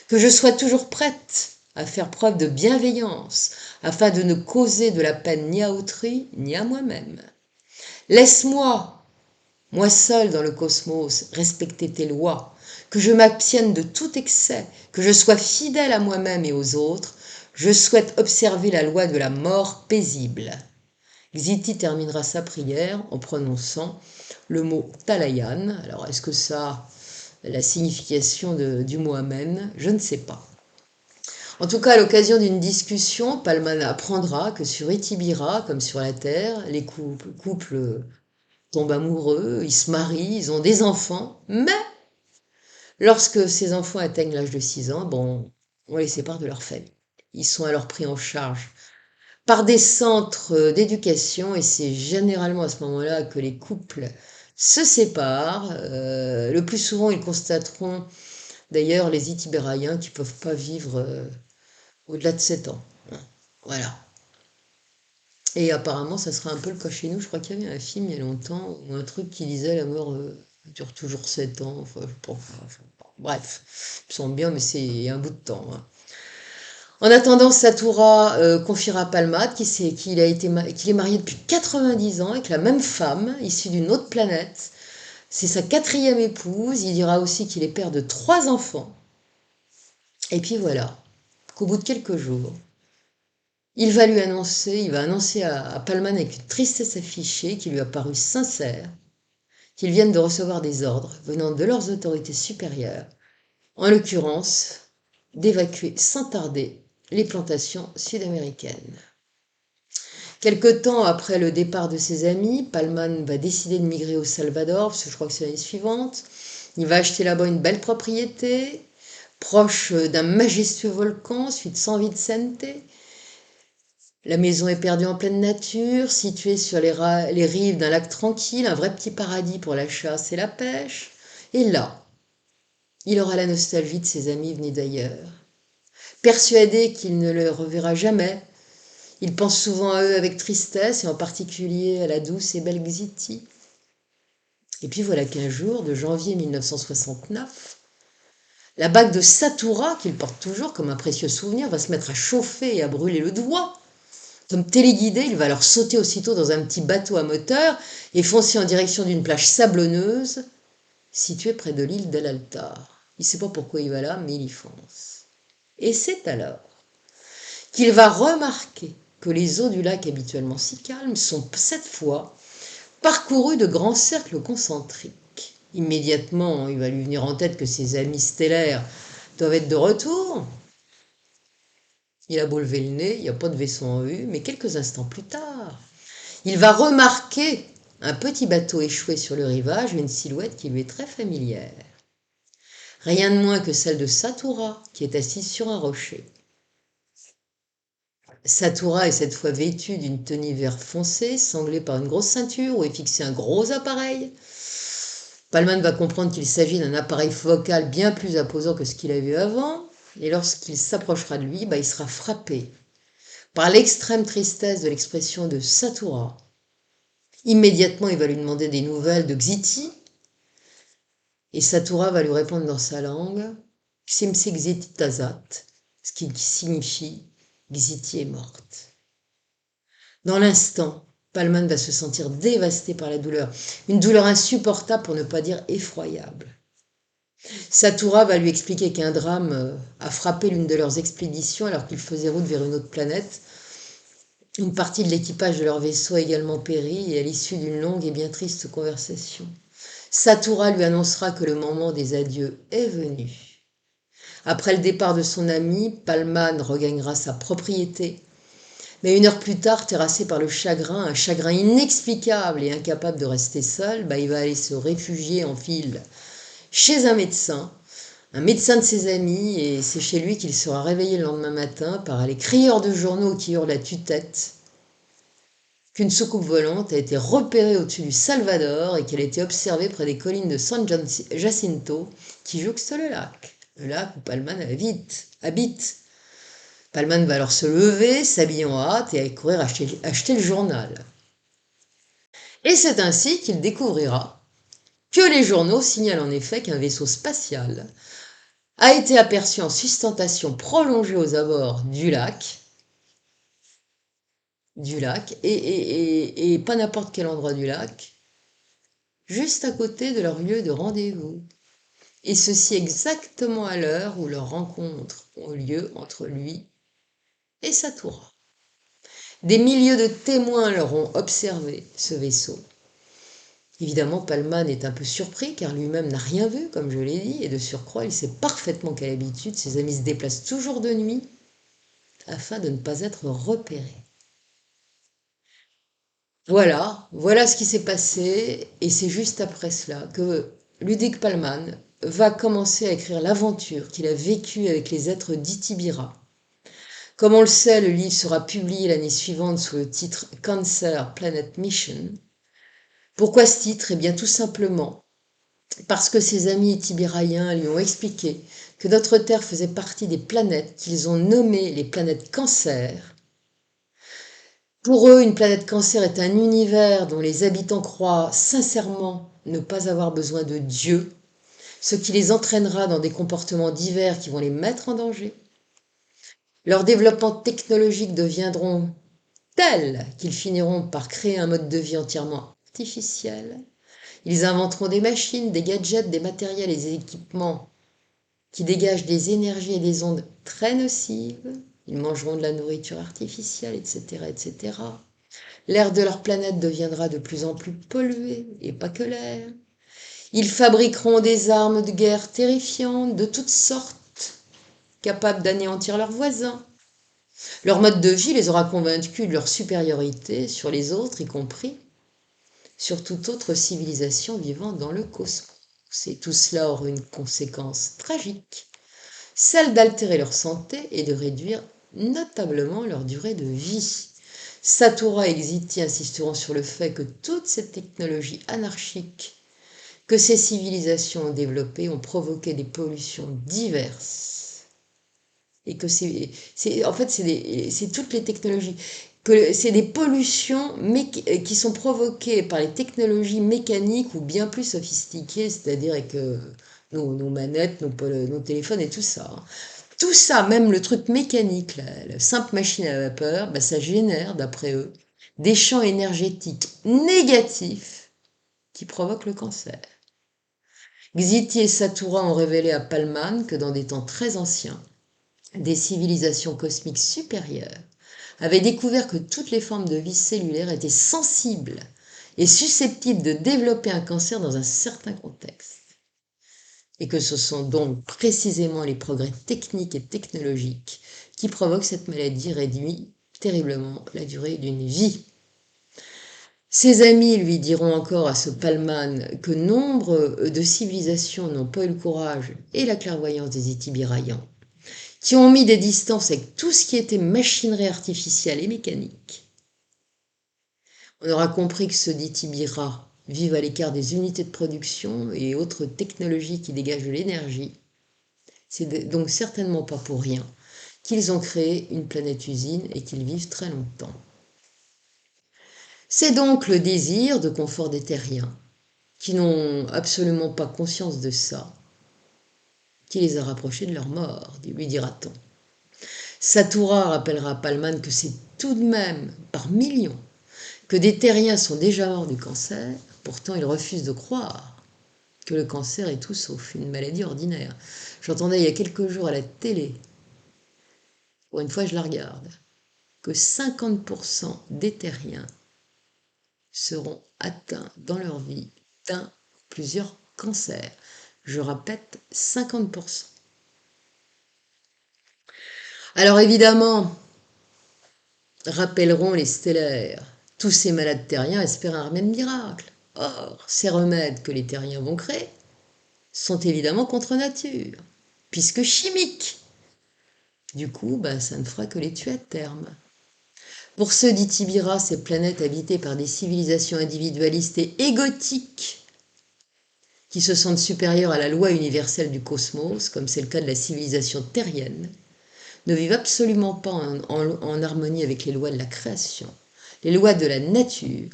Que je sois toujours prête à faire preuve de bienveillance, afin de ne causer de la peine ni à autrui, ni à moi-même. Laisse-moi, moi seul dans le cosmos, respecter tes lois, que je m'abstienne de tout excès, que je sois fidèle à moi-même et aux autres. Je souhaite observer la loi de la mort paisible. Xiti terminera sa prière en prononçant le mot Talayan. Alors, est-ce que ça a la signification du mot Amen? Je ne sais pas. En tout cas, à l'occasion d'une discussion, Palman apprendra que sur Itibira, comme sur la Terre, les couples tombent amoureux, ils se marient, ils ont des enfants, mais lorsque ces enfants atteignent l'âge de 6 ans, bon, on les sépare de leur famille. Ils sont alors pris en charge par des centres d'éducation et c'est généralement à ce moment-là que les couples se séparent. Le plus souvent, ils constateront d'ailleurs les Itibéraïens qui ne peuvent pas vivre au-delà de 7 ans. Voilà. Et apparemment, ça sera un peu le cas chez nous. Je crois qu'il y avait un film il y a longtemps, ou un truc qui disait la mort dure toujours 7 ans. Enfin, je pense, enfin, bref, il me semble bien, mais c'est un bout de temps. Hein. En attendant, Satura confiera à Palmade qu'il est marié depuis 90 ans avec la même femme, issue d'une autre planète. C'est sa quatrième épouse. Il dira aussi qu'il est père de 3 enfants. Et puis voilà, qu'au bout de quelques jours, il va annoncer à Palman avec une tristesse affichée qui lui a paru sincère, qu'ils viennent de recevoir des ordres venant de leurs autorités supérieures, en l'occurrence d'évacuer sans tarder les plantations sud-américaines. Quelque temps après le départ de ses amis, Palman va décider de migrer au Salvador, parce que je crois que c'est l'année suivante. Il va acheter là-bas une belle propriété, proche d'un majestueux volcan, celui de San Vicente. La maison est perdue en pleine nature, située sur les rives d'un lac tranquille, un vrai petit paradis pour la chasse et la pêche. Et là, il aura la nostalgie de ses amis venus d'ailleurs. Persuadé qu'il ne les reverra jamais, il pense souvent à eux avec tristesse, et en particulier à la douce et belle Xiti. Et puis voilà qu'un jour, de janvier 1969, la bague de Satura, qu'il porte toujours comme un précieux souvenir, va se mettre à chauffer et à brûler le doigt. Comme téléguidé, il va alors sauter aussitôt dans un petit bateau à moteur et foncer en direction d'une plage sablonneuse située près de l'île d'El Altar. Il ne sait pas pourquoi il va là, mais il y fonce. Et c'est alors qu'il va remarquer que les eaux du lac habituellement si calmes sont cette fois parcourues de grands cercles concentriques. Immédiatement, il va lui venir en tête que ses amis stellaires doivent être de retour. Il a beau lever le nez, il n'y a pas de vaisseau en vue, mais quelques instants plus tard, il va remarquer un petit bateau échoué sur le rivage et une silhouette qui lui est très familière. Rien de moins que celle de Satura, qui est assise sur un rocher. Satura est cette fois vêtue d'une tenue vert foncé, sanglée par une grosse ceinture où est fixé un gros appareil. Palman va comprendre qu'il s'agit d'un appareil vocal bien plus imposant que ce qu'il a vu avant, et lorsqu'il s'approchera de lui, il sera frappé par l'extrême tristesse de l'expression de Satura. Immédiatement, il va lui demander des nouvelles de Xiti, et Satura va lui répondre dans sa langue Ximse Xiti Tazat, ce qui signifie Xiti est morte. Dans l'instant, Palman va se sentir dévasté par la douleur, une douleur insupportable pour ne pas dire effroyable. Satura va lui expliquer qu'un drame a frappé l'une de leurs expéditions alors qu'ils faisaient route vers une autre planète. Une partie de l'équipage de leur vaisseau a également péri et à l'issue d'une longue et bien triste conversation, Satura lui annoncera que le moment des adieux est venu. Après le départ de son ami, Palman regagnera sa propriété. Mais 1 heure plus tard, terrassé par le chagrin, un chagrin inexplicable et incapable de rester seul, il va aller se réfugier en file chez un médecin de ses amis, et c'est chez lui qu'il sera réveillé le lendemain matin par les crieurs de journaux qui hurlent à tue-tête qu'une soucoupe volante a été repérée au-dessus du Salvador et qu'elle a été observée près des collines de San Jacinto qui jouxtent le lac où Palman habite. Palman va alors se lever, s'habiller en hâte et aller courir acheter le journal. Et c'est ainsi qu'il découvrira que les journaux signalent en effet qu'un vaisseau spatial a été aperçu en sustentation prolongée aux abords du lac, et pas n'importe quel endroit du lac, juste à côté de leur lieu de rendez-vous. Et ceci exactement à l'heure où leur rencontre a lieu entre lui et Satura. Des milliers de témoins leur ont observé ce vaisseau. Évidemment, Palman est un peu surpris car lui-même n'a rien vu, comme je l'ai dit, et de surcroît, il sait parfaitement qu'à l'habitude, ses amis se déplacent toujours de nuit afin de ne pas être repérés. Voilà ce qui s'est passé, et c'est juste après cela que Ludig Palman va commencer à écrire l'aventure qu'il a vécue avec les êtres d'Itibira. Comme on le sait, le livre sera publié l'année suivante sous le titre Cancer Planet Mission. Pourquoi ce titre? Eh bien tout simplement parce que ses amis itibiraïens lui ont expliqué que notre Terre faisait partie des planètes qu'ils ont nommées les planètes Cancer. Pour eux, une planète Cancer est un univers dont les habitants croient sincèrement ne pas avoir besoin de Dieu, ce qui les entraînera dans des comportements divers qui vont les mettre en danger. Leurs développements technologiques deviendront tels qu'ils finiront par créer un mode de vie entièrement artificiel. Ils inventeront des machines, des gadgets, des matériels et des équipements qui dégagent des énergies et des ondes très nocives. Ils mangeront de la nourriture artificielle, etc., etc. L'air de leur planète deviendra de plus en plus pollué, et pas que l'air. Ils fabriqueront des armes de guerre terrifiantes, de toutes sortes, capables d'anéantir leurs voisins. Leur mode de vie les aura convaincus de leur supériorité sur les autres, y compris sur toute autre civilisation vivant dans le cosmos. Et tout cela aura une conséquence tragique, celle d'altérer leur santé et de réduire notablement leur durée de vie. Satura et Xiti insisteront sur le fait que toutes ces technologies anarchiques que ces civilisations ont développées ont provoqué des pollutions diverses. Et que c'est toutes les technologies, que c'est des pollutions qui sont provoquées par les technologies mécaniques ou bien plus sophistiquées, c'est-à-dire avec nos manettes, nos téléphones et tout ça. Tout ça, même le truc mécanique, la simple machine à vapeur, bah, ça génère, d'après eux, des champs énergétiques négatifs qui provoquent le cancer. Xiti et Satura ont révélé à Palman que dans des temps très anciens, des civilisations cosmiques supérieures avaient découvert que toutes les formes de vie cellulaire étaient sensibles et susceptibles de développer un cancer dans un certain contexte. Et que ce sont donc précisément les progrès techniques et technologiques qui provoquent cette maladie, réduit terriblement la durée d'une vie. Ses amis lui diront encore à ce Palman que nombre de civilisations n'ont pas eu le courage et la clairvoyance des Itibiraïens, qui ont mis des distances avec tout ce qui était machinerie artificielle et mécanique. On aura compris que ceux d'Itibira vivent à l'écart des unités de production et autres technologies qui dégagent de l'énergie. C'est donc certainement pas pour rien qu'ils ont créé une planète-usine et qu'ils vivent très longtemps. C'est donc le désir de confort des terriens, qui n'ont absolument pas conscience de ça, qui les a rapprochés de leur mort, lui dira-t-on. Satura rappellera à Palman que c'est tout de même par millions que des terriens sont déjà morts du cancer, pourtant ils refusent de croire que le cancer est tout sauf une maladie ordinaire. J'entendais il y a quelques jours à la télé, pour une fois je la regarde, que 50% des terriens seront atteints dans leur vie d'un ou plusieurs cancers. Je répète, 50%. Alors évidemment, rappelleront les stellaires, tous ces malades terriens espèrent un remède miracle. Or, ces remèdes que les terriens vont créer sont évidemment contre nature, puisque chimiques. Du coup, ça ne fera que les tuer à terme. Pour ceux d'Itibira, ces planètes habitées par des civilisations individualistes et égotiques, qui se sentent supérieures à la loi universelle du cosmos, comme c'est le cas de la civilisation terrienne, ne vivent absolument pas en harmonie avec les lois de la création, les lois de la nature.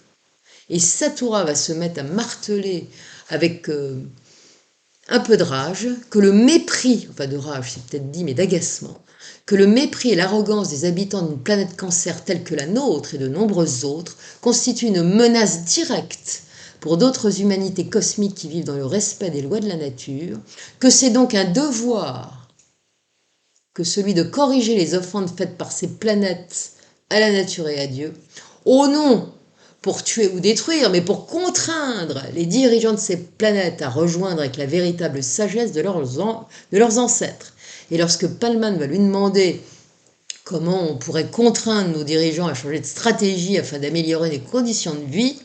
Et Satura va se mettre à marteler avec un peu de rage, que le mépris, enfin de rage c'est peut-être dit, mais d'agacement, que le mépris et l'arrogance des habitants d'une planète cancer telle que la nôtre et de nombreuses autres constituent une menace directe pour d'autres humanités cosmiques qui vivent dans le respect des lois de la nature, que c'est donc un devoir que celui de corriger les offrandes faites par ces planètes à la nature et à Dieu, au nom pour tuer ou détruire, mais pour contraindre les dirigeants de ces planètes à rejoindre avec la véritable sagesse de leurs ancêtres. Et lorsque Palman va lui demander comment on pourrait contraindre nos dirigeants à changer de stratégie afin d'améliorer les conditions de vie,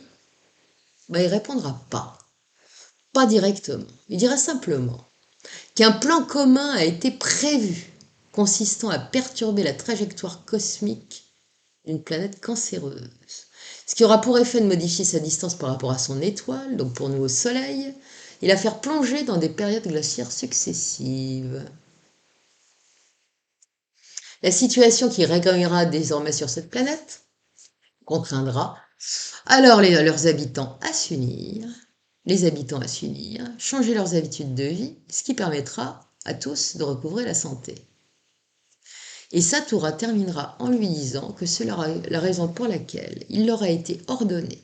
ben il répondra pas directement. Il dira simplement qu'un plan commun a été prévu, consistant à perturber la trajectoire cosmique d'une planète cancéreuse, ce qui aura pour effet de modifier sa distance par rapport à son étoile, donc pour nous au Soleil, et la faire plonger dans des périodes glaciaires successives. La situation qui régnera désormais sur cette planète contraindra alors leurs habitants à s'unir, changer leurs habitudes de vie, ce qui permettra à tous de recouvrer la santé. Et Satura terminera en lui disant que c'est la raison pour laquelle il leur a été ordonné,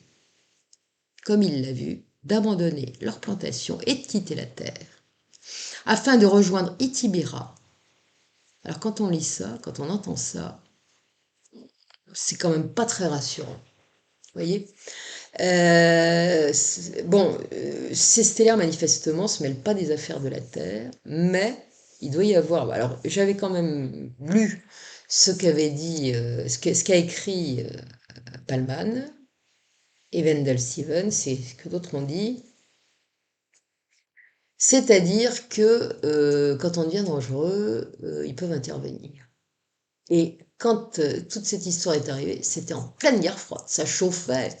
comme il l'a vu, d'abandonner leur plantation et de quitter la terre, afin de rejoindre Itibira. Alors quand on lit ça, quand on entend ça, c'est quand même pas très rassurant. Vous voyez ces stellaires manifestement se mêlent pas des affaires de la Terre, mais il doit y avoir. Alors j'avais quand même lu ce qu'avait dit, ce qu'a écrit Palman et Wendell Stevens, c'est ce que d'autres ont dit. C'est-à-dire que quand on devient dangereux, ils peuvent intervenir. Et quand toute cette histoire est arrivée, c'était en pleine guerre froide, ça chauffait.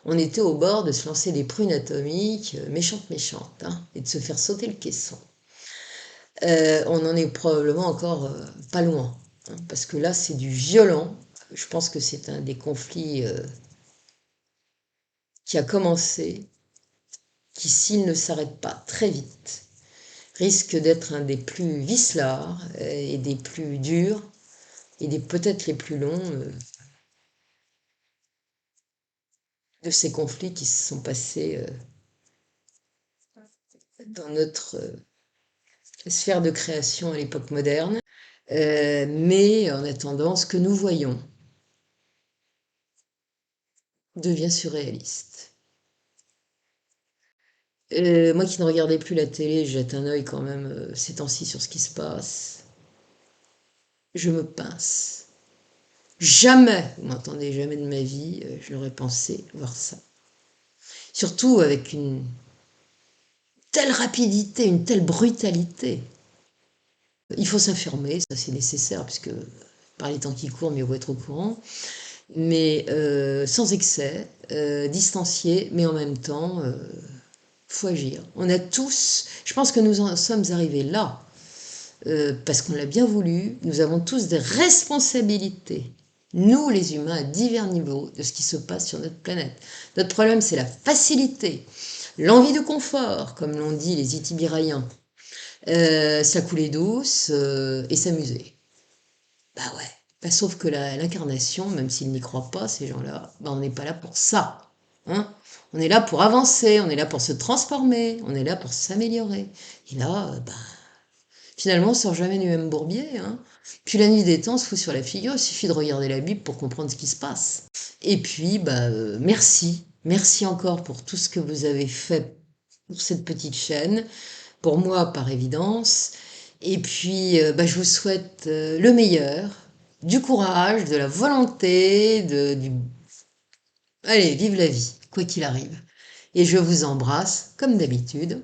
On était au bord de se lancer des prunes atomiques, méchantes, hein, et de se faire sauter le caisson. On en est probablement encore pas loin, hein, parce que là, c'est du violent. Je pense que c'est un des conflits qui a commencé, qui, s'il ne s'arrête pas très vite, risque d'être un des plus vicelards et des plus durs, et des peut-être les plus longs de ces conflits qui se sont passés dans notre sphère de création à l'époque moderne. Mais en attendant, ce que nous voyons devient surréaliste. Moi qui ne regardais plus la télé, je jette un œil quand même ces temps-ci sur ce qui se passe. Je me pince. Jamais, vous m'entendez, jamais de ma vie, je n'aurais pensé voir ça. Surtout avec une telle rapidité, une telle brutalité. Il faut s'informer, ça c'est nécessaire, puisque par les temps qui courent, mieux vaut être au courant. Mais sans excès, distancié, mais en même temps, faut agir. On a tous, je pense que nous en sommes arrivés là, parce qu'on l'a bien voulu, nous avons tous des responsabilités, nous les humains, à divers niveaux, de ce qui se passe sur notre planète. Notre problème, c'est la facilité, l'envie de confort, comme l'ont dit les Itibiraïens, ça coulait douce et s'amuser. Bah ouais. Bah, sauf que l'incarnation, même s'ils n'y croient pas, ces gens-là, bah on n'est pas là pour ça. Hein, on est là pour avancer, on est là pour se transformer, on est là pour s'améliorer. Et là, bah, finalement, on sort jamais du même bourbier. Hein. Puis la nuit des temps, on se fout sur la figure, il suffit de regarder la Bible pour comprendre ce qui se passe. Et puis, bah, merci. Merci encore pour tout ce que vous avez fait pour cette petite chaîne. Pour moi, par évidence. Et puis, bah, je vous souhaite le meilleur, du courage, de la volonté, du... Allez, vive la vie, quoi qu'il arrive. Et je vous embrasse, comme d'habitude,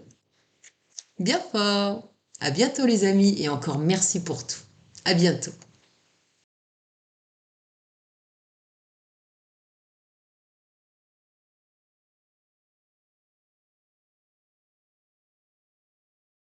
bien fort. À bientôt les amis, et encore merci pour tout. À bientôt.